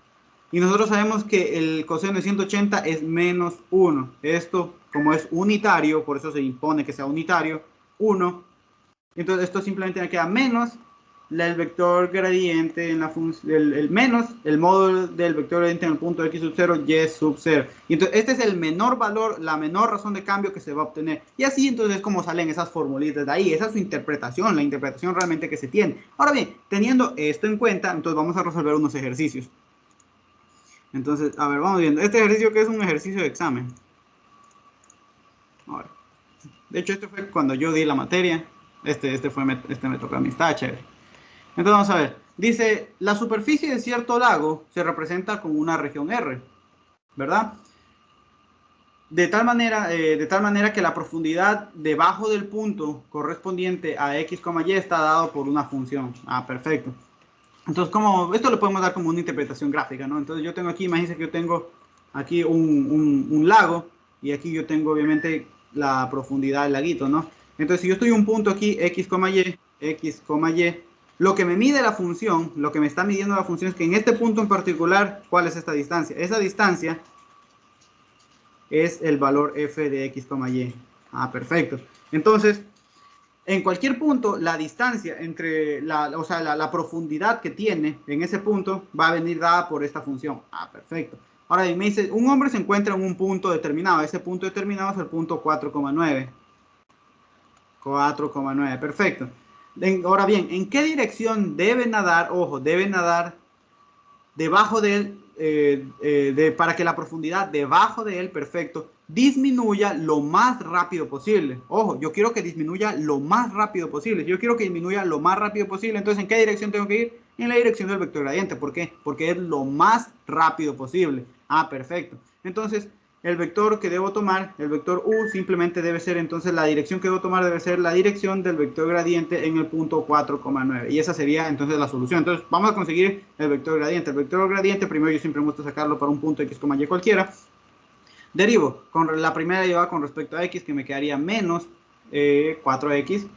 Y nosotros sabemos que el coseno de 180 es menos 1. Esto, como es unitario, por eso se impone que sea unitario, 1. Entonces esto simplemente me queda menos el vector gradiente en la función, el menos el módulo del vector gradiente en el punto x sub 0, y sub 0. Y entonces este es el menor valor, la menor razón de cambio que se va a obtener. Y así entonces es como salen esas formulitas de ahí. Esa es su interpretación, la interpretación realmente que se tiene. Ahora bien, teniendo esto en cuenta, entonces vamos a resolver unos ejercicios. Entonces, a ver, vamos viendo. Este ejercicio que es un ejercicio de examen. Ahora, de hecho, este fue cuando yo di la materia. Este me tocó a mí, está chévere. Entonces vamos a ver. Dice, la superficie de cierto lago se representa como una región R, ¿verdad? De tal manera que la profundidad debajo del punto correspondiente a x, y está dado por una función. Ah, perfecto. Entonces, esto lo podemos dar como una interpretación gráfica, ¿no? Entonces yo tengo aquí, imagínense que yo tengo aquí un lago y aquí yo tengo obviamente la profundidad del laguito, ¿no? Entonces si yo estoy en un punto aquí, x, y, lo que me mide la función, lo que me está midiendo la función es que en este punto en particular, ¿cuál es esta distancia? Esa distancia es el valor f de x, y. Ah, perfecto. Entonces, en cualquier punto, la distancia entre la profundidad que tiene en ese punto va a venir dada por esta función. Ah, perfecto. Ahora me dice, un hombre se encuentra en un punto determinado. Ese punto determinado es el punto 4,9. 4,9, perfecto. Ahora bien, ¿en qué dirección debe nadar? Ojo, debe nadar debajo de él, para que la profundidad debajo de él, perfecto, disminuya lo más rápido posible. Ojo, yo quiero que disminuya lo más rápido posible. Si yo quiero que disminuya lo más rápido posible, entonces ¿en qué dirección tengo que ir? En la dirección del vector gradiente. ¿Por qué? Porque es lo más rápido posible. Ah, perfecto. Entonces, el vector que debo tomar, el vector u, simplemente debe ser, entonces la dirección que debo tomar debe ser la dirección del vector gradiente en el punto 4,9. Y esa sería entonces la solución. Entonces vamos a conseguir el vector gradiente. El vector gradiente, primero yo siempre me gusta sacarlo para un punto x, y cualquiera. Derivo con la primera derivada con respecto a x, que me quedaría menos 4x.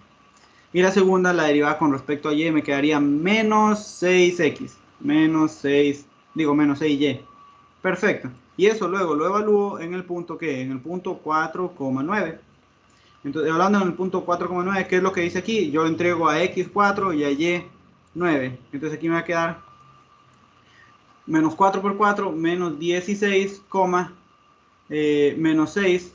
Y la segunda, la derivada con respecto a y, me quedaría menos 6x. Menos 6y. Perfecto. Y eso luego lo evalúo en el punto ¿qué? En el punto 4,9. Entonces, hablando en el punto 4,9, ¿qué es lo que dice aquí? Yo entrego a x4 y a y9. Entonces aquí me va a quedar menos 4 por 4, menos 16, menos 6.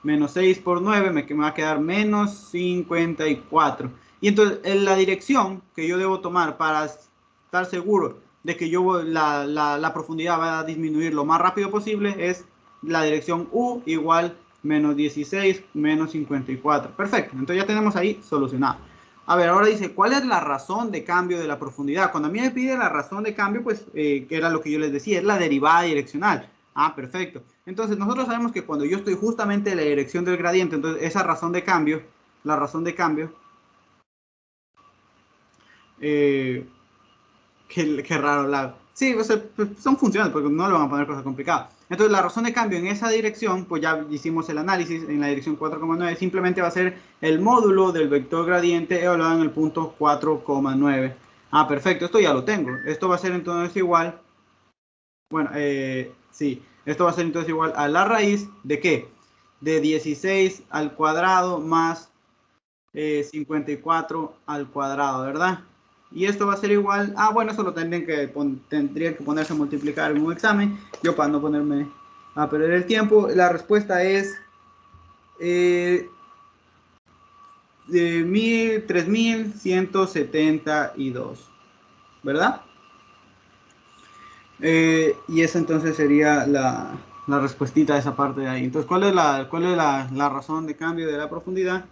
Menos 6 por 9 me va a quedar menos 54. Y entonces en la dirección que yo debo tomar para estar seguro de que la profundidad va a disminuir lo más rápido posible es la dirección u igual menos 16 menos 54. Perfecto, entonces ya tenemos ahí solucionado. A ver, ahora dice, ¿cuál es la razón de cambio de la profundidad? Cuando a mí me pide la razón de cambio, pues, que era lo que yo les decía, es la derivada direccional. Ah, perfecto. Entonces, nosotros sabemos que cuando yo estoy justamente en la dirección del gradiente, entonces esa razón de cambio, la razón de cambio, qué raro. Sí, o sea, son funciones, porque no le van a poner cosas complicadas. Entonces, la razón de cambio en esa dirección, pues ya hicimos el análisis en la dirección 4,9, simplemente va a ser el módulo del vector gradiente evaluado en el punto 4,9. Ah, perfecto, esto ya lo tengo. Esto va a ser entonces igual, bueno, sí, esto va a ser entonces igual a la raíz de ¿qué? De 16 al cuadrado más 54 al cuadrado, ¿verdad? Y esto va a ser igual, bueno, eso lo tendría que ponerse a multiplicar en un examen. Yo para no ponerme a perder el tiempo, la respuesta es 3172, ¿verdad? Y esa entonces sería la respuestita de esa parte de ahí. Entonces, ¿cuál es la razón de cambio de la profundidad?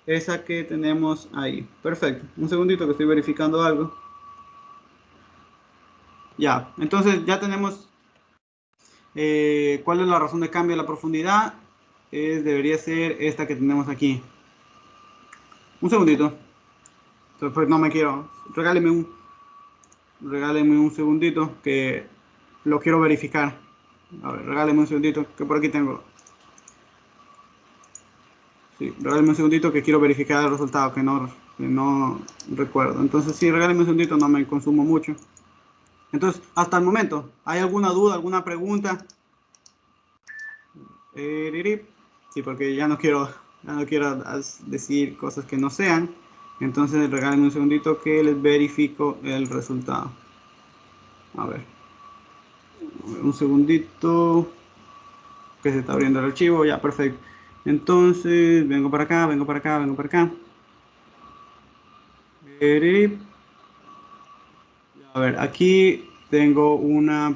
Esa que tenemos ahí. Perfecto. Un segundito que estoy verificando algo. Ya, entonces ya tenemos cuál es la razón de cambio de la profundidad. Debería ser esta que tenemos aquí. Un segundito. Entonces, pues no me quiero. Regáleme un segundito que lo quiero verificar. A ver, regáleme un segundito que por aquí tengo. Sí, regáleme un segundito que quiero verificar el resultado que no recuerdo. Entonces, sí, regáleme un segundito, no me consumo mucho. Entonces, hasta el momento, ¿hay alguna duda, alguna pregunta? Sí, porque ya no quiero decir cosas que no sean. Entonces, regálenme un segundito que les verifico el resultado. A ver, un segundito que se está abriendo el archivo. Ya, perfecto. Entonces, vengo para acá, vengo para acá, vengo para acá. A ver, aquí tengo una...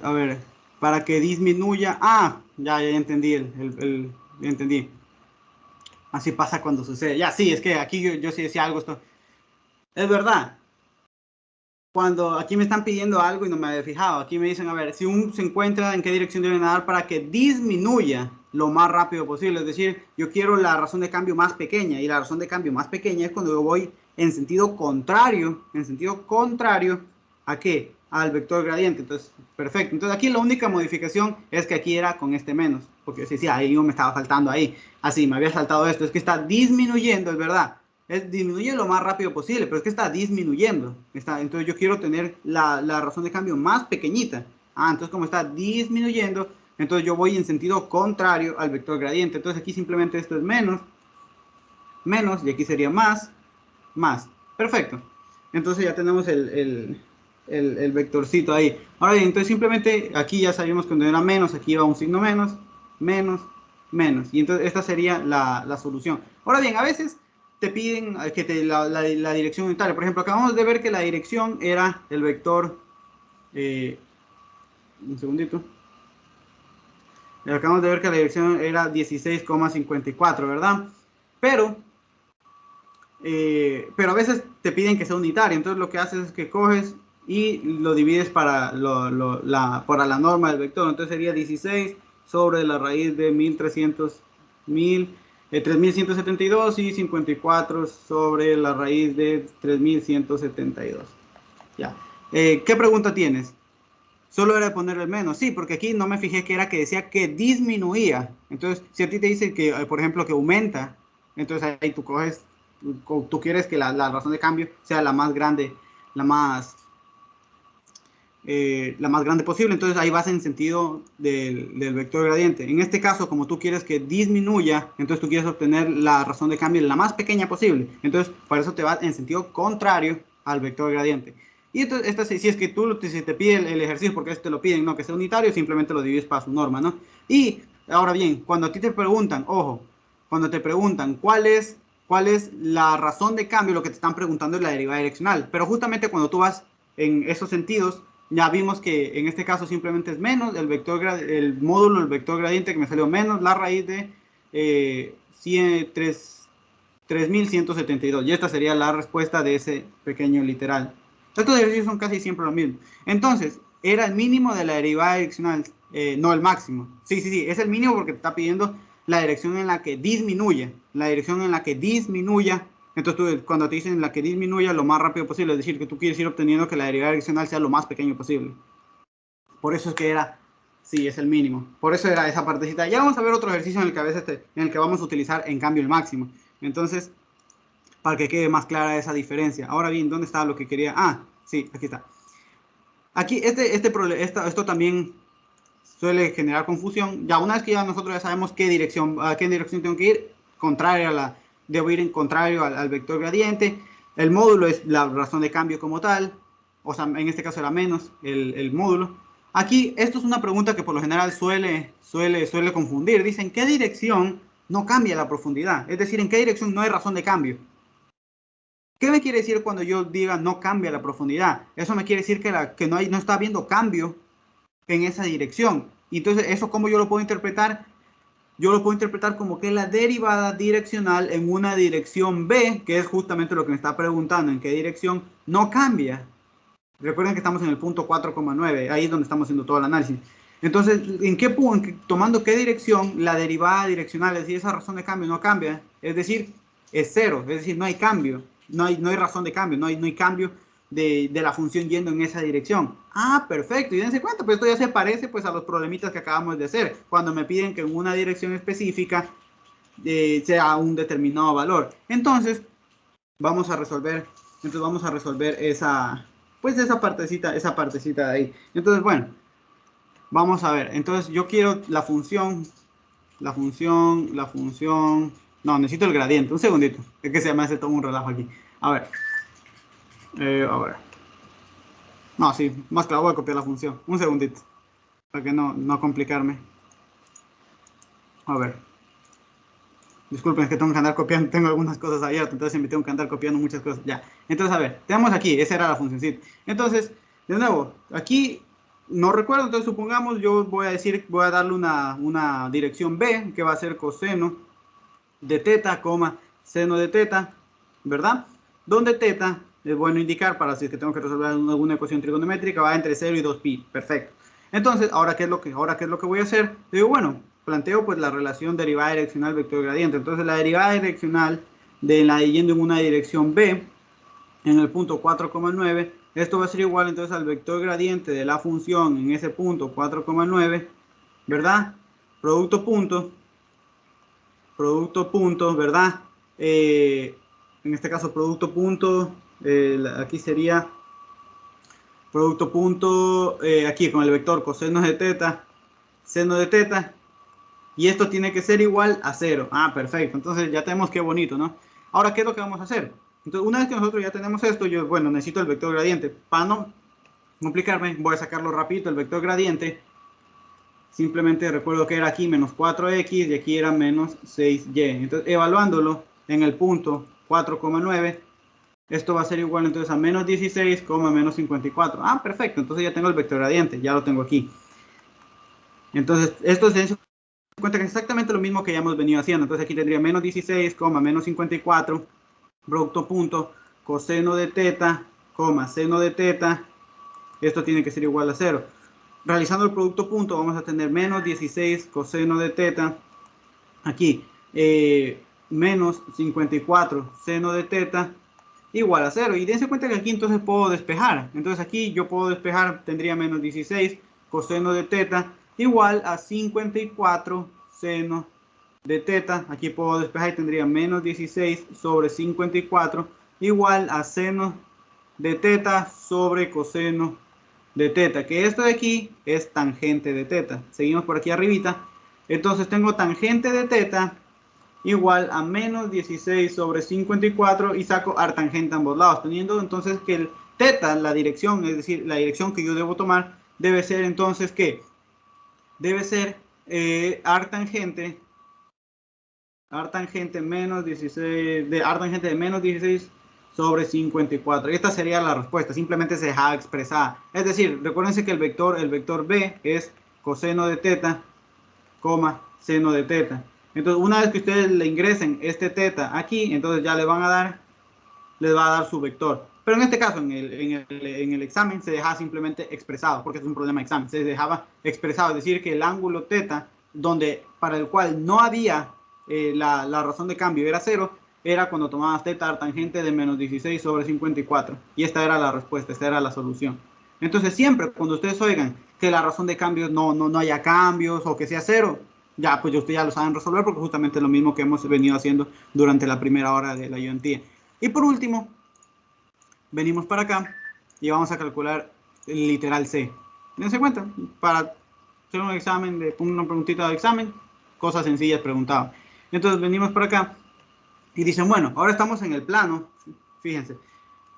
a ver, para que disminuya... Ah, ya entendí ya entendí. Así pasa cuando sucede. Ya, sí, es que aquí yo sí decía algo. Esto es verdad. Cuando aquí me están pidiendo algo y no me había fijado, aquí me dicen, a ver, si se encuentra, en qué dirección debe nadar para que disminuya lo más rápido posible. Es decir, yo quiero la razón de cambio más pequeña, y la razón de cambio más pequeña es cuando yo voy en sentido contrario ¿a qué? Al vector gradiente. Entonces, perfecto. Entonces aquí la única modificación es que aquí era con este menos, porque sí, ahí no me estaba faltando ahí. Así, me había saltado esto, es que está disminuyendo, es verdad. Disminuye lo más rápido posible, pero es que está disminuyendo. Entonces yo quiero tener la razón de cambio más pequeñita. Entonces como está disminuyendo, entonces yo voy en sentido contrario al vector gradiente. Entonces aquí simplemente esto es menos, menos, y aquí sería más, más. Perfecto. Entonces ya tenemos el vectorcito ahí. Ahora bien, entonces simplemente aquí ya sabíamos que cuando era menos, aquí va un signo menos, menos, menos. Y entonces esta sería la solución. Ahora bien, a veces te piden que la dirección unitaria. Por ejemplo, acabamos de ver que la dirección era el vector... un segundito. Acabamos de ver que la dirección era 16,54, ¿verdad? Pero a veces te piden que sea unitaria. Entonces lo que haces es que coges y lo divides para la norma del vector. Entonces sería 16 sobre la raíz de 3172 y 54 sobre la raíz de 3172. Ya. ¿Qué pregunta tienes? Solo era de poner el menos. Sí, porque aquí no me fijé que era que decía que disminuía. Entonces, si a ti te dice que, por ejemplo, que aumenta, entonces ahí tú coges, tú quieres que la razón de cambio sea la más grande, la más, la más grande posible. Entonces ahí vas en sentido del vector gradiente. En este caso, como tú quieres que disminuya, entonces tú quieres obtener la razón de cambio la más pequeña posible. Entonces, por eso te vas en sentido contrario al vector gradiente. Y entonces, si es que si te pide el ejercicio, porque te lo piden, no que sea unitario, simplemente lo divides para su norma, ¿no? Y ahora bien, cuando a ti te preguntan, ojo, cuando te preguntan cuál es la razón de cambio, lo que te están preguntando es la derivada direccional. Pero justamente cuando tú vas en esos sentidos, ya vimos que en este caso simplemente es menos el módulo, el vector gradiente que me salió menos la raíz de 3172. Y esta sería la respuesta de ese pequeño literal. Estos ejercicios son casi siempre lo mismo. Entonces, era el mínimo de la derivada direccional, no el máximo. Sí, es el mínimo porque te está pidiendo la dirección en la que disminuya. La dirección en la que disminuya. Entonces, cuando te dicen la que disminuya lo más rápido posible, es decir, que tú quieres ir obteniendo que la derivada direccional sea lo más pequeño posible. Por eso es que era, sí, es el mínimo. Por eso era esa partecita. Ya vamos a ver otro ejercicio en el que a veces en el que vamos a utilizar en cambio el máximo. Entonces, para que quede más clara esa diferencia. Ahora bien, ¿dónde está lo que quería? Sí, aquí está. Aquí esto también suele generar confusión. Ya una vez que nosotros ya sabemos a qué dirección tengo que ir, debo ir en contrario al vector gradiente. El módulo es la razón de cambio como tal, o sea, en este caso era menos el módulo. Aquí, esto es una pregunta que por lo general suele confundir. Dicen, ¿qué dirección no cambia la profundidad? Es decir, ¿en qué dirección no hay razón de cambio? ¿Qué me quiere decir cuando yo diga no cambia la profundidad? Eso me quiere decir que no está habiendo cambio en esa dirección. Y entonces, ¿eso cómo yo lo puedo interpretar? Yo lo puedo interpretar como que la derivada direccional en una dirección B, que es justamente lo que me está preguntando, en qué dirección no cambia. Recuerden que estamos en el punto 4,9, ahí es donde estamos haciendo todo el análisis. Entonces, tomando qué dirección la derivada direccional, es decir, esa razón de cambio no cambia. Es decir, es 0, es decir, no hay cambio, no hay razón de cambio, no hay cambio de la función yendo en esa dirección. Ah, perfecto, y dense cuenta, pues esto ya se parece pues a los problemitas que acabamos de hacer, cuando me piden que en una dirección específica sea un determinado valor. Entonces, vamos a resolver esa, pues esa partecita de ahí. Entonces, bueno, vamos a ver. Entonces, yo quiero la función, no, necesito el gradiente. Un segundito, es que se me hace todo un relajo aquí. A ver. A ver. No, sí, más claro, voy a copiar la función. Un segundito, para que no complicarme. A ver. Disculpen, es que tengo que andar copiando, tengo algunas cosas abiertas, entonces me tengo que andar copiando muchas cosas. Ya, entonces a ver, tenemos aquí, esa era la funcioncita. Entonces, de nuevo, aquí no recuerdo, entonces supongamos yo voy a darle una dirección B, que va a ser coseno de teta, seno de teta, ¿verdad? Donde teta, es bueno indicar para si es que tengo que resolver alguna ecuación trigonométrica, va entre 0 y 2pi, perfecto. Entonces, ¿ahora qué es lo que voy a hacer? Digo, bueno, planteo pues la relación derivada direccional vector gradiente. Entonces, la derivada direccional de la yendo en una dirección B, en el punto 4,9, esto va a ser igual entonces al vector gradiente de la función en ese punto 4,9, ¿verdad? Producto punto, ¿verdad? En este caso, producto punto, aquí sería producto punto, aquí con el vector coseno de teta, seno de teta, y esto tiene que ser igual a 0. Ah, perfecto, entonces ya tenemos qué bonito, ¿no? Ahora, ¿qué es lo que vamos a hacer? Entonces, una vez que nosotros ya tenemos esto, yo, bueno, necesito el vector gradiente. Para no complicarme, voy a sacarlo rapidito, el vector gradiente. Simplemente recuerdo que era aquí menos 4x y aquí era menos 6y. Entonces, evaluándolo en el punto 4,9, esto va a ser igual entonces a menos 16, menos 54. Ah, perfecto. Entonces ya tengo el vector gradiente, ya lo tengo aquí. Entonces, esto se da cuenta que es exactamente lo mismo que ya hemos venido haciendo. Entonces aquí tendría menos 16, menos 54, producto punto, coseno de teta, seno de teta. Esto tiene que ser igual a 0. Realizando el producto punto vamos a tener menos 16 coseno de teta, aquí menos 54 seno de teta igual a 0. Y dense cuenta que aquí entonces puedo despejar. Entonces aquí yo puedo despejar, tendría menos 16 coseno de teta igual a 54 seno de teta. Aquí puedo despejar y tendría menos 16 sobre 54 igual a seno de teta sobre coseno de teta, que esto de aquí es tangente de teta. Seguimos por aquí arribita. Entonces tengo tangente de teta igual a menos 16 sobre 54 y saco artangente a ambos lados, teniendo entonces que el teta, la dirección, es decir, la dirección que yo debo tomar, debe ser entonces que debe ser artangente menos 16 artangente de menos 16 sobre 54. Y esta sería la respuesta, simplemente se deja expresada. Es decir, recuérdense que el vector B es coseno de teta, seno de teta. Entonces, una vez que ustedes le ingresen este teta aquí, entonces ya les va a dar su vector. Pero en este caso, en el examen, se dejaba simplemente expresado, porque es un problema de examen. Se dejaba expresado, es decir, que el ángulo teta, para el cual no había la razón de cambio, era 0, era cuando tomabas teta tangente de menos 16 sobre 54. Y esta era la respuesta, esta era la solución. Entonces, siempre cuando ustedes oigan que la razón de cambio no haya cambios o que sea 0, ya, pues ustedes ya lo saben resolver, porque justamente es lo mismo que hemos venido haciendo durante la primera hora de la ayudantía. Y por último, venimos para acá y vamos a calcular el literal C. Dense cuenta, para hacer un examen, una preguntita de examen, cosas sencillas preguntadas. Entonces venimos para acá y dicen, bueno, ahora estamos en el plano, fíjense,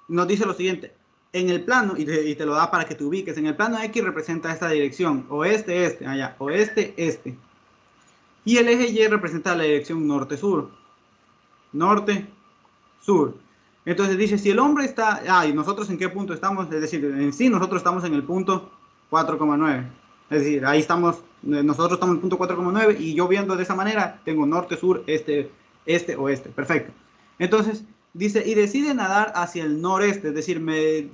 nos dice lo siguiente, en el plano, y te lo da para que te ubiques, en el plano X representa esta dirección, oeste, este, allá, oeste, este. Y el eje Y representa la dirección norte-sur, norte-sur. Entonces dice, si el hombre está, ¿y nosotros en qué punto estamos? Es decir, en sí nosotros estamos en el punto 4,9. Es decir, ahí estamos, nosotros estamos en el punto 4,9 y yo viendo de esa manera, tengo norte, sur, este, oeste. Perfecto. Entonces, dice, y decide nadar hacia el noreste, es decir,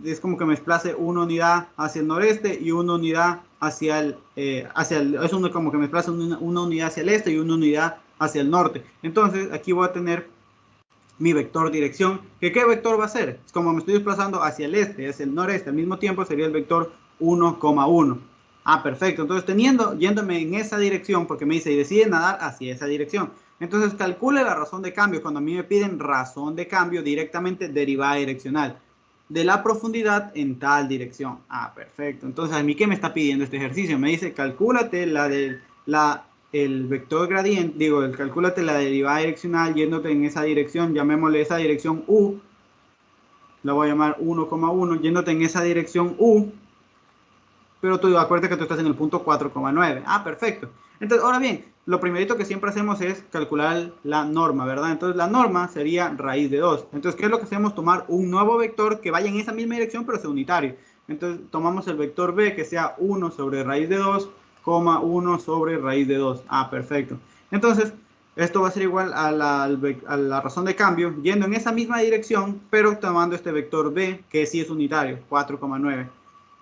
es como que me desplace una unidad hacia el noreste y una unidad hacia el es como que me desplace una unidad hacia el este y una unidad hacia el norte. Entonces, aquí voy a tener mi vector dirección. ¿Qué vector va a ser? Como me estoy desplazando hacia el este, hacia el noreste, al mismo tiempo sería el vector 1,1. Ah, perfecto. Entonces, yéndome en esa dirección, porque me dice, y decide nadar hacia esa dirección. Entonces, calcule la razón de cambio. Cuando a mí me piden razón de cambio, directamente derivada direccional de la profundidad en tal dirección. Ah, perfecto. Entonces, ¿a mí qué me está pidiendo este ejercicio? Me dice, calcúlate el vector gradiente, calcúlate la derivada direccional yéndote en esa dirección, llamémosle esa dirección U, la voy a llamar 1,1, yéndote en esa dirección U, pero tú acuérdate que tú estás en el punto 4,9. Ah, perfecto. Entonces, ahora bien, lo primerito que siempre hacemos es calcular la norma, ¿verdad? Entonces, la norma sería raíz de 2. Entonces, ¿qué es lo que hacemos? Tomar un nuevo vector que vaya en esa misma dirección, pero sea unitario. Entonces, tomamos el vector B, que sea 1 sobre raíz de 2, 1 sobre raíz de 2. Ah, perfecto. Entonces, esto va a ser igual a la razón de cambio, yendo en esa misma dirección, pero tomando este vector B, que sí es unitario, 4,9.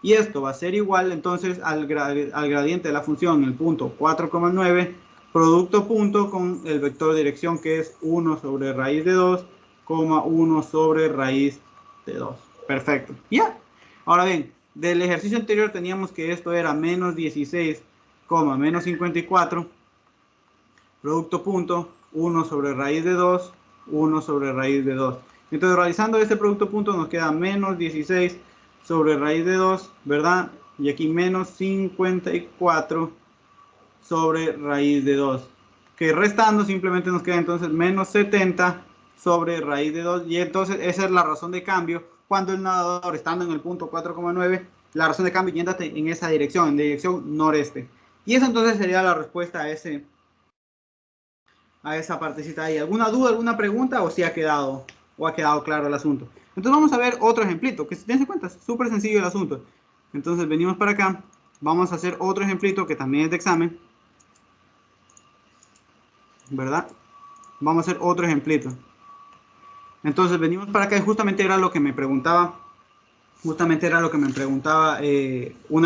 Y esto va a ser igual entonces al gradiente de la función en el punto 4,9 producto punto con el vector de dirección que es 1 sobre raíz de 2, 1 sobre raíz de 2. Perfecto. Ya. Ahora bien, del ejercicio anterior teníamos que esto era menos 16, menos 54, producto punto, 1 sobre raíz de 2, 1 sobre raíz de 2. Entonces, realizando este producto punto nos queda menos 16 sobre raíz de 2, ¿verdad? Y aquí menos 54 sobre raíz de 2. Que restando simplemente nos queda entonces menos 70 sobre raíz de 2. Y entonces esa es la razón de cambio cuando el nadador estando en el punto 4,9, la razón de cambio yéndote en esa dirección, en dirección noreste. Y esa entonces sería la respuesta a esa partecita ahí. ¿Alguna duda, alguna pregunta o si ha quedado claro el asunto? Entonces vamos a ver otro ejemplito, que si tienes en cuenta es súper sencillo el asunto. Entonces venimos para acá, vamos a hacer otro ejemplito que también es de examen, ¿verdad? Vamos a hacer otro ejemplito. Entonces venimos para acá y justamente era lo que me preguntaba, una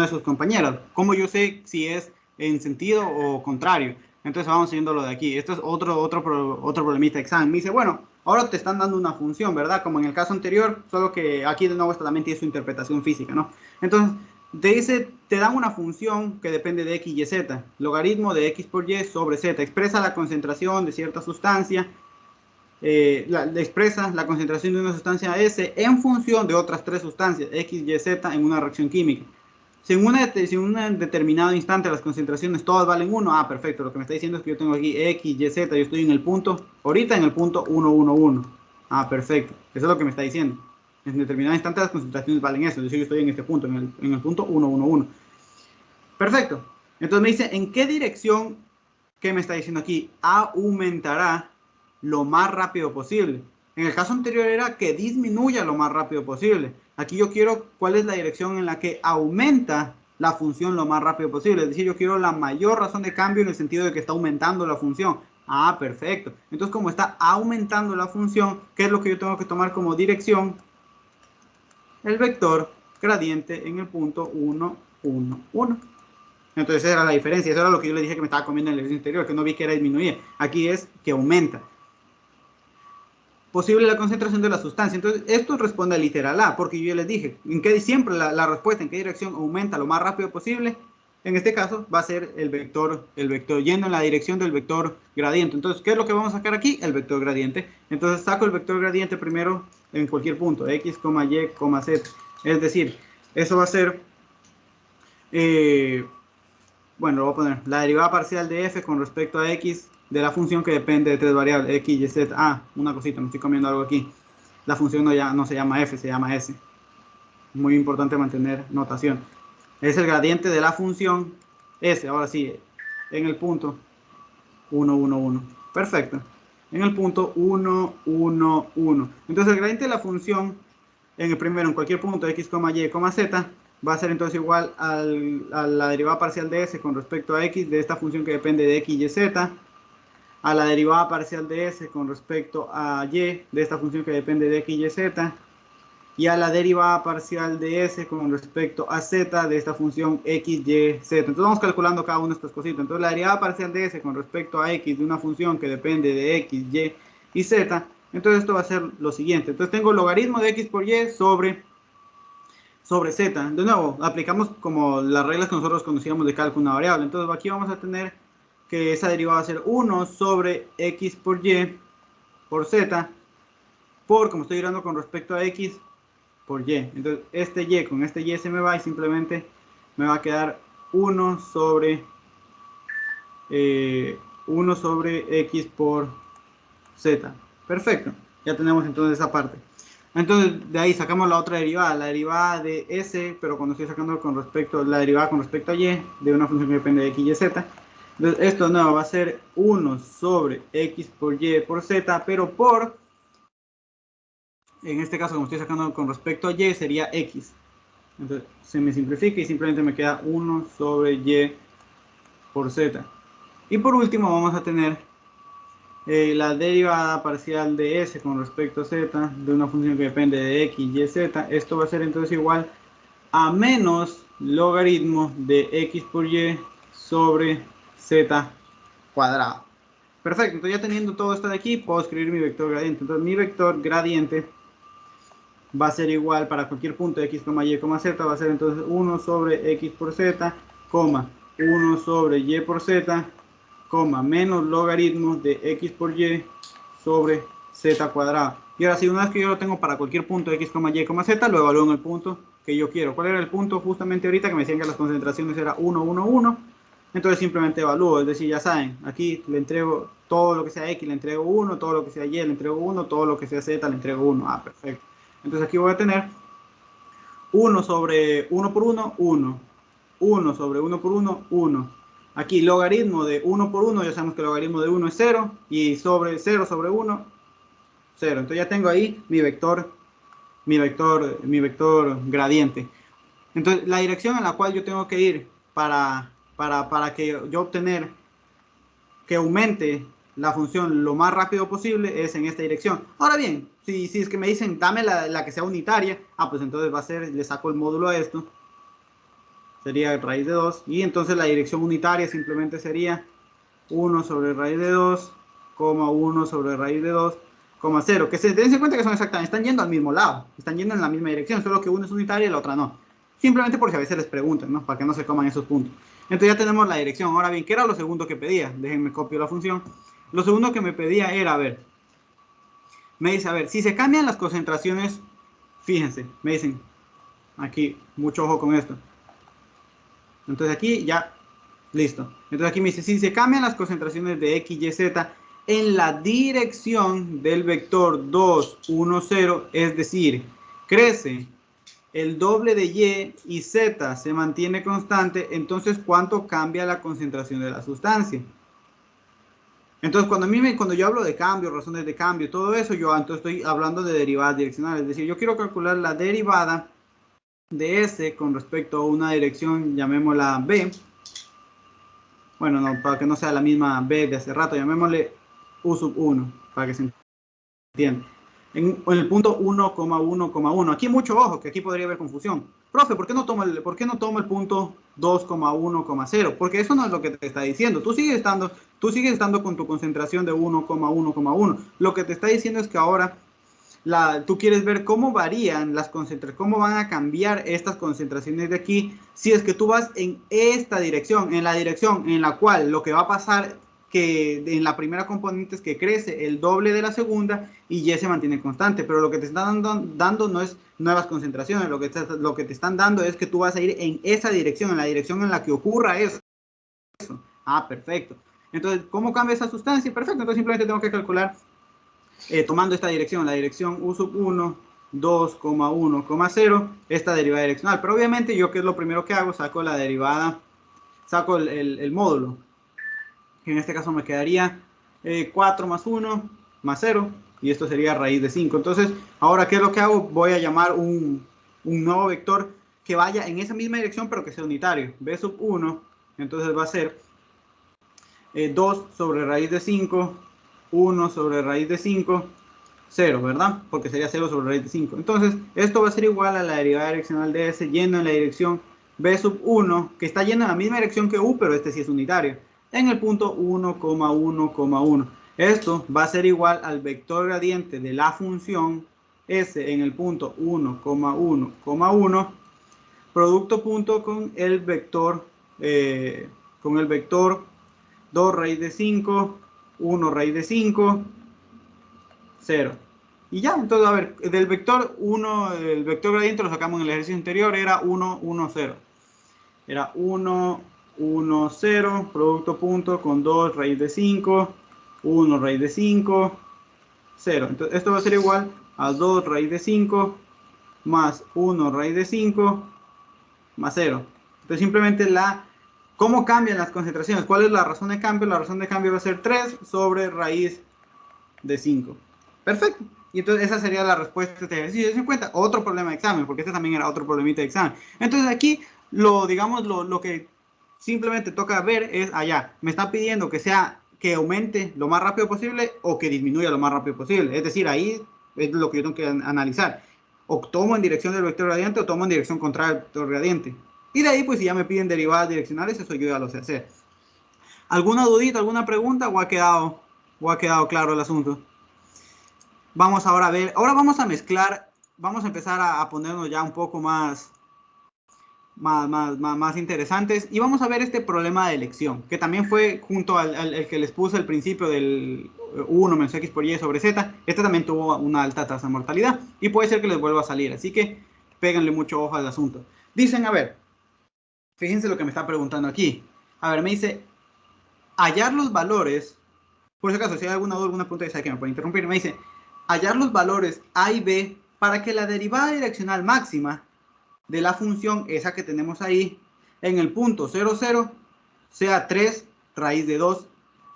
de sus compañeras. ¿Cómo yo sé si es en sentido o contrario? Entonces vamos siguiendo lo de aquí. Esto es otro problemita de examen. Me dice, bueno, ahora te están dando una función, ¿verdad? Como en el caso anterior, solo que aquí de nuevo esta también tiene su interpretación física, ¿no? Entonces, te dan una función que depende de x y z. Logaritmo de x por y sobre z. Expresa la concentración de cierta sustancia. Expresa la concentración de una sustancia S en función de otras tres sustancias, X, Y, Z, en una reacción química. Si en un determinado instante las concentraciones todas valen 1, ah, perfecto, lo que me está diciendo es que yo tengo aquí X, Y, Z, yo estoy en el punto, ahorita en el punto 1, 1, 1. Ah, perfecto, eso es lo que me está diciendo. En determinado instante las concentraciones valen eso, es decir, yo estoy en este punto, en el punto 1, 1, 1. Perfecto, entonces me dice, ¿en qué dirección, qué me está diciendo aquí? Aumentará lo más rápido posible. En el caso anterior era que disminuya lo más rápido posible. Aquí yo quiero cuál es la dirección en la que aumenta la función lo más rápido posible. Es decir, yo quiero la mayor razón de cambio en el sentido de que está aumentando la función. Ah, perfecto. Entonces, como está aumentando la función, ¿qué es lo que yo tengo que tomar como dirección? El vector gradiente en el punto 1, 1, 1. Entonces esa era la diferencia. Eso era lo que yo le dije que me estaba comiendo en el ejercicio anterior, que no vi que era disminuir. Aquí es que aumenta. Posible la concentración de la sustancia. Entonces, esto responde al literal A, porque yo les dije, siempre la respuesta en qué dirección aumenta lo más rápido posible. En este caso va a ser el vector yendo en la dirección del vector gradiente. Entonces, ¿qué es lo que vamos a sacar aquí? El vector gradiente. Entonces, saco el vector gradiente primero en cualquier punto, x, y, z. Es decir, eso va a ser, bueno, lo voy a poner, la derivada parcial de f con respecto a x de la función que depende de tres variables, x, y, z. Ah, una cosita, me estoy comiendo algo aquí. La función no se llama f, se llama s. Muy importante mantener notación. Es el gradiente de la función s, ahora sí, en el punto 1, 1, 1. Perfecto. En el punto 1, 1, 1. Entonces el gradiente de la función, en cualquier punto x, y, z, va a ser entonces igual a la derivada parcial de s con respecto a x de esta función que depende de x, y, z, a la derivada parcial de s con respecto a y de esta función que depende de x, y, z, y a la derivada parcial de s con respecto a z de esta función x, y, z. Entonces vamos calculando cada una de estas cositas. Entonces la derivada parcial de s con respecto a x de una función que depende de x, y z Entonces esto va a ser lo siguiente. Entonces tengo logaritmo de x por y sobre z. De nuevo, aplicamos como las reglas que nosotros conocíamos de cálculo de una variable. Entonces aquí vamos a tener que esa derivada va a ser 1 sobre x por y por z, por, como estoy girando con respecto a x, por y. Entonces este y con este y se me va y simplemente me va a quedar 1 sobre 1 sobre x por z. Perfecto, ya tenemos entonces esa parte. Entonces de ahí sacamos la otra derivada, la derivada de s, pero cuando estoy sacando con respecto, la derivada con respecto a y, de una función que depende de x, y, z. Entonces esto no va a ser 1 sobre x por y por z, pero por, en este caso como estoy sacando con respecto a y, sería x. Entonces se me simplifica y simplemente me queda 1 sobre y por z. Y por último vamos a tener la derivada parcial de s con respecto a z de una función que depende de x, y, z. Esto va a ser entonces igual a menos logaritmo de x por y sobre z cuadrado. Perfecto, entonces ya teniendo todo esto de aquí, puedo escribir mi vector gradiente. Entonces mi vector gradiente va a ser igual para cualquier punto de x, y, z, va a ser entonces 1 sobre x por z, 1 sobre y por z, menos logaritmo de x por y sobre z cuadrado. Y ahora sí, una vez que yo lo tengo para cualquier punto de x, y, z, lo evalúo en el punto que yo quiero. ¿Cuál era el punto justamente ahorita? Que me decían que las concentraciones era 1, 1, 1. Entonces simplemente evalúo, es decir, ya saben, aquí le entrego todo lo que sea x, le entrego 1, todo lo que sea y, le entrego 1, todo lo que sea z, le entrego 1. Ah, perfecto. Entonces aquí voy a tener 1 sobre 1 por 1, 1. 1 sobre 1 por 1, 1. Aquí logaritmo de 1 por 1, ya sabemos que el logaritmo de 1 es 0. Y sobre 0 sobre 1, 0. Entonces ya tengo ahí mi vector gradiente. Entonces la dirección en la cual yo tengo que ir para que yo obtener que aumente la función lo más rápido posible es en esta dirección. Ahora bien, si es que me dicen dame la que sea unitaria, pues entonces va a ser, le saco el módulo a esto, sería raíz de 2, y entonces la dirección unitaria simplemente sería 1 sobre raíz de 2, 1 sobre raíz de 2, 0, que se den cuenta que son exactamente, están yendo al mismo lado, están yendo en la misma dirección, solo que una es unitaria y la otra no. Simplemente porque a veces les preguntan, ¿no? Para que no se coman esos puntos. Entonces ya tenemos la dirección. Ahora bien, ¿qué era lo segundo que pedía? Déjenme copio la función. Lo segundo que me pedía era, a ver, me dice, a ver, si se cambian las concentraciones, fíjense, me dicen, aquí, mucho ojo con esto. Entonces aquí ya, listo. Entonces aquí me dice, si se cambian las concentraciones de x, y, z en la dirección del vector 2, 1, 0, es decir, crece el doble de y z se mantiene constante, entonces ¿cuánto cambia la concentración de la sustancia? Entonces cuando yo hablo de cambio, razones de cambio, todo eso, yo entonces estoy hablando de derivadas direccionales, es decir, yo quiero calcular la derivada de S con respecto a una dirección, llamémosla B. Bueno, no, para que no sea la misma B de hace rato, llamémosle U sub 1, para que se entienda. En el punto 1,1,1. Aquí mucho ojo, que aquí podría haber confusión. Profe, ¿por qué no tomo el punto 2,1,0? Porque eso no es lo que te está diciendo. Tú sigues estando con tu concentración de 1,1,1. Lo que te está diciendo es que ahora tú quieres ver cómo varían las concentraciones, cómo van a cambiar estas concentraciones de aquí, si es que tú vas en esta dirección, en la dirección en la cual lo que va a pasar que en la primera componente es que crece el doble de la segunda y y se mantiene constante, pero lo que te están dando no es nuevas concentraciones, lo que te están dando es que tú vas a ir en esa dirección, en la dirección en la que ocurra eso. Ah, perfecto. Entonces, ¿cómo cambia esa sustancia? Perfecto, entonces simplemente tengo que calcular tomando esta dirección, la dirección U sub 1, 2,1,0, esta derivada direccional. Pero obviamente yo, ¿qué es lo primero que hago? Saco la derivada, saco el módulo, que en este caso me quedaría 4 más 1 más 0, y esto sería raíz de 5. Entonces, ahora, ¿qué es lo que hago? Voy a llamar un nuevo vector que vaya en esa misma dirección, pero que sea unitario. B sub 1, entonces va a ser 2 sobre raíz de 5, 1 sobre raíz de 5, 0, ¿verdad? Porque sería 0 sobre raíz de 5. Entonces, esto va a ser igual a la derivada direccional de S yendo en la dirección B sub 1, que está yendo en la misma dirección que U, pero este sí es unitario, en el punto 1,1,1. Esto va a ser igual al vector gradiente de la función s en el punto 1,1,1 producto punto con el vector 2 raíz de 5, 1 raíz de 5, 0. Y ya, entonces, a ver, del vector 1, el vector gradiente lo sacamos en el ejercicio anterior, era 1, 1, 0. Era 1, 1, 0, producto punto con 2 raíz de 5, 1 raíz de 5, 0. Entonces, esto va a ser igual a 2 raíz de 5 más 1 raíz de 5 más 0. Entonces, simplemente ¿cómo cambian las concentraciones? ¿Cuál es la razón de cambio? La razón de cambio va a ser 3 sobre raíz de 5. Perfecto. Y entonces esa sería la respuesta de este ejercicio. Se cuenta otro problema de examen, porque este también era otro problemita de examen. Entonces aquí, digamos, lo que simplemente toca ver es allá. Me está pidiendo que aumente lo más rápido posible o que disminuya lo más rápido posible. Es decir, ahí es lo que yo tengo que analizar. O tomo en dirección del vector gradiente o tomo en dirección contraria al vector gradiente. Y de ahí, pues si ya me piden derivadas direccionales, eso yo ya lo sé hacer. ¿Alguna dudita, alguna pregunta o ha quedado claro el asunto? Vamos ahora a ver, ahora vamos a mezclar, vamos a empezar a ponernos ya un poco más interesantes y vamos a ver este problema de elección, que también fue junto al que les puse al principio del 1 menos x por y sobre z. Este también tuvo una alta tasa de mortalidad y puede ser que les vuelva a salir, así que péganle mucho ojo al asunto. Dicen, a ver, fíjense lo que me está preguntando aquí. A ver, me dice, hallar los valores, por si acaso, si hay alguna duda, alguna pregunta, ya sabe que me puede interrumpir. Me dice, hallar los valores a y b para que la derivada direccional máxima de la función, esa que tenemos ahí, en el punto 0, 0, sea 3 raíz de 2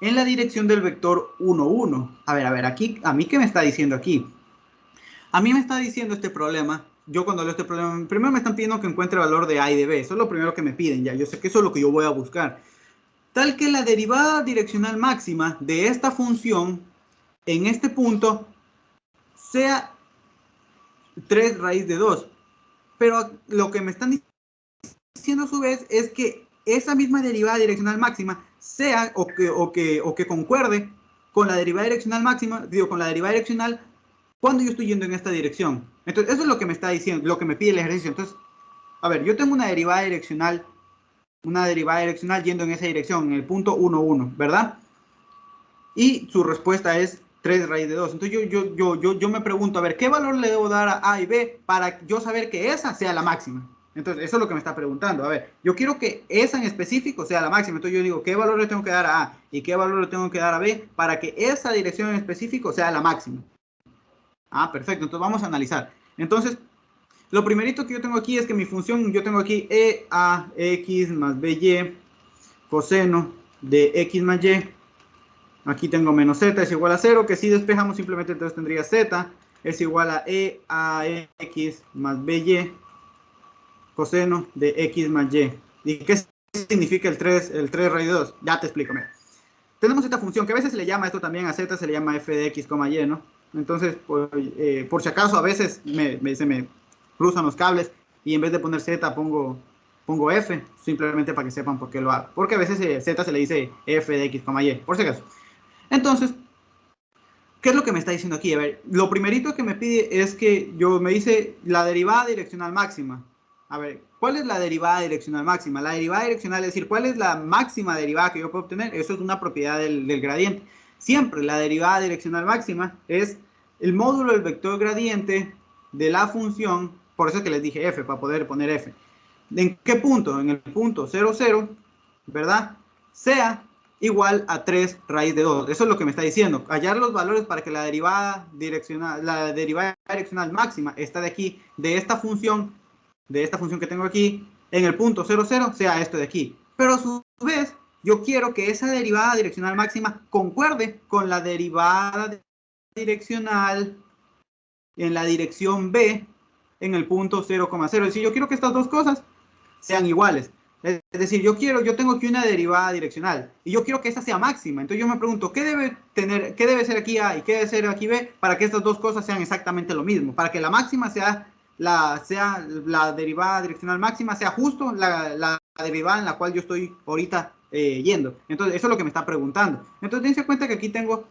en la dirección del vector 1, 1. A ver, aquí, ¿a mí qué me está diciendo aquí? A mí me está diciendo este problema, yo cuando leo este problema, primero me están pidiendo que encuentre el valor de a y de b, eso es lo primero que me piden, ya, yo sé que eso es lo que yo voy a buscar. Tal que la derivada direccional máxima de esta función en este punto sea 3 raíz de 2. Pero lo que me están diciendo a su vez es que esa misma derivada direccional máxima sea o que concuerde con la derivada direccional máxima, digo, con la derivada direccional cuando yo estoy yendo en esta dirección. Entonces, eso es lo que me está diciendo, lo que me pide el ejercicio. Entonces, a ver, yo tengo una derivada direccional yendo en esa dirección, en el punto 1, 1, ¿verdad? Y su respuesta es 3 raíz de 2. Entonces yo me pregunto, a ver, ¿qué valor le debo dar a y b para yo saber que esa sea la máxima? Entonces, eso es lo que me está preguntando. A ver, yo quiero que esa en específico sea la máxima. Entonces yo digo, ¿qué valor le tengo que dar a A y qué valor le tengo que dar a B para que esa dirección en específico sea la máxima? Ah, perfecto. Entonces vamos a analizar. Entonces, lo primerito que yo tengo aquí es que mi función, yo tengo aquí e a x más by coseno de x más y. Aquí tengo menos z es igual a 0, que si despejamos simplemente entonces tendría z es igual a e a x más by coseno de x más y. ¿Y qué significa el 3 raíz de 2? Ya te explico. Mira. Tenemos esta función que a veces se le llama esto también a z, se le llama f de x, y, ¿no? Entonces, por si acaso, a veces se me cruzan los cables y en vez de poner z pongo f, simplemente para que sepan por qué lo hago. Porque a veces z se le dice f de x, y, por si acaso. Entonces, ¿qué es lo que me está diciendo aquí? A ver, lo primerito que me pide es que me dice la derivada direccional máxima. A ver, ¿cuál es la derivada direccional máxima? La derivada direccional es decir, ¿cuál es la máxima derivada que yo puedo obtener? Eso es una propiedad del gradiente. Siempre la derivada direccional máxima es el módulo del vector gradiente de la función, por eso es que les dije f, para poder poner f. ¿En qué punto? En el punto 0, 0, ¿verdad? Sea igual a 3 raíz de 2. Eso es lo que me está diciendo. Hallar los valores para que la derivada direccional máxima está de aquí, de esta función que tengo aquí, en el punto 0, 0, sea esto de aquí. Pero a su vez, yo quiero que esa derivada direccional máxima concuerde con la derivada direccional en la dirección B en el punto 0, 0. Es decir, yo quiero que estas dos cosas sean iguales. Es decir, yo tengo aquí una derivada direccional y yo quiero que esta sea máxima. Entonces yo me pregunto, ¿qué debe ser aquí A y qué debe ser aquí B para que estas dos cosas sean exactamente lo mismo? Para que la máxima sea la derivada direccional máxima, sea justo la derivada en la cual yo estoy ahorita yendo. Entonces eso es lo que me está preguntando. Entonces dense cuenta que aquí tengo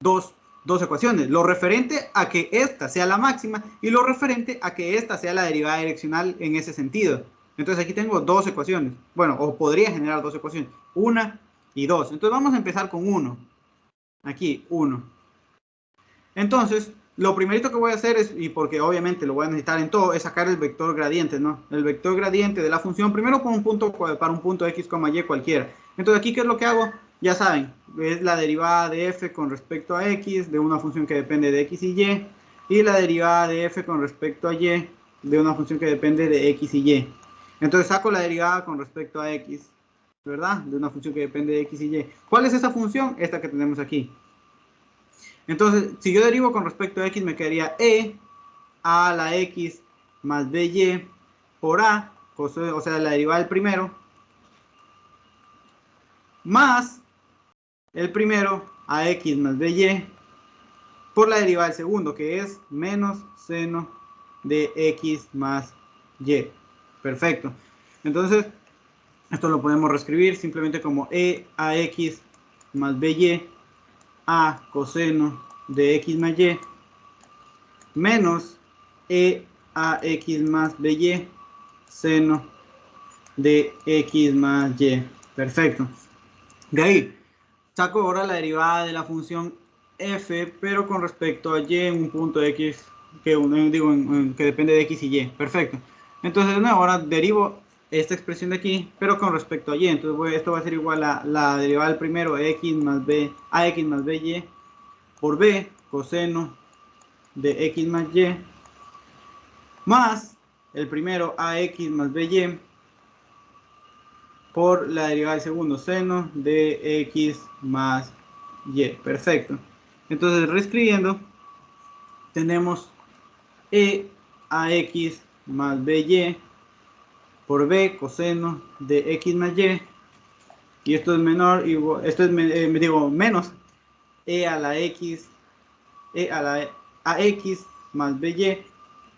dos ecuaciones, lo referente a que esta sea la máxima y lo referente a que esta sea la derivada direccional en ese sentido. Entonces aquí tengo dos ecuaciones, bueno, o podría generar dos ecuaciones, una y dos. Entonces vamos a empezar con 1, aquí 1. Entonces lo primerito que voy a hacer es, y porque obviamente lo voy a necesitar en todo, es sacar el vector gradiente, ¿no? El vector gradiente de la función, primero para un punto x, y cualquiera. Entonces aquí, ¿qué es lo que hago? Ya saben, es la derivada de f con respecto a x de una función que depende de x y la derivada de f con respecto a y de una función que depende de x y y. Entonces saco la derivada con respecto a x, ¿verdad? De una función que depende de x y y. ¿Cuál es esa función? Esta que tenemos aquí. Entonces, si yo derivo con respecto a x, me quedaría e a la x más by por a, o sea, la derivada del primero, más el primero a x más by por la derivada del segundo, que es menos seno de x más y. Perfecto. Entonces, esto lo podemos reescribir simplemente como e a x más by a coseno de x más y menos e a x más by seno de x más y. Perfecto. De ahí saco ahora la derivada de la función f, pero con respecto a y en un punto x que, que depende de x y y. Perfecto. Entonces, de nuevo, ahora derivo esta expresión de aquí, pero con respecto a y. Entonces, esto va a ser igual a la derivada del primero, x más b, a x más by por b coseno de x más y, más el primero ax más by por la derivada del segundo, seno de x más y. Perfecto. Entonces, reescribiendo, tenemos e ax más by por b coseno de x más y esto es menor, esto es menos e a la x, ax más by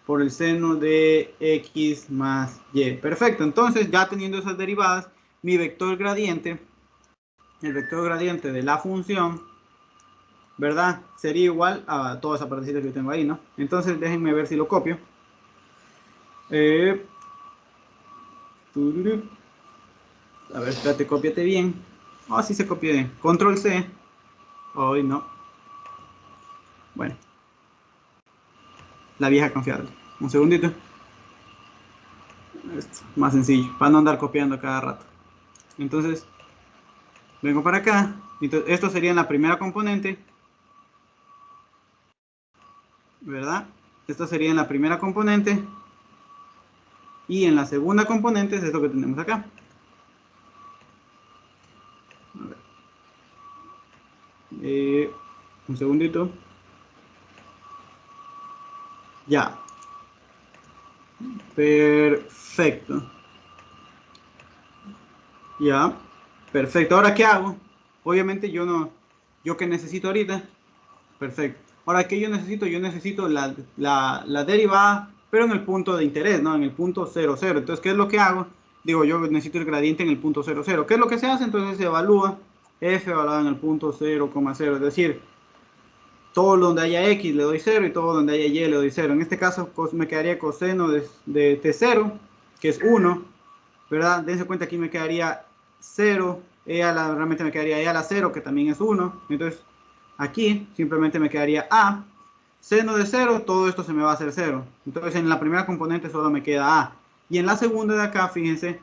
por el seno de x más y. Perfecto. Entonces, ya teniendo esas derivadas, mi vector gradiente, el vector gradiente de la función, ¿verdad? Sería igual a toda esa partecita que yo tengo ahí, ¿no? Entonces, déjenme ver si lo copio. A ver, espérate, cópiate bien. Oh, sí se copió bien. Control C. Hoy no. Bueno. La vieja confiable. Un segundito. Esto, más sencillo, para no andar copiando cada rato. Entonces, vengo para acá. Entonces, esto sería en la primera componente, ¿verdad? Esto sería en la primera componente. Y en la segunda componente es esto que tenemos acá. A ver. Un segundito. Ya. Perfecto. Ya. Perfecto. Ahora, ¿qué hago? Obviamente yo que necesito ahorita. Perfecto. Ahora, ¿qué yo necesito? Yo necesito la derivada, pero en el punto de interés, ¿no? En el punto 0, 0. Entonces, ¿qué es lo que hago? Digo, yo necesito el gradiente en el punto 0, 0. ¿Qué es lo que se hace? Entonces se evalúa f evaluado en el punto 0, 0. Es decir, todo donde haya x le doy 0 y todo donde haya y le doy 0. En este caso me quedaría coseno de t0, que es 1, ¿verdad? Dense cuenta, aquí me quedaría 0, realmente me quedaría e a la 0, que también es 1. Entonces, aquí simplemente me quedaría a. Seno de 0, todo esto se me va a hacer 0. Entonces, en la primera componente solo me queda a. Y en la segunda de acá, fíjense,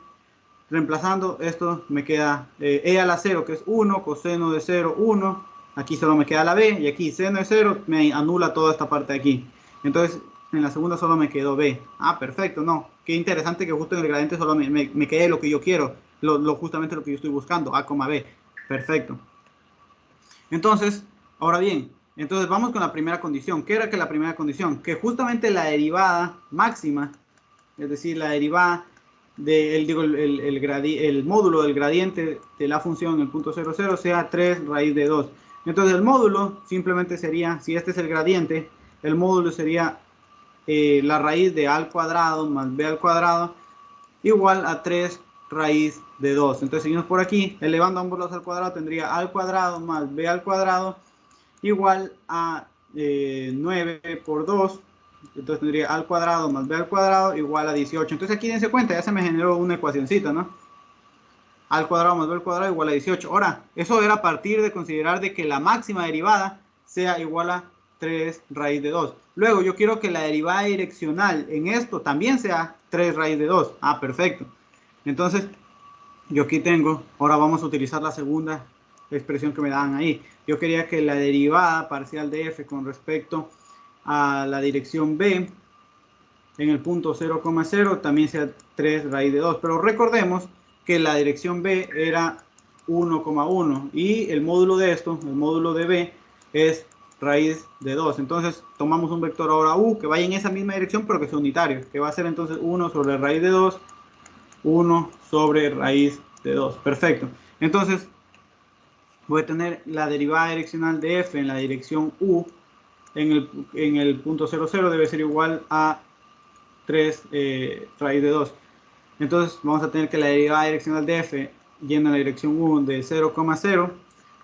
reemplazando esto, me queda e a la 0, que es 1, coseno de 0, 1. Aquí solo me queda la b, y aquí seno de 0 me anula toda esta parte de aquí. Entonces, en la segunda solo me quedó b. Ah, perfecto, no. Qué interesante que justo en el gradiente solo me quede lo que yo quiero, justamente lo que yo estoy buscando, a, b. Perfecto. Entonces, ahora bien, entonces vamos con la primera condición. ¿Qué era que la primera condición? Que justamente la derivada máxima, es decir, la derivada el módulo del gradiente de la función en el punto 0, 0 sea 3 raíz de 2. Entonces el módulo simplemente sería, si este es el gradiente, el módulo sería la raíz de a al cuadrado más b al cuadrado igual a 3 raíz de 2. Entonces seguimos por aquí, elevando ambos lados al cuadrado, tendría a al cuadrado más b al cuadrado igual a 9 por 2. Entonces tendría a al cuadrado más b al cuadrado igual a 18. Entonces aquí dense cuenta, ya se me generó una ecuacioncita, ¿no? A al cuadrado más b al cuadrado igual a 18. Ahora, eso era a partir de considerar de que la máxima derivada sea igual a 3 raíz de 2. Luego yo quiero que la derivada direccional en esto también sea 3 raíz de 2. Ah, perfecto. Entonces, yo aquí tengo, ahora vamos a utilizar la segunda expresión que me dan ahí. Yo quería que la derivada parcial de f con respecto a la dirección b en el punto 0,0 también sea 3 raíz de 2. Pero recordemos que la dirección b era 1,1 y el módulo de esto, el módulo de b, es raíz de 2. Entonces tomamos un vector ahora u que vaya en esa misma dirección pero que sea unitario, que va a ser entonces 1 sobre raíz de 2, 1 sobre raíz de 2. Perfecto. Entonces voy a tener la derivada direccional de f en la dirección u en el punto 0, 0 debe ser igual a 3 raíz de 2. Entonces vamos a tener que la derivada direccional de f yendo en la dirección 1 de 0,0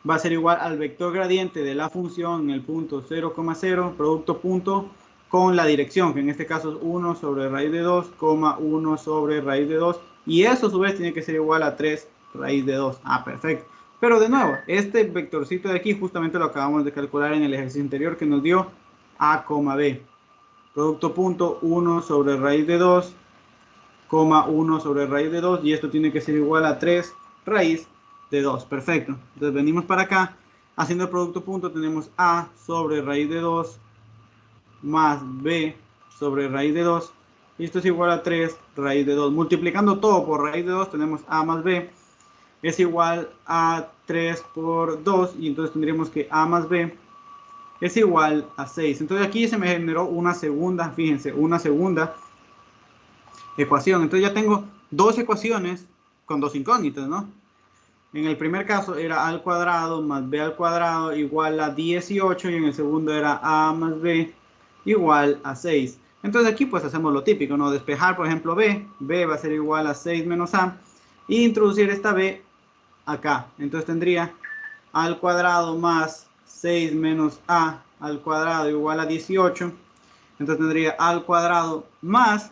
va a ser igual al vector gradiente de la función en el punto 0,0 producto punto con la dirección, que en este caso es 1 sobre raíz de 2, 1 sobre raíz de 2, y eso a su vez tiene que ser igual a 3 raíz de 2. Ah, perfecto. Pero de nuevo, este vectorcito de aquí justamente lo acabamos de calcular en el ejercicio anterior que nos dio a, b. Producto punto 1 sobre raíz de 2, 1 sobre raíz de 2, y esto tiene que ser igual a 3 raíz de 2. Perfecto. Entonces venimos para acá, haciendo el producto punto tenemos a sobre raíz de 2 más b sobre raíz de 2, y esto es igual a 3 raíz de 2. Multiplicando todo por raíz de 2 tenemos a más b es igual a 3 por 2, y entonces tendríamos que a más b es igual a 6. Entonces aquí se me generó una segunda, fíjense, una segunda ecuación. Entonces ya tengo dos ecuaciones con dos incógnitas, ¿no? En el primer caso era a al cuadrado más b al cuadrado igual a 18, y en el segundo era a más b igual a 6. Entonces aquí pues hacemos lo típico, ¿no? Despejar, por ejemplo, b va a ser igual a 6 menos a, e introducir esta b acá. Entonces tendría a al cuadrado más 6 menos a al cuadrado igual a 18. Entonces tendría a al cuadrado más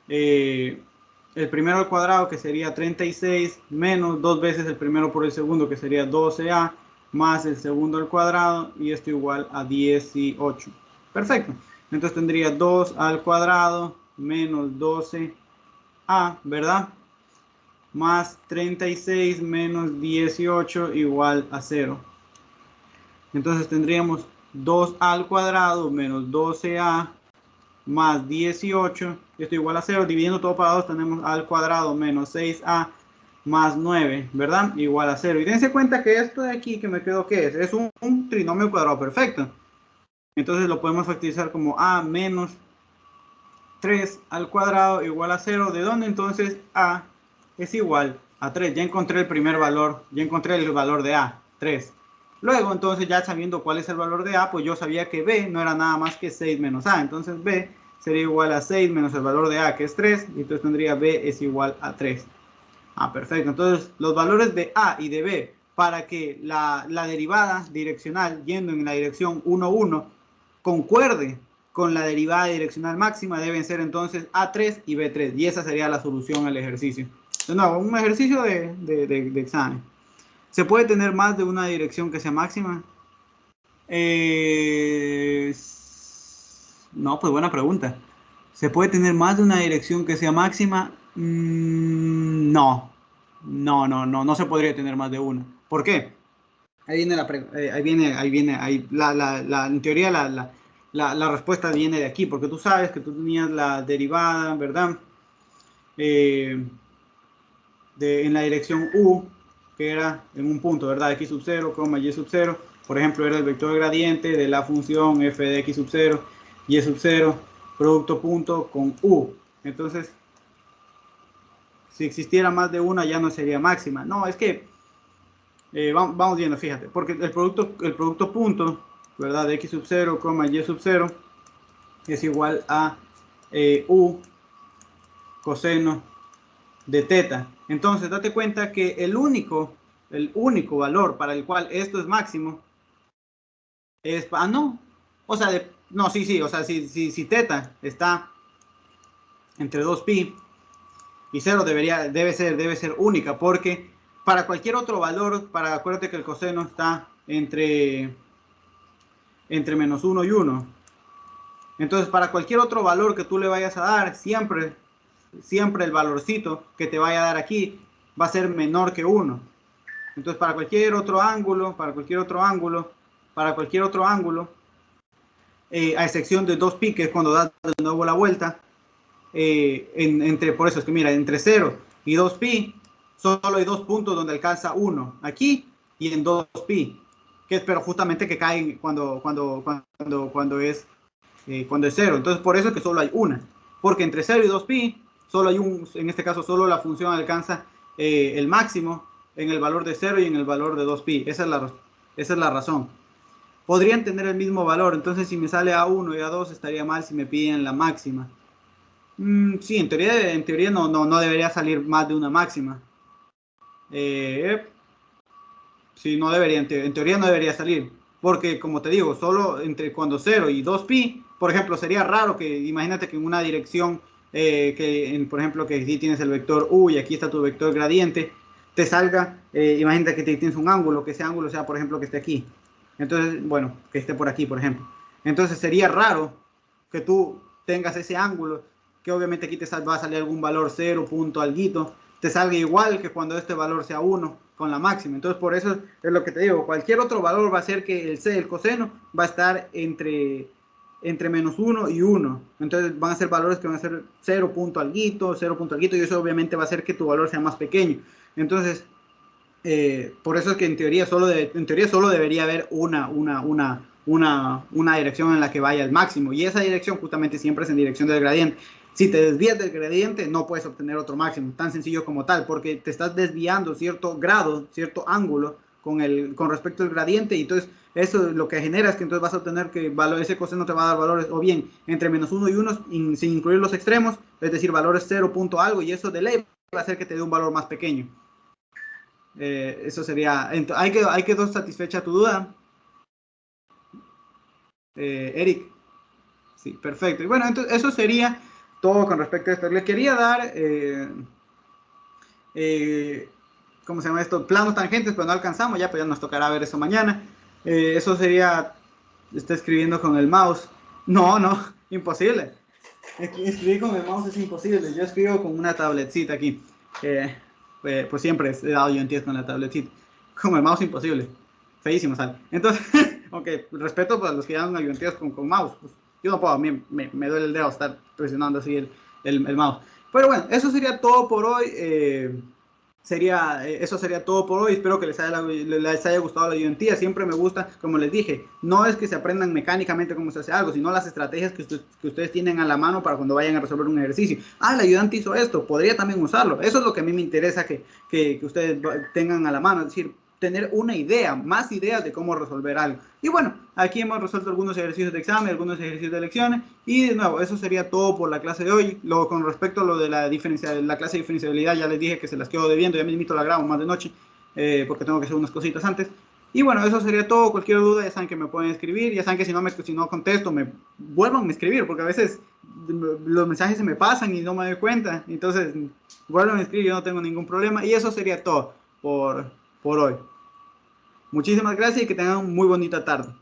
el primero al cuadrado, que sería 36, menos dos veces el primero por el segundo, que sería 12a, más el segundo al cuadrado, y esto igual a 18. Perfecto. Entonces tendría 2 al cuadrado menos 12a, ¿verdad? Más 36 menos 18 igual a 0. Entonces tendríamos 2 al cuadrado menos 12a más 18, esto igual a 0, dividiendo todo para 2 tenemos a al cuadrado menos 6a más 9, ¿verdad? Igual a 0. Y dense cuenta que esto de aquí que me quedó, ¿qué es? Es un trinomio cuadrado perfecto. Entonces lo podemos factorizar como a menos 3 al cuadrado igual a 0, ¿de dónde entonces a es igual a 3? Ya encontré el primer valor, ya encontré el valor de a, 3. Luego, entonces, ya sabiendo cuál es el valor de a, pues yo sabía que b no era nada más que 6 menos a. Entonces, b sería igual a 6 menos el valor de a, que es 3. Y entonces tendría b es igual a 3. Ah, perfecto. Entonces, los valores de a y de b, para que la derivada direccional, yendo en la dirección 1, 1, concuerde con la derivada direccional máxima, deben ser entonces a3 y b3. Y esa sería la solución al ejercicio. De nuevo, un ejercicio de examen. ¿Se puede tener más de una dirección que sea máxima? No, pues buena pregunta. ¿Se puede tener más de una dirección que sea máxima? No. No se podría tener más de una. ¿Por qué? Ahí viene en teoría la respuesta viene de aquí, porque tú sabes que tú tenías la derivada, ¿verdad? En la dirección u, que era en un punto, ¿verdad? X sub 0, y sub 0. Por ejemplo, era el vector gradiente de la función f de x sub 0, y sub 0, producto punto con u. Entonces, si existiera más de una, ya no sería máxima. No, es que, vamos viendo, fíjate, porque el producto punto, ¿verdad? De x sub 0, y sub 0, es igual a u coseno de teta. Entonces, date cuenta que el único el único valor para el cual esto es máximo es, no, o sea, no, sí, o sea, si teta está entre 2pi y 0 debe ser única, porque para cualquier otro valor, acuérdate que el coseno está entre menos 1 y 1. Entonces, para cualquier otro valor que tú le vayas a dar, siempre el valorcito que te vaya a dar aquí va a ser menor que 1. Entonces, para cualquier otro ángulo, a excepción de 2pi, que es cuando das de nuevo la vuelta, por eso es que mira, entre 0 y 2pi, solo hay 2 puntos donde alcanza 1, aquí y en 2pi, pero justamente que caen cuando es 0. Entonces, por eso es que solo hay una, porque entre 0 y 2pi, solo hay en este caso, solo la función alcanza el máximo en el valor de 0 y en el valor de 2pi. Esa es la razón. Podrían tener el mismo valor, entonces si me sale A1 y A2 estaría mal si me piden la máxima. Sí, en teoría no debería salir más de una máxima. Sí, no debería, en teoría no debería salir. Porque, como te digo, solo entre cuando 0 y 2pi, por ejemplo, sería raro que, imagínate que en una dirección, por ejemplo, que si tienes el vector u y aquí está tu vector gradiente, te salga, imagínate que tienes un ángulo, que ese ángulo sea, por ejemplo, que esté aquí. Entonces, bueno, que esté por aquí, por ejemplo. Entonces sería raro que tú tengas ese ángulo, que obviamente aquí te va a salir algún valor 0 punto alguito, te salga igual que cuando este valor sea 1 con la máxima. Entonces, por eso es lo que te digo, cualquier otro valor va a ser que el coseno va a estar entre menos 1 y 1. Entonces van a ser valores que van a ser 0 punto alguito, y eso obviamente va a hacer que tu valor sea más pequeño. Entonces, por eso es que en teoría solo debería haber una dirección en la que vaya el máximo, y esa dirección justamente siempre es en dirección del gradiente. Si te desvías del gradiente no puedes obtener otro máximo, tan sencillo como tal, porque te estás desviando cierto grado, cierto ángulo con respecto al gradiente, y entonces eso lo que genera es que entonces vas a obtener que ese coseno te va a dar valores o bien entre menos 1 y 1 sin incluir los extremos, es decir, valores 0 punto algo, y eso de ley va a hacer que te dé un valor más pequeño. Eso sería, hay que satisfecha tu duda, Eric. Sí, perfecto. Y bueno, entonces eso sería todo con respecto a esto. Le quería dar, ¿cómo se llama esto? Planos tangentes, pero no alcanzamos, pues ya nos tocará ver eso mañana. Eso sería, está escribiendo con el mouse. No, imposible. Escribir con el mouse es imposible. Yo escribo con una tabletcita aquí. Pues siempre he dado yo en con la tabletcita. Con el mouse imposible. Feísimo sale. Entonces, aunque respeto pues, a los que dan ayudantías con mouse. Pues, yo no puedo, a mí me duele el dedo estar presionando así el mouse. Pero bueno, eso sería todo por hoy. Eso sería todo por hoy. Espero que les haya gustado la ayudantía. Siempre me gusta, como les dije, no es que se aprendan mecánicamente cómo se hace algo, sino las estrategias que ustedes tienen a la mano para cuando vayan a resolver un ejercicio. El ayudante hizo esto, podría también usarlo. Eso es lo que a mí me interesa que ustedes tengan a la mano, es decir, tener una idea, más ideas de cómo resolver algo. Y bueno, aquí hemos resuelto algunos ejercicios de examen, algunos ejercicios de lecciones, y de nuevo, eso sería todo por la clase de hoy. Con respecto a lo de la clase de diferenciabilidad, ya les dije que se las quedo debiendo, ya mismito la grabo más de noche, porque tengo que hacer unas cositas antes. Y bueno, eso sería todo. Cualquier duda, ya saben que me pueden escribir, ya saben que si no contesto, vuelvan a escribir, porque a veces los mensajes se me pasan y no me doy cuenta, entonces vuelvan a escribir, yo no tengo ningún problema, y eso sería todo por hoy. Muchísimas gracias y que tengan muy bonita tarde.